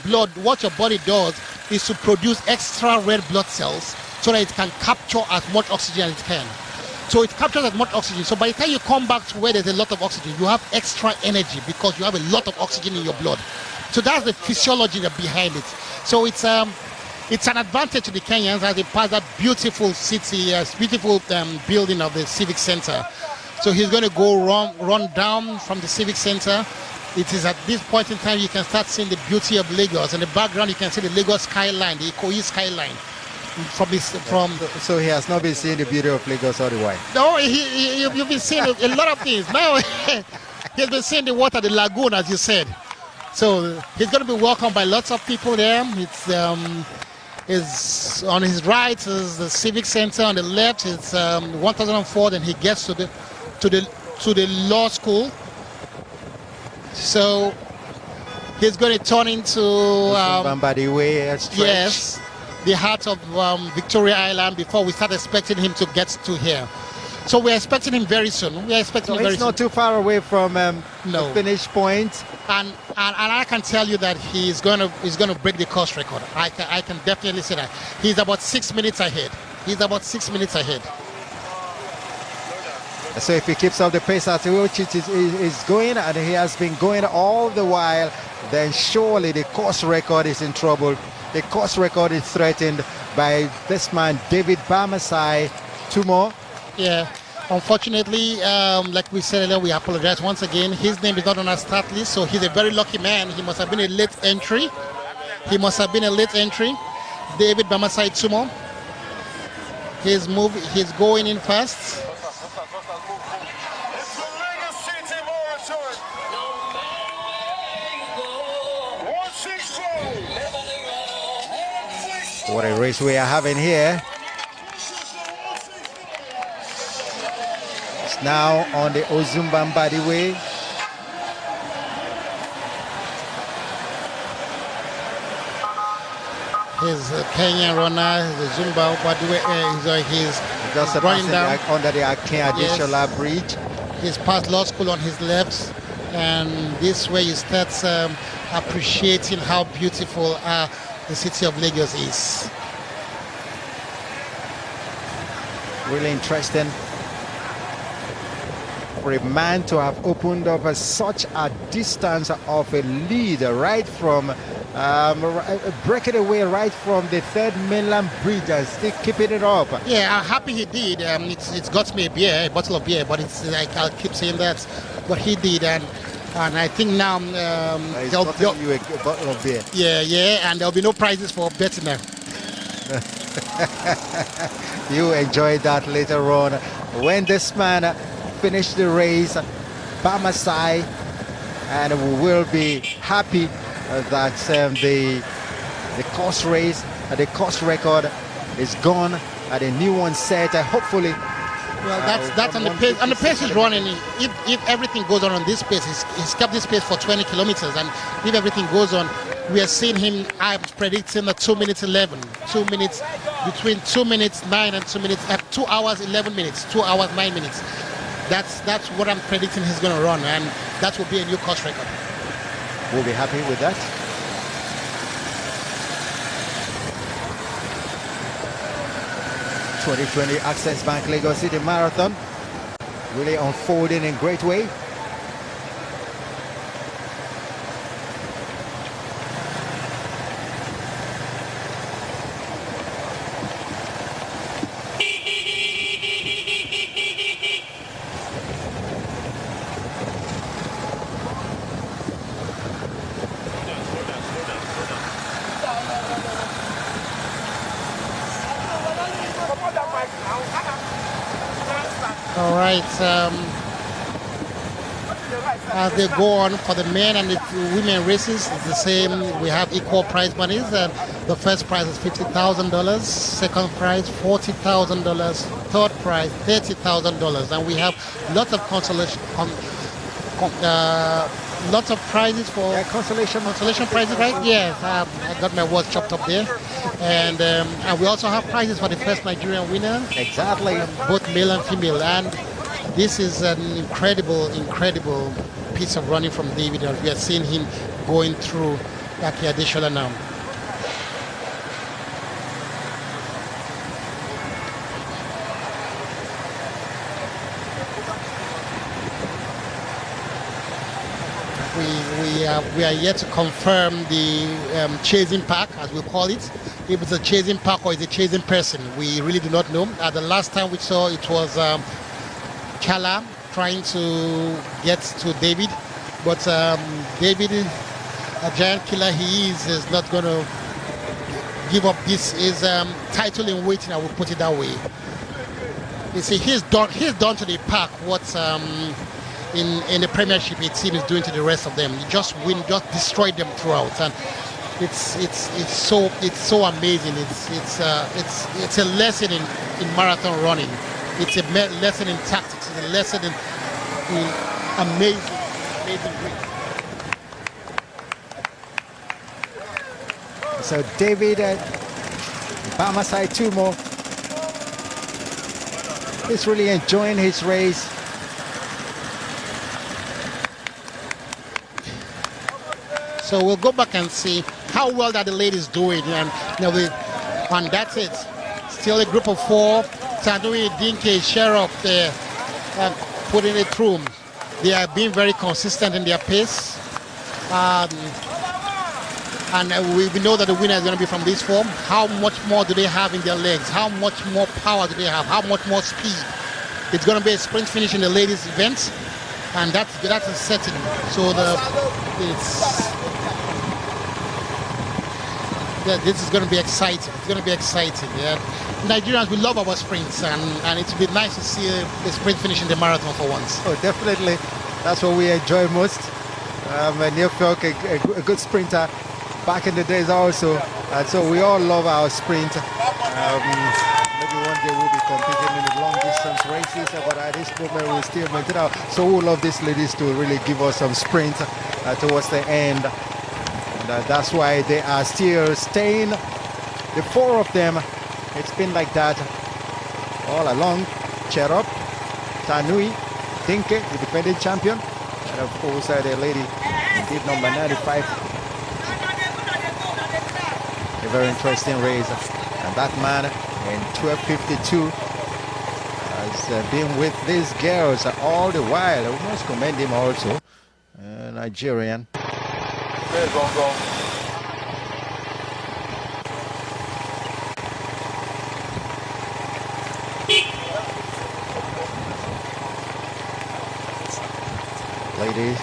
body does is to produce extra red blood cells so that it can capture as much oxygen as it can. So it captures as much oxygen. So by the time you come back to where there's a lot of oxygen, you have extra energy because you have a lot of oxygen in your blood. So that's the physiology behind it. So it's an advantage to the Kenyans as they pass that beautiful city, beautiful building of the Civic Center. So he's going to go run down from the Civic Center. It is at this point in time you can start seeing the beauty of Lagos. In the background you can see the Lagos skyline, the Ikoyi skyline. So he has not been seeing the beauty of Lagos all the while. No, you've been seeing a lot of things. Now he's been seeing the water, the lagoon, as you said. So he's going to be welcomed by lots of people there. It's on his right is the Civic Center. On the left it's 1004. Then he gets to the law school. So he's going to turn into yes, the heart of Victoria Island before we start expecting him to get to here. So we're expecting him very soon. We're expecting him very soon. He's not too far away from the finish point. And I can tell you that he's going to break the course record. I can definitely say that. He's about 6 minutes ahead. He's about 6 minutes ahead. So if he keeps up the pace at which it is going, and he has been going all the while, then surely the course record is in trouble. The course record is threatened by this man, David Bamasai. 2 more. Yeah. Unfortunately, like we said earlier, we apologize once again. His name is not on our start list, so he's a very lucky man. He must have been a late entry. David Bamasai Tumo. He's going in fast. What a race we are having here. It's now on the Ozumbambadi way. He's a Kenyan runner, the Ozumbambadi way. He's just running down under the Akin Adeshola Bridge. He's past law school on his left, and this way he starts appreciating how beautiful the city of Lagos is. Really interesting for a man to have opened up such a distance of a lead right from breaking away right from the third mainland bridge and still keeping it up. Yeah, I'm happy he did. It's got me a bottle of beer, but it's like I'll keep saying that. But he did, and I think now they'll you a bottle of beer. Yeah, and there'll be no prizes for betting now. You enjoy that later on when this man finished the race, Bamasai, and we will be happy that the course race, the course record is gone and a new one set. Hopefully. Well, that's on the pace. And the pace is running. If everything goes on this pace, he's kept this pace for 20 kilometers. And if everything goes on, we are seeing him. I'm predicting a 2 minutes 11, 2 minutes between 2 minutes 9 and 2 minutes 2 hours 11 minutes, 2 hours 9 minutes. That's what I'm predicting he's going to run, and that will be a new course record. We'll be happy with that. 2020 Access Bank Lagos City Marathon really unfolding in great way. All right. As they go on for the men and the women races, it's the same. We have equal prize monies. The first prize is $50,000, second prize $40,000, third prize $30,000, and we have lots of consolation. Lots of prizes for consolation prizes, right? Yes, I got my words chopped up there, and we also have prizes for the first Nigerian winner. Exactly, both male and female, and this is an incredible piece of running from David. As we are seeing him going through Aki Adeshola now. We are yet to confirm the chasing pack, as we call it. If it's a chasing pack or it's a chasing person, we really do not know. The last time we saw it was Chala trying to get to David, but David, a giant killer he is not going to give up this is title in waiting. I will put it that way. You see, he's done to the pack what in the Premiership team is doing to the rest of them. You just destroy them throughout, and it's so amazing. It's a lesson in marathon running. It's a lesson in tactics. It's a lesson in amazing grit. So David Bamasai Tumo is really enjoying his race. So we'll go back and see how well that the ladies doing, and and that's it. Still a group of four. Tanui, Dinke, Sheriff, putting it through. They are being very consistent in their pace, and we know that the winner is going to be from this form. How much more do they have in their legs? How much more power do they have? How much more speed? It's going to be a sprint finish in the ladies' event, and that's a setting. So this is going to be exciting. It's going to be exciting. Yeah, Nigerians, we love our sprints, and it would be nice to see a sprint finish in the marathon for once. Oh, definitely. That's what we enjoy most. Neil Felk, a good sprinter back in the days also. And so we all love our sprint. Maybe one day we'll be competing in the long distance races, but at this moment we'll still maintain our. So we love these ladies to really give us some sprint towards the end. And that's why they are still staying. The four of them, it's been like that all along. Cherop, Tanui, Dinke, the defending champion, and of course the lady did number 95. A very interesting race. And that man in 12:52 has been with these girls all the while. I must commend him also. Nigerian. Ladies.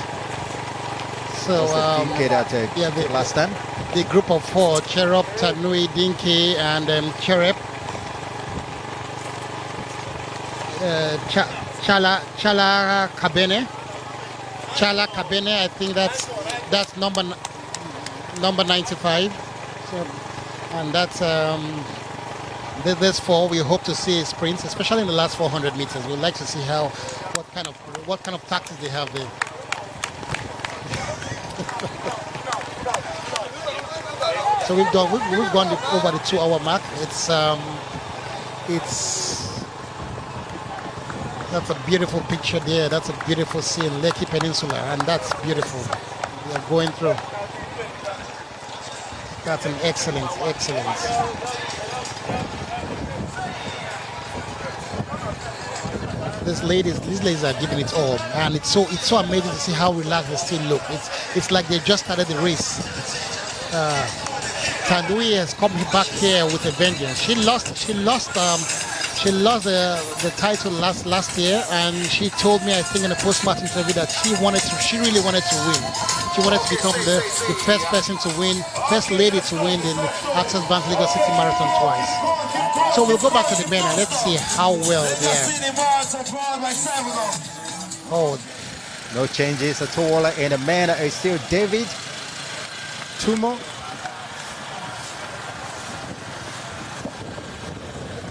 So last time. The group of four: Cherop, Tanui, Dinke, and Cherep. Chala Kabene. Chala Kabene, I think that's number 95. So, and that's there's four. We hope to see sprints, especially in the last 400 meters. We'd like to see what kind of tactics they have there. So we've gone over the 2-hour mark. That's a beautiful picture there. That's a beautiful scene, Lekki Peninsula, and that's beautiful. We are going through. That's an excellent. these ladies are giving it all, and it's so amazing to see how relaxed they still look. It's like they just started the race. Tandui has come back here with a vengeance. She lost the title last year, and she told me, I think in a post-match interview, that she really wanted to win. She wanted to become the first person to win, first lady to win the Access Bank Lagos City Marathon twice. So we'll go back to the men and let's see how well they are. Oh, no changes at all. In the men is still David Tumo.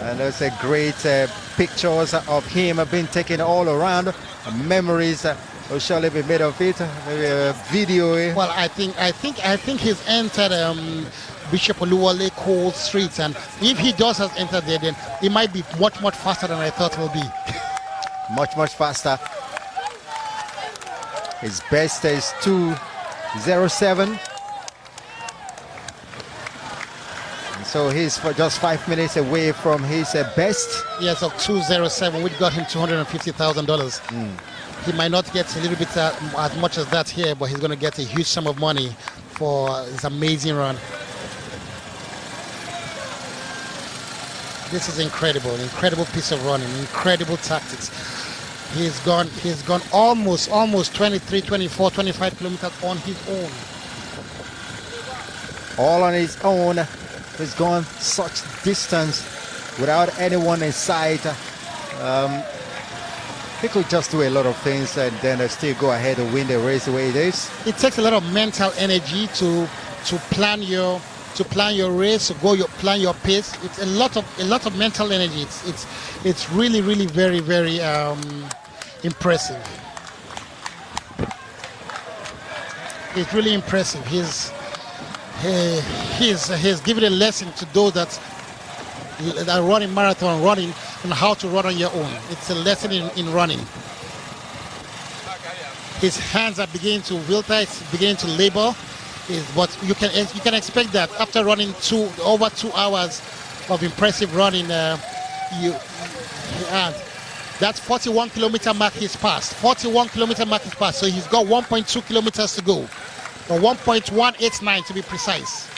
And there's a great pictures of him being taken all around. Memories will surely be made of it. Maybe a video. Well, I think he's entered Bishop Oluwole Cole Street, and if he does has entered there, then it might be much faster than I thought it will be. Much faster. His best is 2:07. So he's just 5 minutes away from his best. Yes, of 2:07, which got him $250,000. He might not get a little bit as much as that here, but he's going to get a huge sum of money for his amazing run. This is incredible piece of running, incredible tactics. He's gone almost 23, 24, 25 kilometers on his own. All on his own. He's gone such distance without anyone in sight. He could just do a lot of things and then still go ahead and win the race the way it is. It takes a lot of mental energy to plan your race, to plan your pace. It's a lot of mental energy. It's really very impressive. It's really impressive. He's given a lesson to those that are running marathon, running and how to run on your own. It's a lesson in running. His hands are beginning to wilter, it's beginning to labor. But you can expect that after running over 2 hours of impressive running, that's 41 kilometer mark he's passed. 41 kilometer mark he's passed. So he's got 1.2 kilometers to go. Or 1.189 to be precise.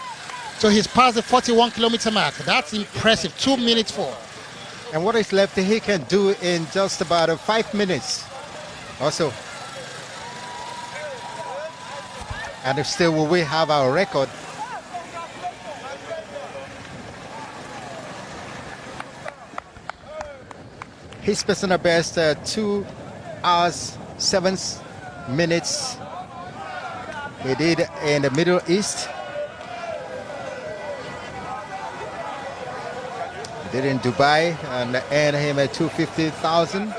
So he's passed the 41 kilometer mark. That's impressive. 2 minutes 4. And what is left he can do in just about 5 minutes also. And still will we have our record. His personal best 2 hours 7 minutes. He did in the Middle East. He did in Dubai and earned him at 250,000.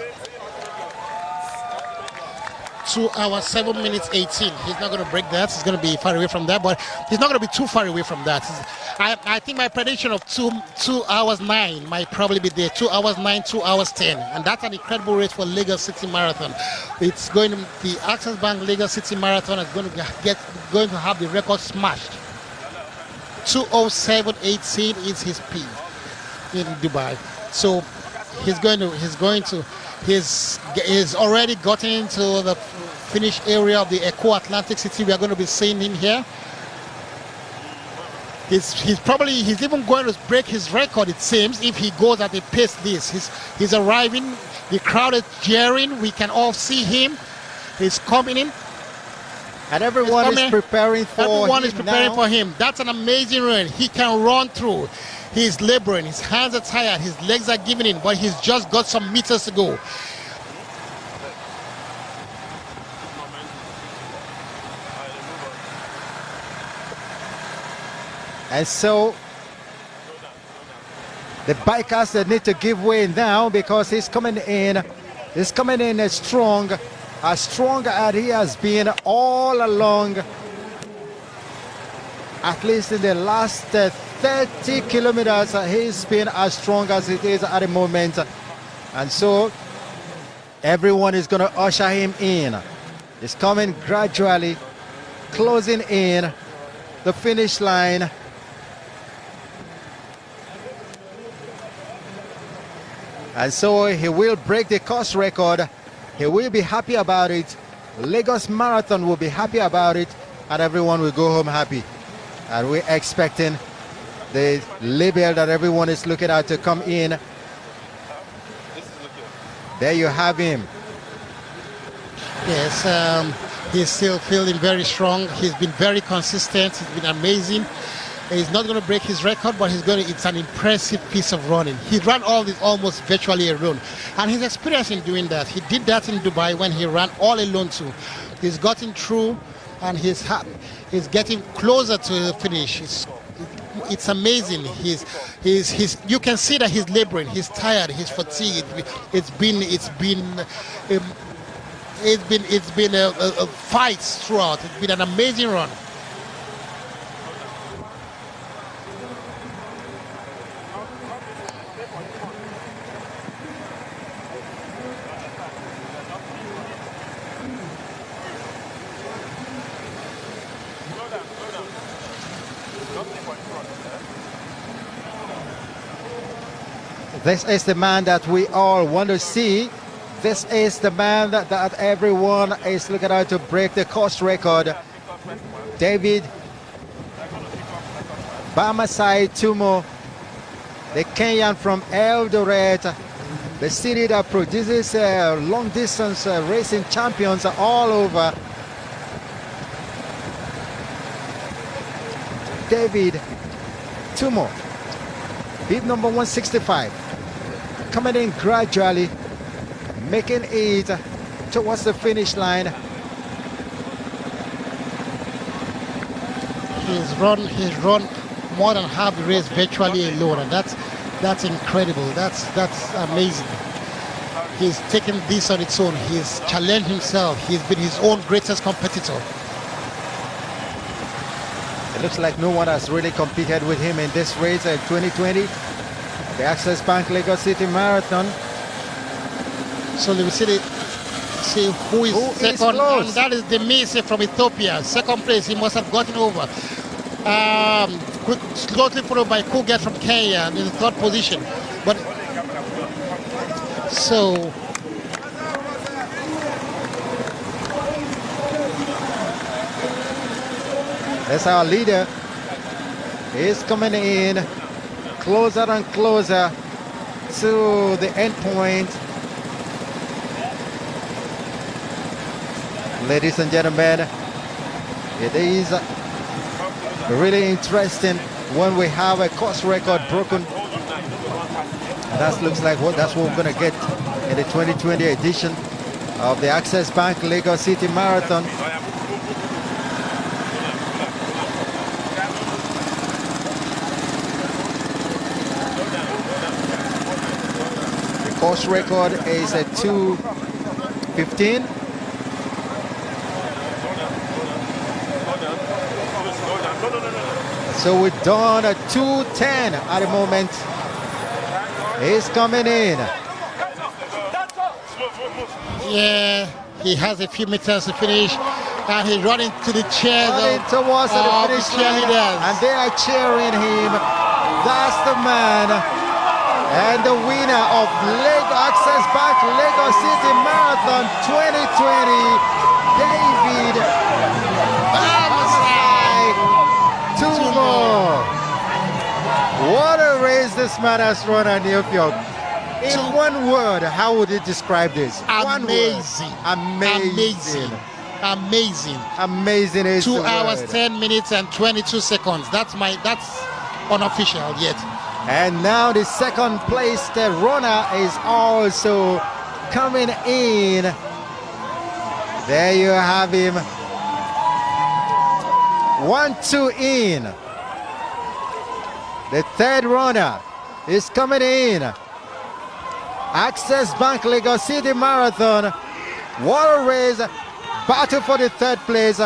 2 hours 7 minutes 18. He's not going to break that. He's going to be far away from that, but he's not going to be too far away from that. I think my prediction of 2 hours 9 might probably be there. 2 hours 9, 2 hours 10, and that's an incredible race for Lagos City Marathon. It's going to the Access Bank Lagos City Marathon is going to have the record smashed. 2:07.18 is his speed in Dubai. So he's already gotten into the finish area of the Echo Atlantic City. We are going to be seeing him here. He's even going to break his record, it seems, if he goes at a pace this. He's arriving, the crowd is jeering, we can all see him. He's coming in. And everyone is preparing for him. That's an amazing run. He can run through. He's laboring, his hands are tired, his legs are giving in, but he's just got some meters to go. And so the bikers that need to give way now because he's coming in as strong as he has been all along, at least in the last 30 kilometers. He's been as strong as it is at the moment, and so everyone is going to usher him in. He's coming gradually, closing in the finish line. And so he will break the course record. He will be happy about it. Lagos Marathon will be happy about it, and everyone will go home happy. And we're expecting the label that everyone is looking at to come in. There you have him. Yes, he's still feeling very strong. He's been very consistent. He's been amazing. He's not going to break his record, but it's an impressive piece of running. He ran all this almost virtually alone. And his experience in doing that, he did that in Dubai when he ran all alone too. He's gotten through, and he's getting closer to the finish. It's amazing. You can see that he's laboring. He's tired. He's fatigued. It's been a fight throughout. It's been an amazing run. This is the man that we all want to see. This is the man that everyone is looking at to break the course record. David Bamasai Tumo, the Kenyan from Eldoret, the city that produces long-distance racing champions all over. David Tumo, bib number 165, coming in gradually, making it towards the finish line. He's run more than half the race virtually alone, and that's incredible. That's amazing. He's taken this on its own. He's challenged himself. He's been his own greatest competitor. It looks like no one has really competed with him in this race in 2020, the Access Bank Lagos City Marathon. So we see who is second, and that is Demisi from Ethiopia. Second place, he must have gotten over. Closely followed by Kuget from Kenya in the third position. But so that's our leader. He's coming in closer and closer to the end point. Ladies and gentlemen, it is really interesting when we have a course record broken. That looks like that's what we're going to get in the 2020 edition of the Access Bank Lagos City Marathon. The course record is at 2:15. So we're done at 2:10 at the moment. He's coming in. Yeah, he has a few meters to finish, and he's running to the chairs towards the finish line, and they are cheering him. That's the man, and the winner of Access Bank Lagos City Marathon 2020, David Tumo. What a race this man has run at New York. In one word, how would you describe this? Amazing. Amazing. Amazing. Amazing is 2 hours, 10 minutes and 22 seconds. That's unofficial yet. And now the second place, the runner is also coming in. There you have him. 1-2 in. The third runner is coming in. Access Bank Lagos City Marathon. What a race. Battle for the third place.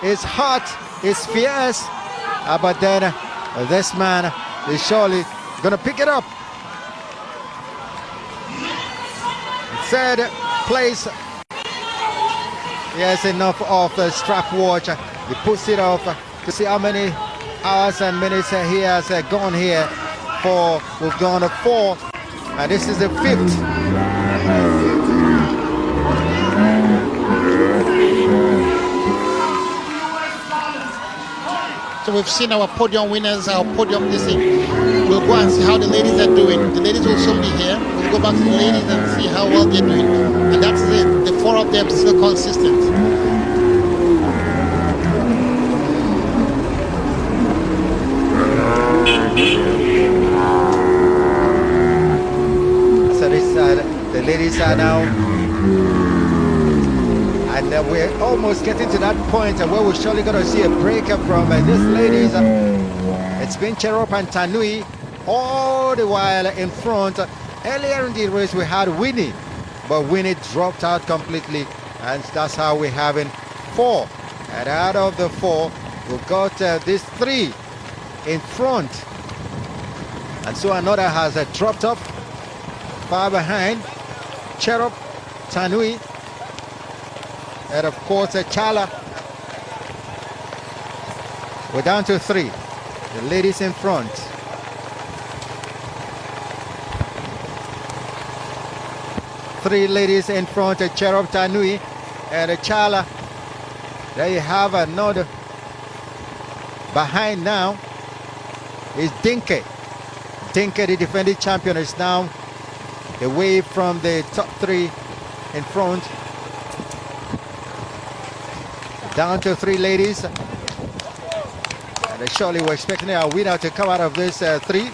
It's hot, it's fierce. But then this man is surely gonna pick it up. Third place. He has enough of the strap watch. He puts it off to see how many hours and minutes he has gone here for. We've gone 4 And this is the 5th. So we've seen our podium winners, our podium this thing. We'll go and see how the ladies are doing. The ladies will soon be here. We'll go back to the ladies and see how well they're doing. And that's it. The 4 of them still consistent. So this the ladies are now, and we're almost getting to that point where we're surely going to see a breakup from these ladies. It's been Cherop and Tanui all the while in front. Earlier in the race we had Winnie, but Winnie dropped out completely, and that's how we're having 4. And out of the 4, we've got these 3 in front, and so another has dropped off far behind. Cherop, Tanui, and of course Chala. We're down to 3. The ladies in front. Three ladies in front, Cherop, Tanui, and Chala. There you have another. Behind now is Dinke. Dinke, the defending champion, is now away from the top 3 in front. Down to 3 ladies. And surely we're expecting our winner to come out of this 3,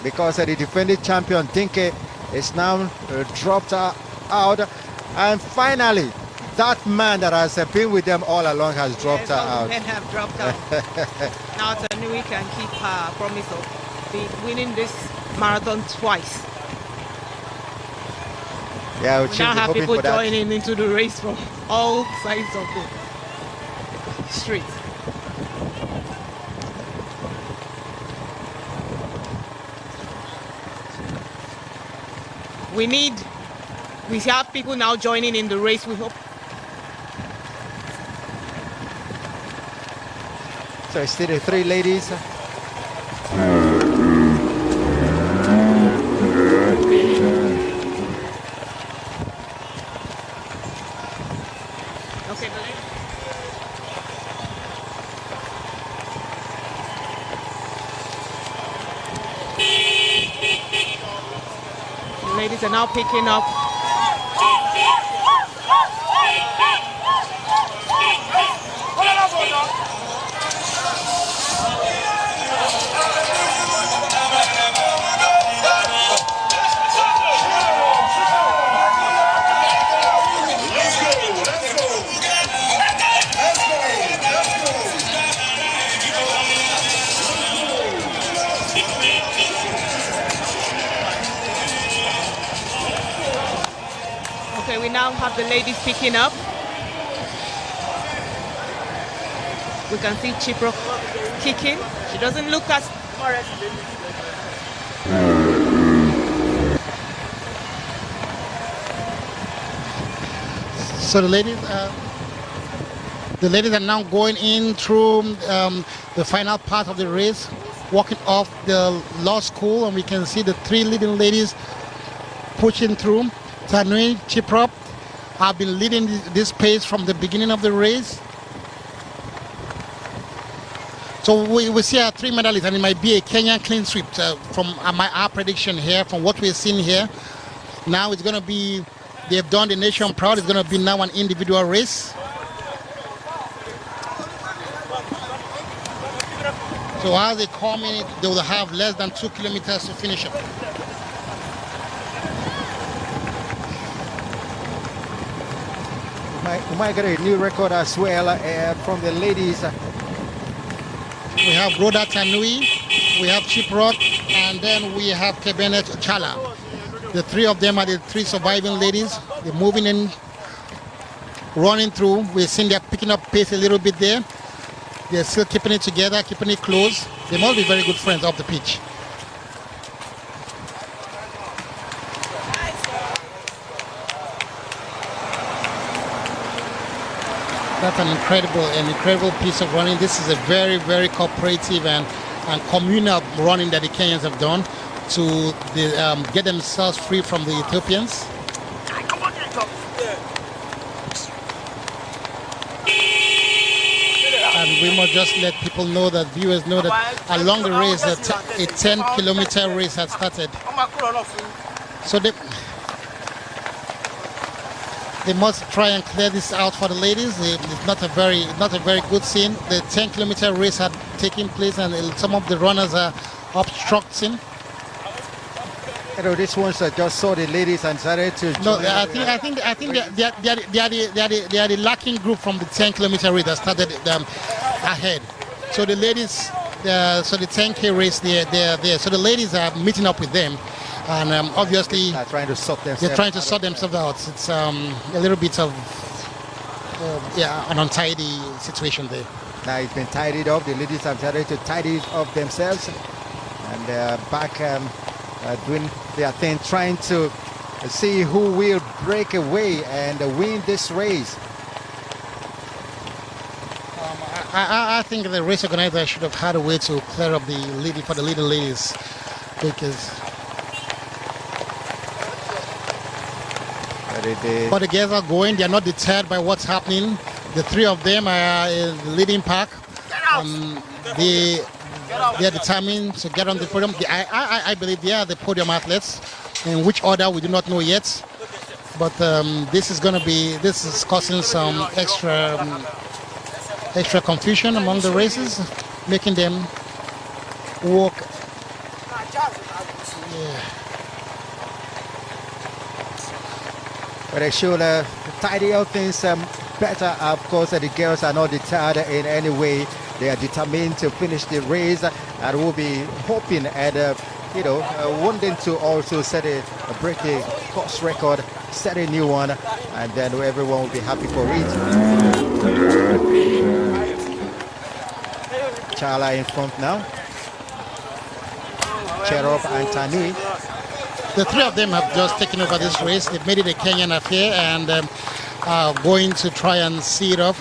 because the defending champion Dinke is now dropped out. And finally, that man that has been with them all along has dropped out. Men have dropped out. Now Tanui can keep her promise of winning this marathon twice. Yeah, we now have people joining into the race from all sides of the street. We have people now joining in the race, we hope. So it's still the 3 ladies. Okay, the ladies are now picking up. Okay, we now have the ladies picking up. We can see Chipro kicking. She doesn't look as So the ladies are now going in through the final part of the race, walking off the law school, and we can see the 3 leading ladies pushing through. Tanui, Chiprop have been leading this pace from the beginning of the race. So we see our 3 medalists, and it might be a Kenyan clean sweep from our prediction here, from what we're seeing here. Now it's going to be, they've done the nation proud. It's going to be now an individual race. So as they come in, they will have less than 2 kilometers to finish up. We might get a new record as well from the ladies. We have Rhoda Tanui, we have Chiprock, and then we have Kebenet Chala. The 3 of them are the 3 surviving ladies. They're moving in, running through. We're seeing they're picking up pace a little bit there. They're still keeping it together, keeping it close. They must be very good friends off the pitch. That's an incredible piece of running. This is a very, very cooperative and communal running that the Kenyans have done. to get themselves free from the Ethiopians. And we must just let people know, that viewers know, that along the race, a 10-kilometer race has started. So they must try and clear this out for the ladies. It's not a very good scene. The 10-kilometer race had taken place, and some of the runners are obstructing. You know, these ones just saw the ladies and started to. No, I think they are the lacking group from the 10-kilometer race that started ahead. So the ladies, so the 10K race, they're there. So the ladies are meeting up with them, and obviously they're trying to sort themselves. They're trying to sort themselves out. It's a little bit of an untidy situation there. Now it's been tidied up. The ladies have started to tidy it up themselves, and they're back doing their thing, trying to see who will break away and win this race. I think the race organizer should have had a way to clear up the lead for the leader ladies, because but the girls are going. They are not deterred by what's happening. The three of them are in the leading pack. They are determined to get on the podium. I believe they are the podium athletes. In which order, we do not know yet. But this is causing some extra confusion among the races, making them walk. Yeah. But they should tidy up things better. Of course, the girls are not deterred in any way. They are determined to finish the race, and will be hoping at wanting to also break the course record, set a new one, and then everyone will be happy for it. Chala in front now. Cherop and Tanui. The three of them have just taken over this race. They've made it a Kenyan affair, and are going to try and see it off.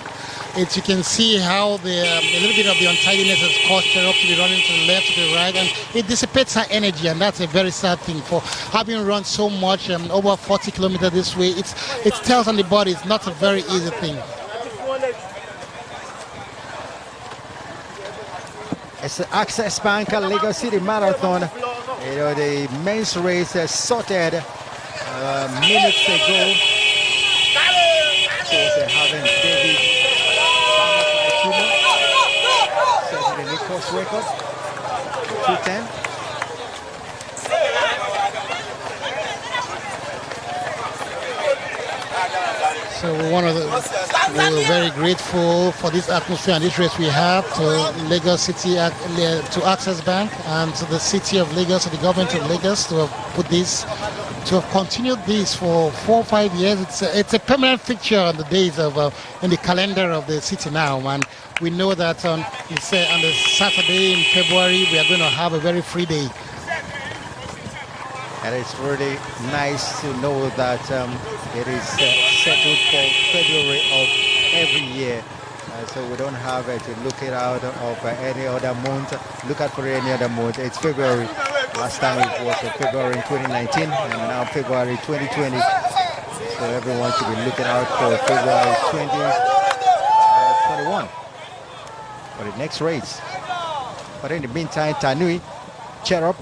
You can see how a little bit of the untidiness has caused her up to be running to the left, to the right, and it dissipates her energy, and that's a very sad thing. For having run so much, over 40 kilometers this way, it tells on the body it's not a very easy thing. It's the Access Bank Lagos City Marathon. The men's race sorted minutes ago. So having David setting a new course record, 2:10. So we're very grateful for this atmosphere and this race we have to Lagos City, to Access Bank, and to the city of Lagos, to the government of Lagos, to have put this, to have continued this for 4 or 5 years. It's a permanent fixture on the days of in the calendar of the city now, and we know that on the Saturday in February we are going to have a very free day. And it's really nice to know that it is settled for February of every year. So we don't have to look it out of any other month. Look out for any other month. It's February. Last time it was February in 2019, and now February 2020. So everyone should be looking out for February 2021 for the next race. But in the meantime, Tanui, Cherop,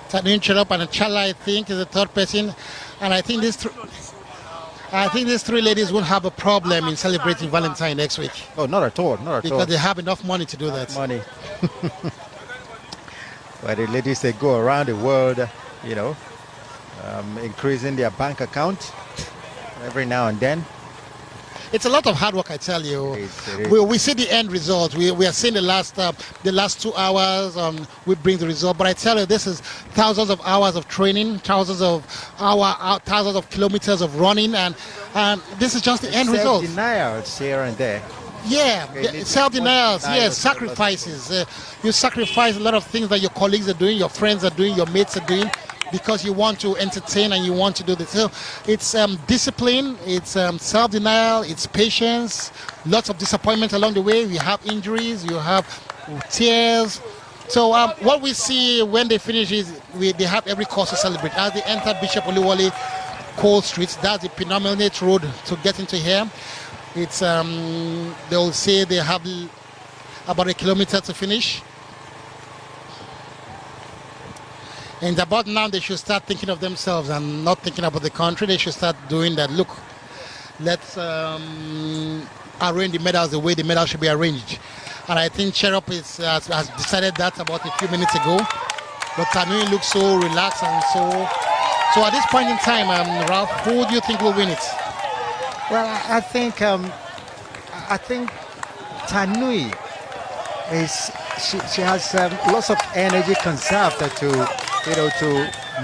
Cherop and Chala, I think, is the third person, and I think these three ladies won't have a problem in celebrating Valentine next week. Oh, not at all, not at all. Because they have enough money to do that. Money. Well, the ladies, they go around the world, increasing their bank account every now and then. It's a lot of hard work, I tell you. We see the end result. We are seeing the last 2 hours. We bring the result. But I tell you, this is thousands of hours of training, thousands of kilometers of running, and this is just the end result. Self-denials here and there. Yeah, self-denials, yes, sacrifices. You sacrifice a lot of things that your colleagues are doing, your friends are doing, your mates are doing, because you want to entertain and you want to do this. So it's discipline, it's self-denial, it's patience, lots of disappointment along the way. You have injuries, you have tears, So what we see when they finish is they have every cause to celebrate. As they enter Bishop Oluwole Cole Street, that's the predominant road to get into here. It's they'll say they have about 1 kilometer to finish. And about now they should start thinking of themselves and not thinking about the country. They should start doing that. Look, let's arrange the medals the way the medals should be arranged. And I think Cherop has decided that about a few minutes ago. But Tanui looks so relaxed and so at this point in time, Ralph, who do you think will win it? Well, I think Tanui is she has lots of energy conserved to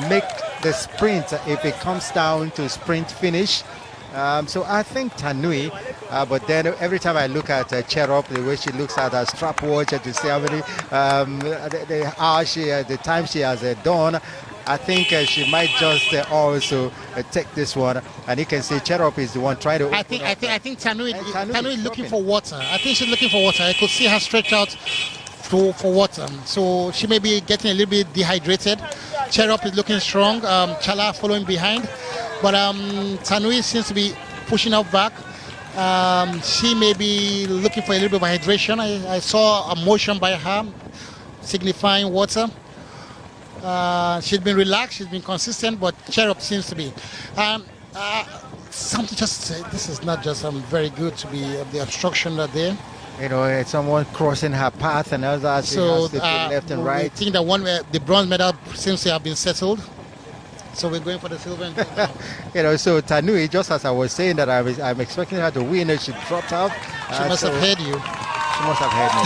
make the sprint if it comes down to sprint finish. So I think Tanui, but then every time I look at Cherop, the way she looks at her strap watch to see how many the time she has done, I think she might just also take this one, and you can see Cherop is the one trying to. I think Tanui is looking for water. I think she's looking for water. I could see her stretch out for water, so she may be getting a little bit dehydrated. Cherop is looking strong. Chala following behind, but Tanui seems to be pushing up back. She may be looking for a little bit of hydration. I saw a motion by her signifying water. She's been relaxed, she's been consistent, but Cherop seems to be. Something just this is not just very good to be the obstruction that there. You know, it's someone crossing her path and others so left and right. I think that the bronze medal seems to have been settled. So we're going for the silver and gold now. You know, so Tanui, just as I was saying that I'm expecting her to win, and she dropped out. She must have heard you. She must have heard me.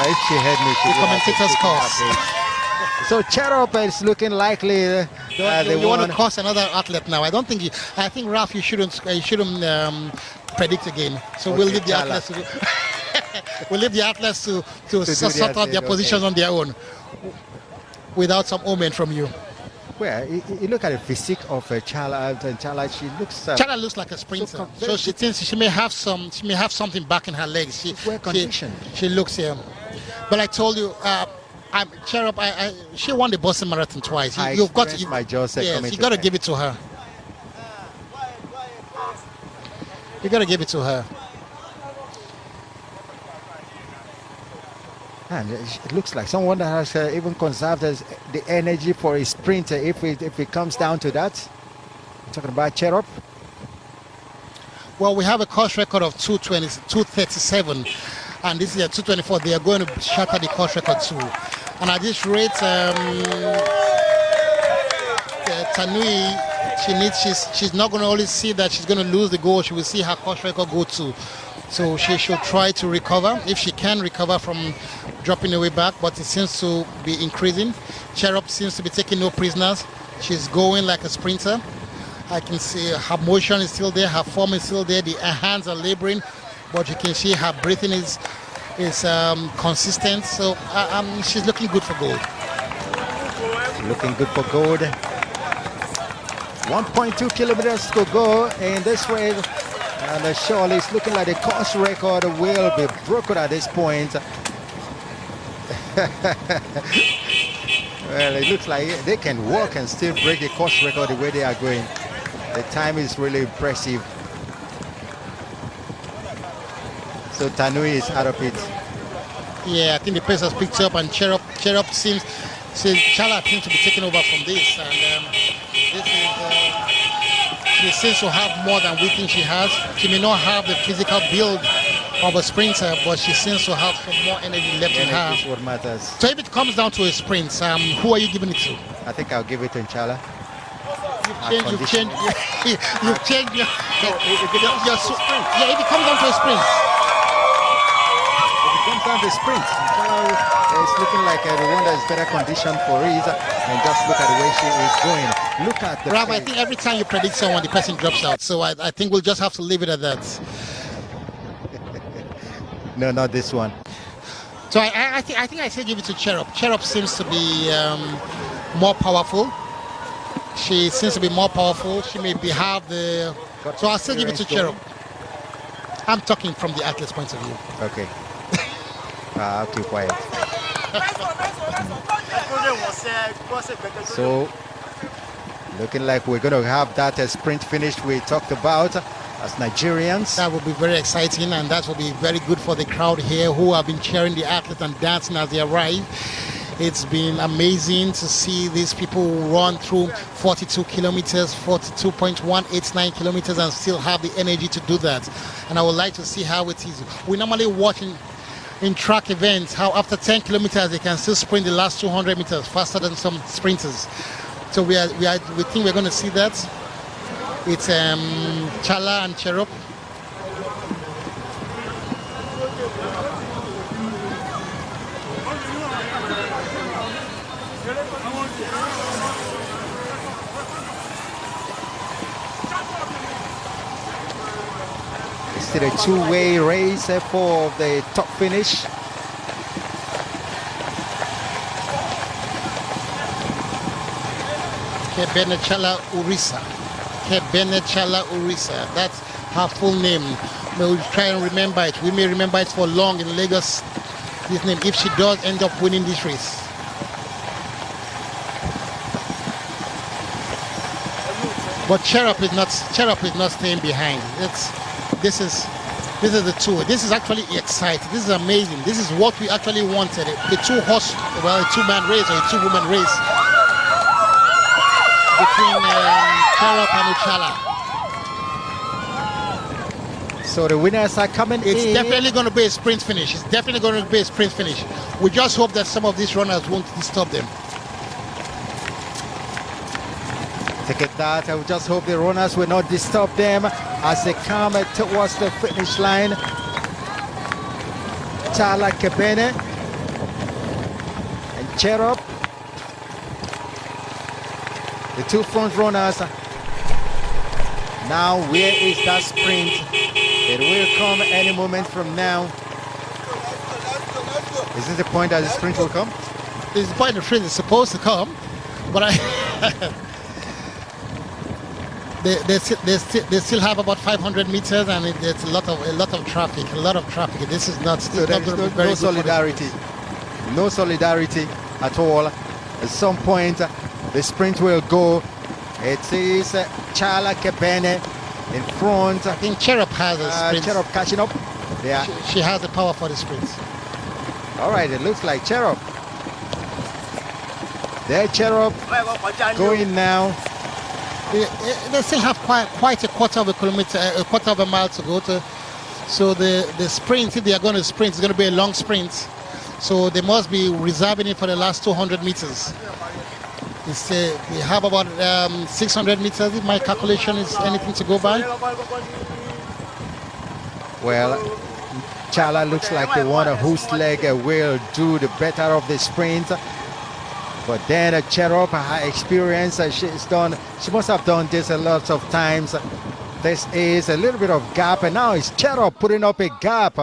If she heard me, she the commentator's curse. So Cherop is looking likely. You want to cost another athlete now? I don't think. I think Ralph, you shouldn't predict again. So we'll leave the athletes. We'll leave the athletes to sort out their positions on their own, without some omen from you. Well, you look at the physique of Chala, and Chala, she looks. Chala looks like a sprinter, so she thinks she may have something back in her legs. She's well conditioned. She looks here, but I told you, Cherop, she won the Boston Marathon twice. You've got to. Yes, you got to give it to her. You got to give it to her. And it looks like someone that has even conserved the energy for a sprinter if it comes down to that. I'm talking about Cherop. Well, we have a course record of 2:37, and this is a 2:24. They are going to shatter the course record too. And at this rate, Tanui, she's not going to only see that she's going to lose the goal. She will see her course record go too. So she should try to recover, if she can recover from dropping away back, but it seems to be increasing. Cherop seems to be taking no prisoners. She's going like a sprinter. I can see her motion is still there, her form is still there, her hands are laboring, but you can see her breathing is consistent. So she's looking good for gold. Looking good for gold. 1.2 kilometers to go in this race. And surely it's looking like the course record will be broken at this point. Well, it looks like they can walk and still break the course record the way they are going. The time is really impressive. So Tanui is out of it. Yeah, I think the pace has picked up, and Cherop Chala seems to be taking over from this. And this is... She seems to have more than we think she has. She may not have the physical build of a sprinter, but she seems to have some more energy left in her. That's what matters. So if it comes down to a sprint, who are you giving it to? I think I'll give it to Chala. You've changed your... If it comes down to a sprint. If it comes down to a sprint, it's looking like the one that is better conditioned for it, and just look at the way she is going. Look at the Rob, I think every time you predict someone, the person drops out. So I think we'll just have to leave it at that. No, not this one. So I think I said give it to Cherop. Cherop seems to be more powerful. She seems to be more powerful. She may have the... So I'll still give it to Cherop. I'm talking from the athlete's point of view. Okay. I'll keep quiet. So, looking like we're going to have that sprint finish we talked about as Nigerians. That will be very exciting, and that will be very good for the crowd here who have been cheering the athletes and dancing as they arrive. It's been amazing to see these people run through 42 kilometers, 42.189 kilometers, and still have the energy to do that. And I would like to see how it is. We normally watch in track events how after 10 kilometers they can still sprint the last 200 meters faster than some sprinters. So we think we're going to see that. It's Chala and Cherub. It's still a two-way race for the top finish. Kebenechala Urisa. Kebenechala Urisa. That's her full name. We'll try and remember it. We may remember it for long in Lagos, this name, if she does end up winning this race. But Cherub is not staying behind. This is the tour. This is actually exciting. This is amazing. This is what we actually wanted. A two-man race or a two-woman race between Cherub and Uchala. So the winners are coming in. It's definitely going to be a sprint finish. It's definitely going to be a sprint finish. We just hope that some of these runners won't disturb them. Take it that. I would just hope the runners will not disturb them as they come towards the finish line. Chala Kebene and Cherub, the two front runners. Now, where is that sprint? It will come any moment from now. Is this the point that the sprint will come? This is the point the sprint is supposed to come, but they still have about 500 meters, and it's a lot of traffic. This is not. So there is no solidarity. No solidarity at all. At some point, the sprint will go. It is Chala Kebene in front. I think Cherub has a sprint. Cherub catching up. Yeah. She has the power for the sprints. All right, it looks like Cherub. There, Cherub going now. They still have quite a quarter of a kilometer, a quarter of a mile to go to. So the sprint, if they are going to sprint, it's going to be a long sprint. So they must be reserving it for the last 200 meters. We have about 600 meters, if my calculation is anything to go by. Well, Chala looks like the one whose leg will do the better of the sprint. But then Cherub, her experience, she must have done this a lot of times. This is a little bit of gap, and now it's Cherub putting up a gap.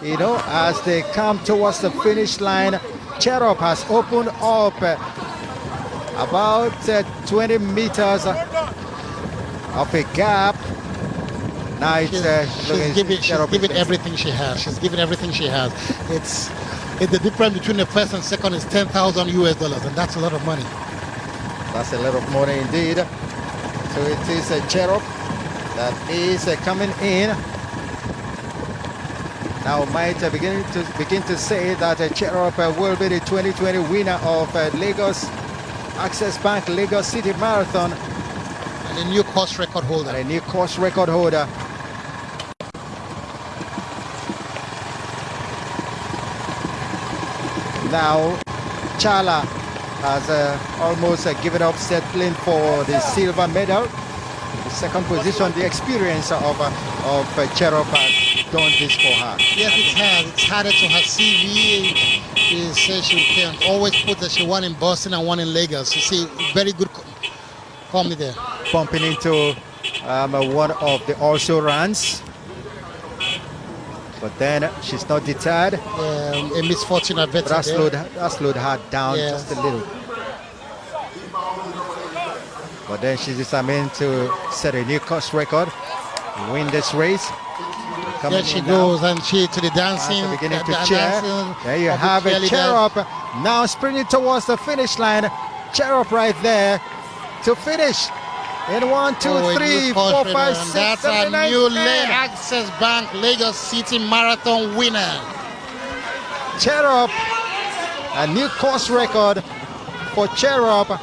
You know, as they come towards the finish line, Cherub has opened up about 20 meters of a gap. Now she's giving everything she has. She's giving everything she has. It's the difference between the first and second is $10,000 US, and that's a lot of money. That's a lot of money indeed. So it is a Cherub that is coming in. Now might begin to say that Cherub will be the 2020 winner of Lagos Access Bank Lagos City Marathon. And a new course record holder. Now, Chala has almost given up settling for the silver medal. The second position, the experience of Cherub has done this for her. Yes, it has. It's added to her CV. She says she can always put that she won in Boston and won in Lagos. You see, very good company there. Bumping into one of the also runs. But then she's not deterred. A misfortune adventure. That slowed her down just a little. But then she's determined to set a new course record, win this race. coming There she in goes, now. and she to the dancing. Beginning to cheer. There you have it. Cheer up. Now sprinting towards the finish line. Cheer up right there to finish. In 1, 2, 3, 4, 5, 6, That's 7, a 9, new 10. Access Bank Lagos City Marathon winner. Cheer up. A new course record for Cheer up.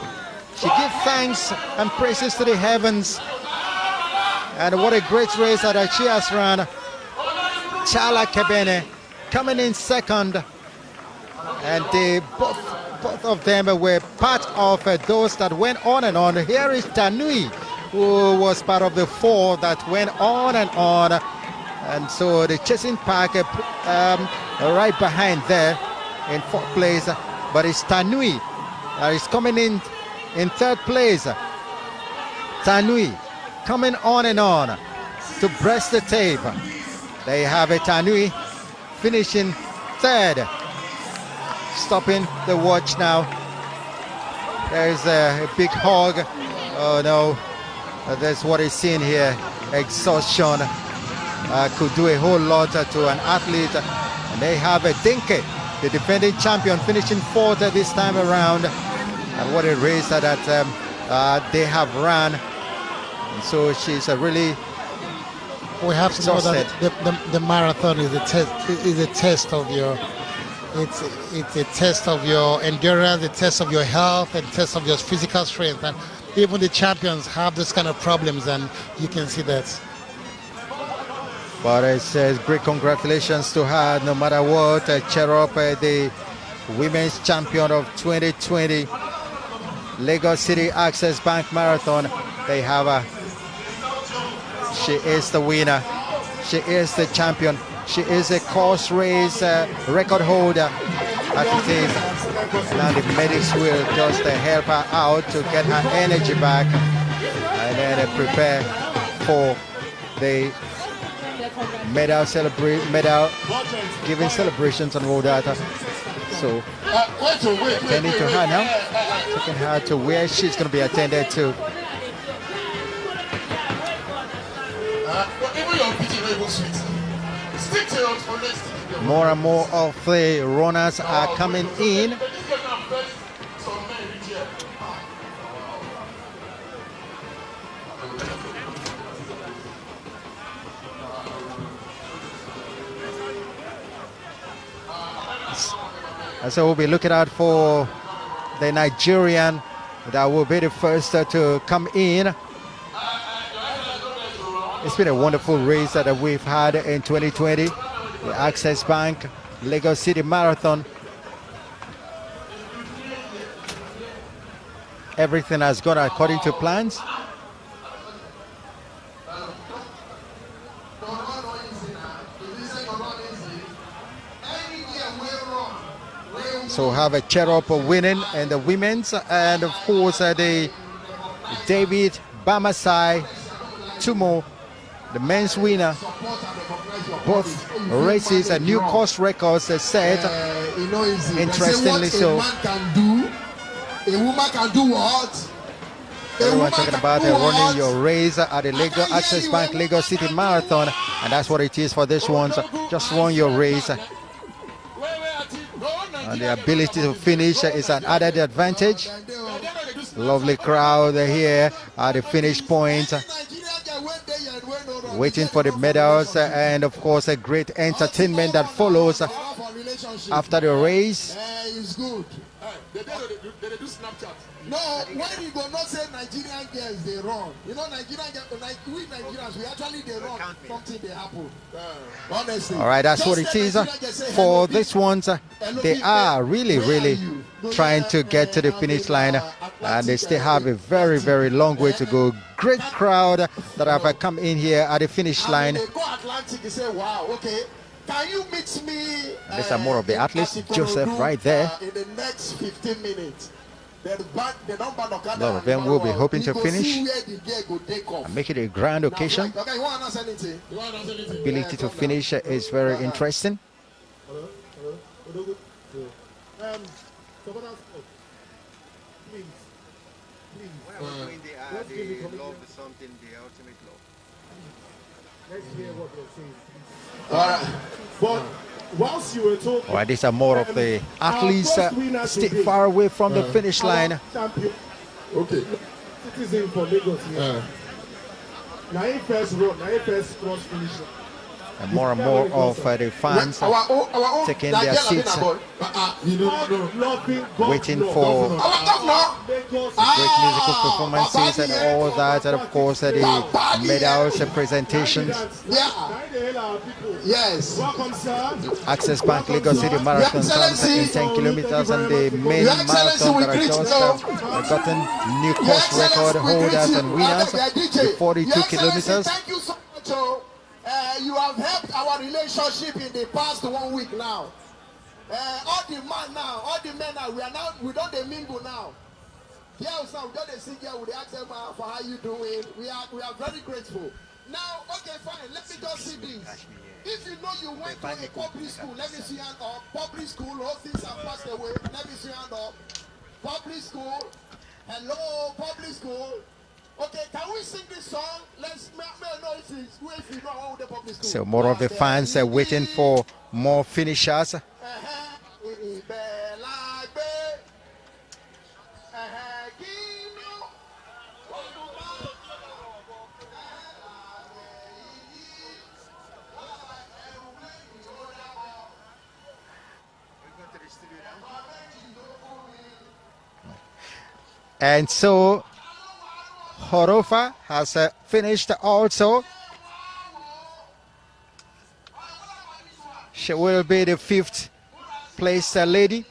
She gives thanks and praises to the heavens. And what a great race that she has run. Chala Kebene coming in second. And they both of them were part of those that went on and on. Here is Tanui, who was part of the 4 that went on and on. And so the chasing pack right behind there in 4th place. But it's Tanui that is coming in 3rd place. Tanui coming on and on to breast the tape. There you have it, Tanui finishing 3rd. Stopping the watch now. There's a big hog. Oh no, that's what he's seeing here. Exhaustion could do a whole lot to an athlete. And they have a Dinke, the defending champion, finishing 4th this time around. And what a race that they have run. And so she's really We have to know exhausted. that the marathon is a test of your. It's a test of your endurance, a test of your health, and a test of your physical strength. And even the champions have this kind of problems, and you can see that. But it says great congratulations to her, no matter what. Cheer up, the women's champion of 2020 Lagos City Access Bank Marathon. They have her. She is the winner. She is the champion. She is a course race record holder as it is. Now the medics will just help her out to get her energy back and then prepare for the medal giving celebrations and all that. So attending to her now, taking her to where she's going to be attended to. More and more of the runners are coming in. And so we'll be looking out for the Nigerian that will be the first to come in. It's been a wonderful race that we've had in 2020. The Access Bank Lagos City Marathon. Everything has gone according to plans. So have a Cheer up winning in the women's, and of course the David Bamasai Tumo, the men's winner. Both races and new course records set. Interestingly so. A woman can do what? Everyone talking about running your race at the Lagos Access Bank Lagos City Marathon, and that's what it is for this one. Just run your race. And the ability to finish is an added advantage. Lovely crowd here at the finish point, waiting for the medals, and of course a great entertainment that follows after the race. It's good. They do Snapchat. No, why you go not say Nigerian girls they run? You know Nigerian girls, like we Nigerians, we actually they run. Something they happen. Honestly. All right, that's what it is for this one. They are really trying to get to the finish line, and they still have a very long way to go. Great crowd that have come in here at the finish line. They go Atlantic, they say, wow, okay. Can you mix me? These are more of the athletes. Joseph right there. In the next 15 minutes. A lot of them will be hoping to finish and make it a grand occasion. Ability to finish is very interesting. Let's hear what you're saying. All right. But whilst you were talking, Well, these are more of the athletes stay far away from the finish line. Champion. Okay. Citizen for Lagos here. Now he first road, now he first cross finish. And more of the fans taking their seats, waiting for great musical performances and all that, and of course the medals and presentations. Yes. Access Bank Lagos City Marathon comes in 10 kilometers, and the main marathon that has just gotten new course record holders and winners, the 42 kilometers. Thank you so much. You have helped our relationship in the past 1 week now. All the men now, we don't mingle now. Girls now, we don't see girl with the accent for how you doing. We are very grateful. Now, okay, fine. Let me just see this. If you know you went to a public school, let me see hand up. Public school, all things have passed away. Let me see hand up. Public school. Hello, public school. Okay, can we sing this song? Let's know if you know how the public school. So more of the fans are waiting for more finishers. And so Horofa has finished also. She will be the 5th place lady.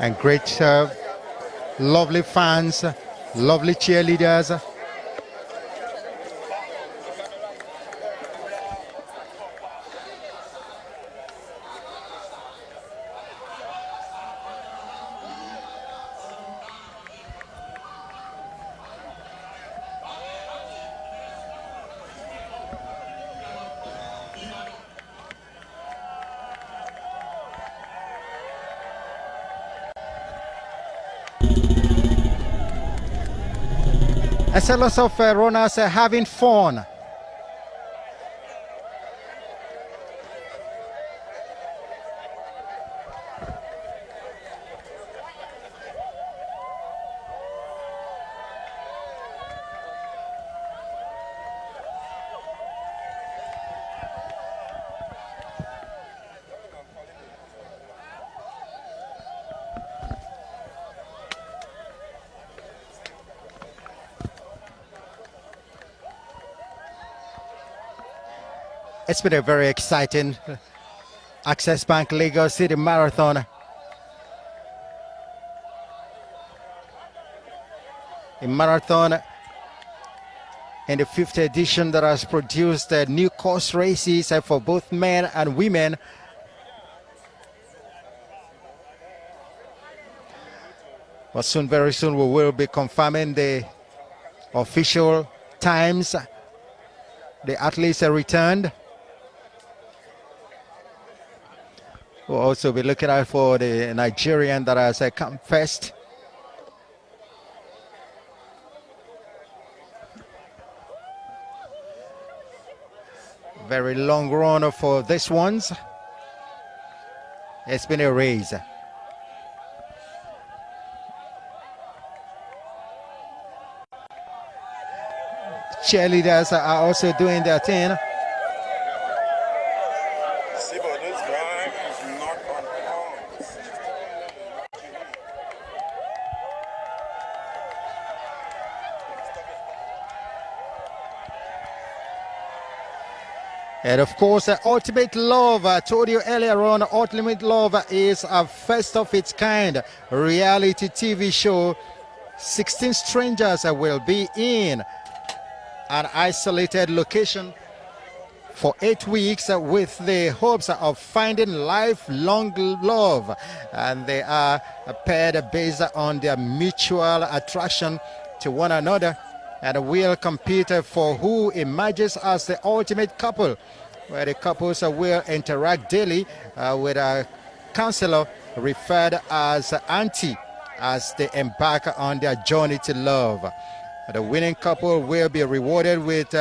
And great, lovely fans, lovely cheerleaders. And so lots of runners having fun. It's been a very exciting Access Bank Lagos City Marathon. A marathon in the 5th edition that has produced new course races for both men and women. But soon, very soon, we will be confirming the official times. The athletes are returned. We'll also be looking out for the Nigerian that has come first. Very long run for this ones. It's been a race. Cheerleaders are also doing their thing. And of course, Ultimate Love, I told you earlier on, Ultimate Love is a first of its kind reality TV show 16 strangers will be in an isolated location for 8 weeks with the hopes of finding lifelong love, and they are paired based on their mutual attraction to one another, and will compete for who emerges as the ultimate couple, where the couples will interact daily with a counselor referred as auntie as they embark on their journey to love. The winning couple will be rewarded with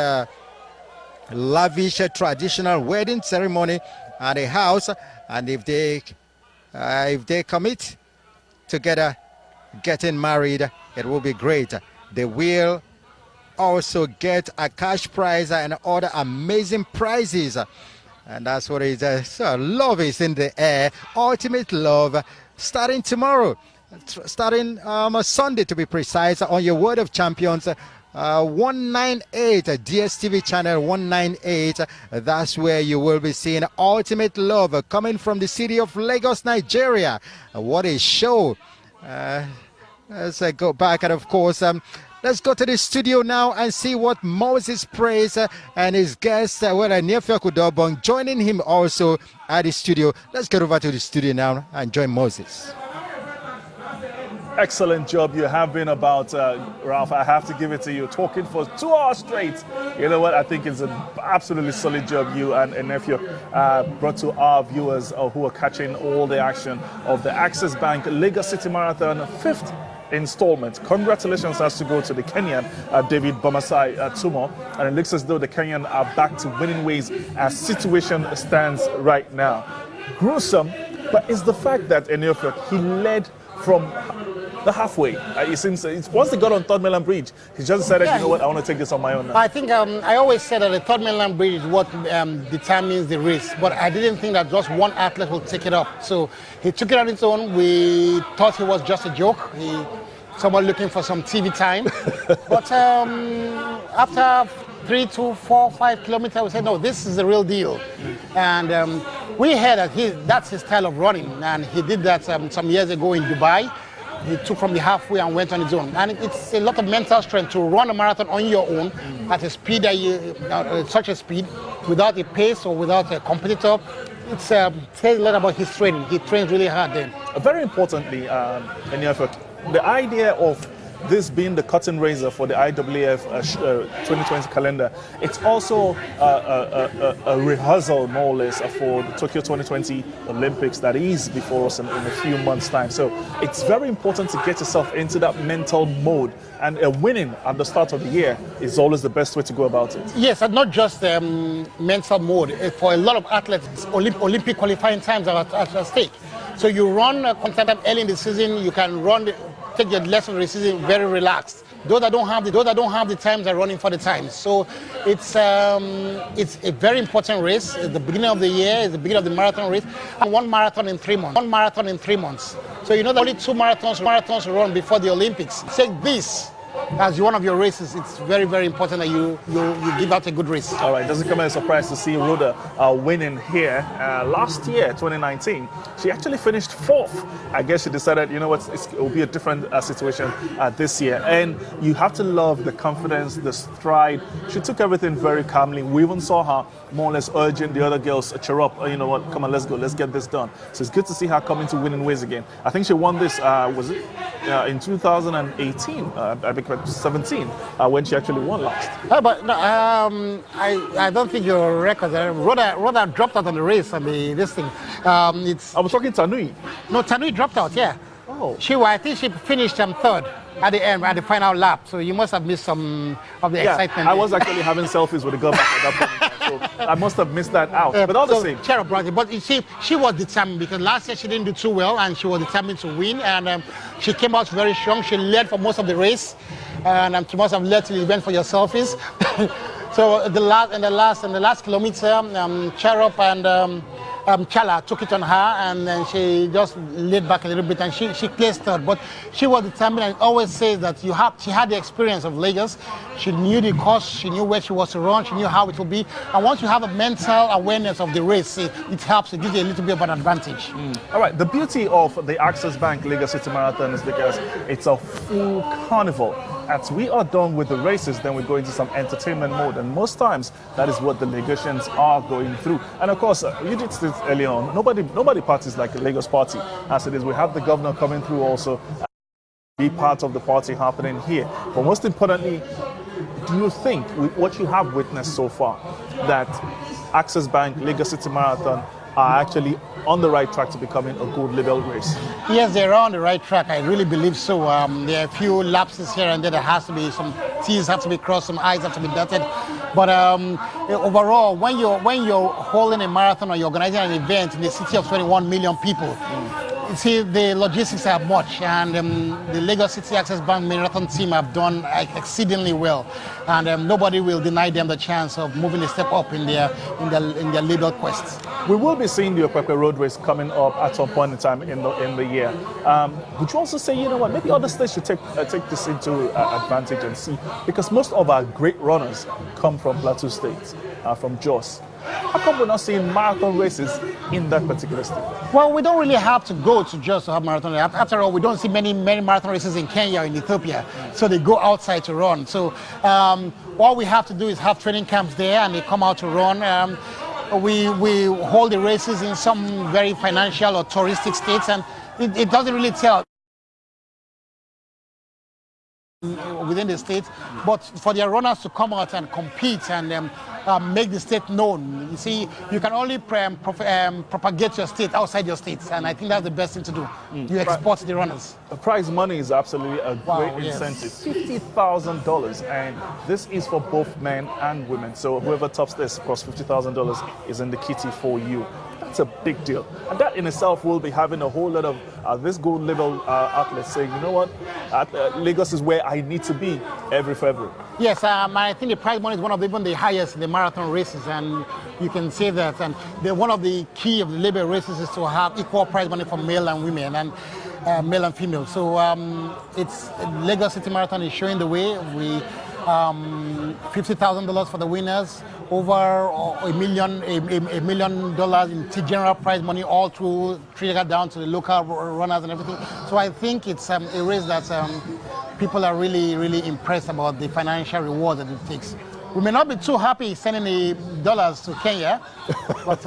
lavish traditional wedding ceremony at a house, and if they commit together getting married, it will be great. They will also get a cash prize and other amazing prizes, and that's what it is. So love is in the air. Ultimate love starting tomorrow, starting Sunday to be precise, on your Word of Champions 198, DSTV channel 198. That's where you will be seeing Ultimate Love coming from the city of Lagos, Nigeria. What a show. Let's go back, and of course let's go to the studio now and see what Moses Praise and his guests, Nefia Kudobong, joining him also at the studio. Let's get over to the studio now and join Moses. Excellent job you have been about, Ralph. I have to give it to you. Talking for 2 hours straight. You know what? I think it's an absolutely solid job you and Nephew brought to our viewers who are catching all the action of the Access Bank Lagos City Marathon 5th installment. Congratulations has to go to the Kenyan, David Bomasai Tumo. And it looks as though the Kenyan are back to winning ways as situation stands right now. Gruesome, but it's the fact that Eniofe, he led from the halfway. It seems once they got on Third Mainland Bridge, he just decided, you know what, I want to take this on my own now. I think I always said that the Third Mainland Bridge is what determines the race, but I didn't think that just one athlete will take it up. So he took it on his own. We thought he was just a joke. Someone looking for some TV time. But after 3 to 4, 5 kilometers, we said, no, this is the real deal. And we heard that that's his style of running, and he did that some years ago in Dubai. He took from the halfway and went on his own. And it's a lot of mental strength to run a marathon on your own at a speed that such a speed, without a pace or without a competitor. It says a lot about his training. He trains really hard then. Very importantly, the idea of this being the cutting razor for the IAAF 2020 calendar, it's also a rehearsal, more or less, for the Tokyo 2020 Olympics that is before us in a few months' time. So it's very important to get yourself into that mental mode, and winning at the start of the year is always the best way to go about it. Yes, and not just mental mode. For a lot of athletes, Olympic qualifying times are at stake. So you run sometime early in the season, you can take your lesson of the season very relaxed. Those that don't have the times are running for the times. So it's a very important race. It's the beginning of the year, it's the beginning of the marathon race, and one marathon in 3 months. So you know that only 2 marathons run before the Olympics. Take this as one of your races. It's very, very important that you give out a good race. All right, doesn't come as a surprise to see Rhoda winning here. Last year, 2019, she actually finished 4th. I guess she decided, you know what, it will be a different situation this year. And you have to love the confidence, the stride. She took everything very calmly. We even saw her more or less urging the other girls, cheer up, you know what, come on, let's go, let's get this done. So it's good to see her coming to winning ways again. I think she won this, was it in 2018, I think 17, when she actually won last. But no, I don't think your record. Rhoda dropped out on the race. I mean, this thing. I was talking to Tanui. No, Tanui dropped out. Yeah. Oh. I think she finished 3rd at the end, at the final lap. So you must have missed some of the excitement. I was actually having selfies with the girl at that point. So I must have missed that out. But all the same. Cheer up, brother. But she was determined, because last year she didn't do too well, and she was determined to win. And she came out very strong. She led for most of the race, and she must have led till the event for your selfies. So the last kilometer, cheer up and Chala took it on her, and then she just laid back a little bit, and she placed third. But she was determined, and always says that she had the experience of Lagos. She knew the course, she knew where she was to run, she knew how it would be. And once you have a mental awareness of the race, it helps, it gives you a little bit of an advantage. All right, the beauty of the Access Bank Lagos City Marathon is because it's a full carnival. As we are done with the races, then we go into some entertainment mode, and most times that is what the Lagosians are going through. And of course, you did this early on. Nobody parties like a Lagos party, as it is. We have the governor coming through also, be part of the party happening here. But most importantly, do you think, with what you have witnessed so far, that Access Bank Lagos City Marathon are actually on the right track to becoming a gold level race? Yes, they're on the right track. I really believe so. There are a few lapses here and there. There has to be some T's have to be crossed, some I's have to be dotted. But overall, when you're holding a marathon or you're organizing an event in a city of 21 million people, you see, the logistics are much, and the Lagos City Access Bank Marathon team have done exceedingly well, and nobody will deny them the chance of moving a step up in their label quest. We will be seeing the Opepe Road Race coming up at some point in time in the year. Would you also say, you know what, maybe other states should take this into advantage and see, because most of our great runners come from Plateau State, from Jos. How come we're not seeing marathon races in that particular state? Well, we don't really have to go to just to have marathon. After all, we don't see many marathon races in Kenya or in Ethiopia, so they go outside to run. So all we have to do is have training camps there, and they come out to run. We hold the races in some very financial or touristic states, and it doesn't really tell within the state, but for their runners to come out and compete and make the state known. You see, you can only propagate your state outside your states, and I think that's the best thing to do. You export the runners. The prize money is absolutely a great incentive. $50,000, and this is for both men and women. So whoever tops this, of course, $50,000 is in the kitty for you. That's a big deal. And that in itself will be having a whole lot of this gold level athletes saying, you know what, Lagos is where I need to be every February. Yes, I think the prize money is one of even the highest in the marathon races, and you can say that. And one of the key of the label races is to have equal prize money for male and women, and male and female. So it's Lagos City Marathon is showing the way. We $50,000 for the winners, over $1 million in general prize money, all through trigger down to the local runners and everything. So I think it's a race that people are really impressed about the financial reward that it takes. We may not be too happy sending the dollars to Kenya, but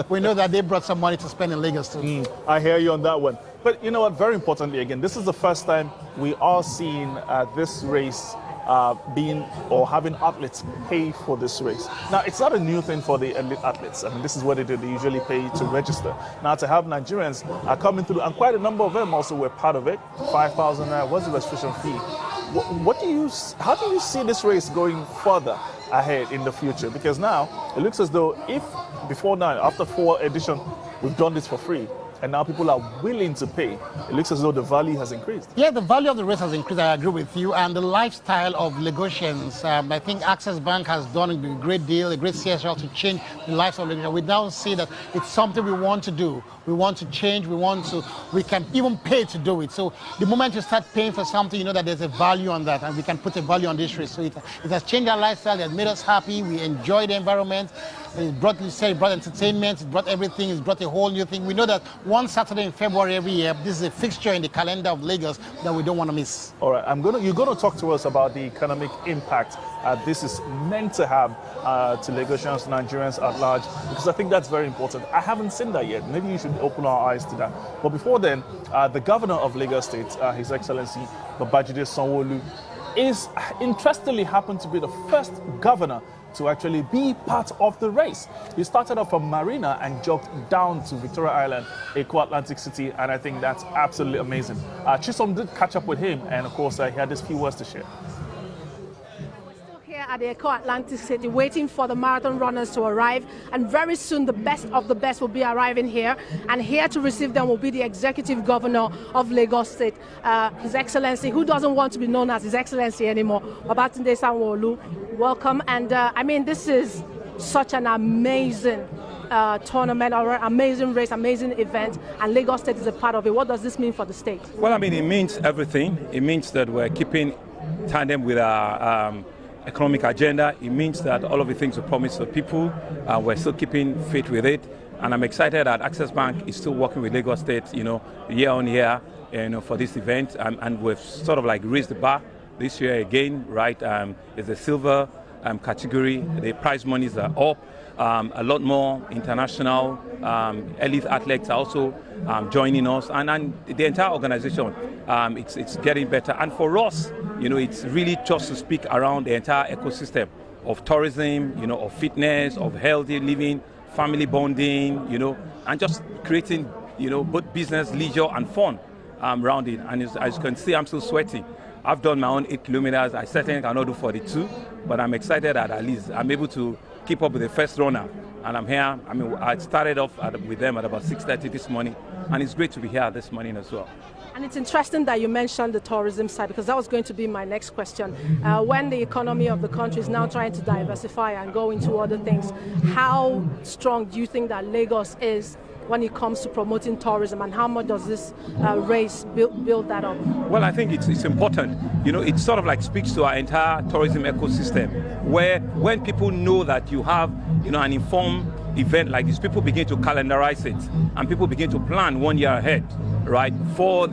we know that they brought some money to spend in Lagos too. I hear you on that one. But you know what, very importantly, again, this is the first time we are seeing this race having athletes pay for this race. Now, it's not a new thing for the elite athletes. I mean, this is what they do. They usually pay to register. Now, to have Nigerians coming through, and quite a number of them also were part of it, 5,000 naira was the registration fee. How do you see this race going further ahead in the future? Because now, it looks as though after 4 editions, we've done this for free, and now people are willing to pay. It looks as though the value has increased. Yeah, the value of the race has increased, I agree with you. And the lifestyle of Lagosians, I think Access Bank has done a great deal, a great CSR to change the lifestyle of Lagosians. We now see that it's something we want to do. We want to change, we can even pay to do it. So the moment you start paying for something, you know that there's a value on that, and we can put a value on this race. So it has changed our lifestyle, it has made us happy, we enjoy the environment. It brought entertainment, it brought everything, it brought a whole new thing. We know that one Saturday in February every year, this is a fixture in the calendar of Lagos that we don't want to miss. All right, you're going to talk to us about the economic impact this is meant to have to Lagosians, Nigerians at large, because I think that's very important. I haven't seen that yet. Maybe you should open our eyes to that. But before then, the governor of Lagos State, His Excellency Babajide Sanwo-Olu, is interestingly happened to be the first governor to actually be part of the race. He started off from Marina and jogged down to Victoria Island, Eko Atlantic City, and I think that's absolutely amazing. Chisom did catch up with him, and of course he had these few words to share. At the Eko Atlantic City, waiting for the marathon runners to arrive, and very soon the best of the best will be arriving here, and here to receive them will be the Executive Governor of Lagos State, His Excellency, who doesn't want to be known as His Excellency anymore, Babatunde Sanwo-Olu. Welcome, and I mean, this is such an amazing tournament or an amazing race, amazing event, and Lagos State is a part of it. What does this mean for the state? Well, I mean, it means everything. It means that we're keeping tandem with our economic agenda. It means that all of the things we promised the people, we're still keeping faith with it. And I'm excited that Access Bank is still working with Lagos State, year on year, for this event. And we've sort of like raised the bar this year again, right? It's a silver category. The prize monies are up. A lot more international elite athletes are also joining us, and the entire organization, it's getting better. And for us, it's really just to speak around the entire ecosystem of tourism, of fitness, of healthy living, family bonding, and just creating, both business, leisure, and fun around it. And as you can see, I'm still sweating. I've done my own 8 kilometers. I certainly cannot do 42, but I'm excited that at least I'm able to keep up with the first runner. And I'm here. I mean, I started off with them at about 6:30 this morning, and it's great to be here this morning as well. And it's interesting that you mentioned the tourism side, because that was going to be my next question. When the economy of the country is now trying to diversify and go into other things, how strong do you think that Lagos is when it comes to promoting tourism, and how much does this race build that up? Well, I think it's important. It sort of like speaks to our entire tourism ecosystem, where when people know that you have, an informed event like this, people begin to calendarize it, and people begin to plan 1 year ahead, right, in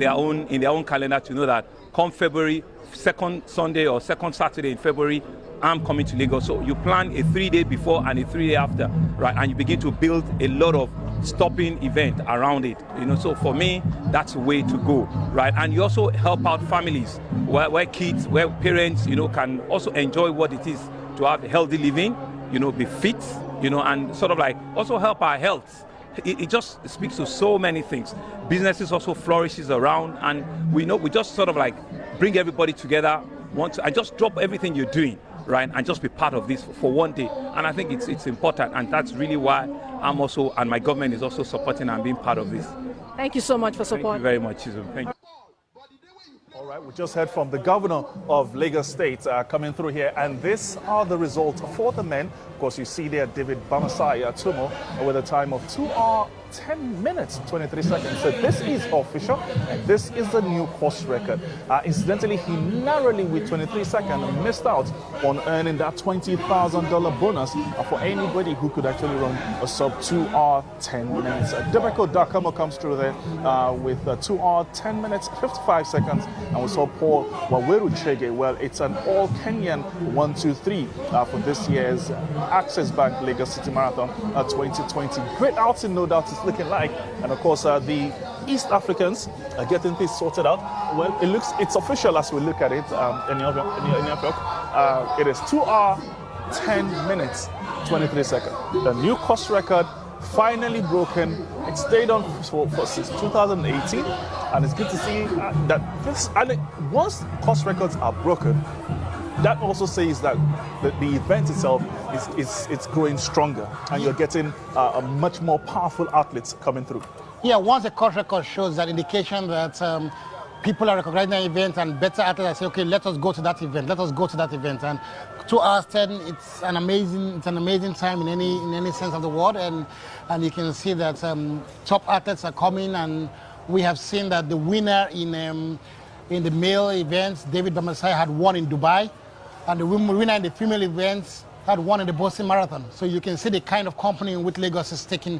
their own calendar, to know that come February, second Sunday or second Saturday in February, I'm coming to Lagos. So you plan a 3-day before and a 3-day after, right, and you begin to build a lot of stopping event around it. So for me, that's a way to go, right? And you also help out families where kids, where parents, can also enjoy what it is to have healthy living, be fit, and sort of like also help our health. It just speaks to so many things. Businesses also flourishes around, and we just sort of like bring everybody together and just drop everything you're doing, right, and just be part of this for one day. And I think it's important, and that's really why I'm also, and my government is also supporting and being part of this. Thank you so much for support. Thank you very much, Chizum. Thank you. All right, we just heard from the governor of Lagos State coming through here, and these are the results for the men. Of course, you see there David Bamasai Atumo with a time of 2 hours, 10 minutes, 23 seconds. So this is official, and this is the new course record. Incidentally, he narrowly, with 23 seconds, missed out on earning that $20,000 bonus for anybody who could actually run a sub 2 hours, 10 minutes. Debeko Dakamo comes through there with 2 hours, 10 minutes, 55 seconds. And we saw Paul Waweru Chege. Well, it's an all Kenyan 1, 2, 3 for this year's Access Bank Lagos City Marathon 2020. Great outing, no doubt, it's looking like. And of course, the East Africans are getting things sorted out. Well, it's official as we look at it. It is 2 hours, 10 minutes, 23 seconds. The new course record finally broken. It stayed on since 2018, and it's good to see that this. And once course records are broken, that also says that the event itself is growing stronger, and you're getting a much more powerful athletes coming through. Yeah, once the course record shows that indication that people are recognizing the event, and better athletes say, okay, let us go to that event. Let us go to that event. And 2 hours 10, it's an amazing time in any sense of the word. And you can see that top athletes are coming, and we have seen that the winner in the male events, David Bamasai, had won in Dubai, and the winner in the female events had won in the Boston Marathon. So you can see the kind of company in which Lagos is taking.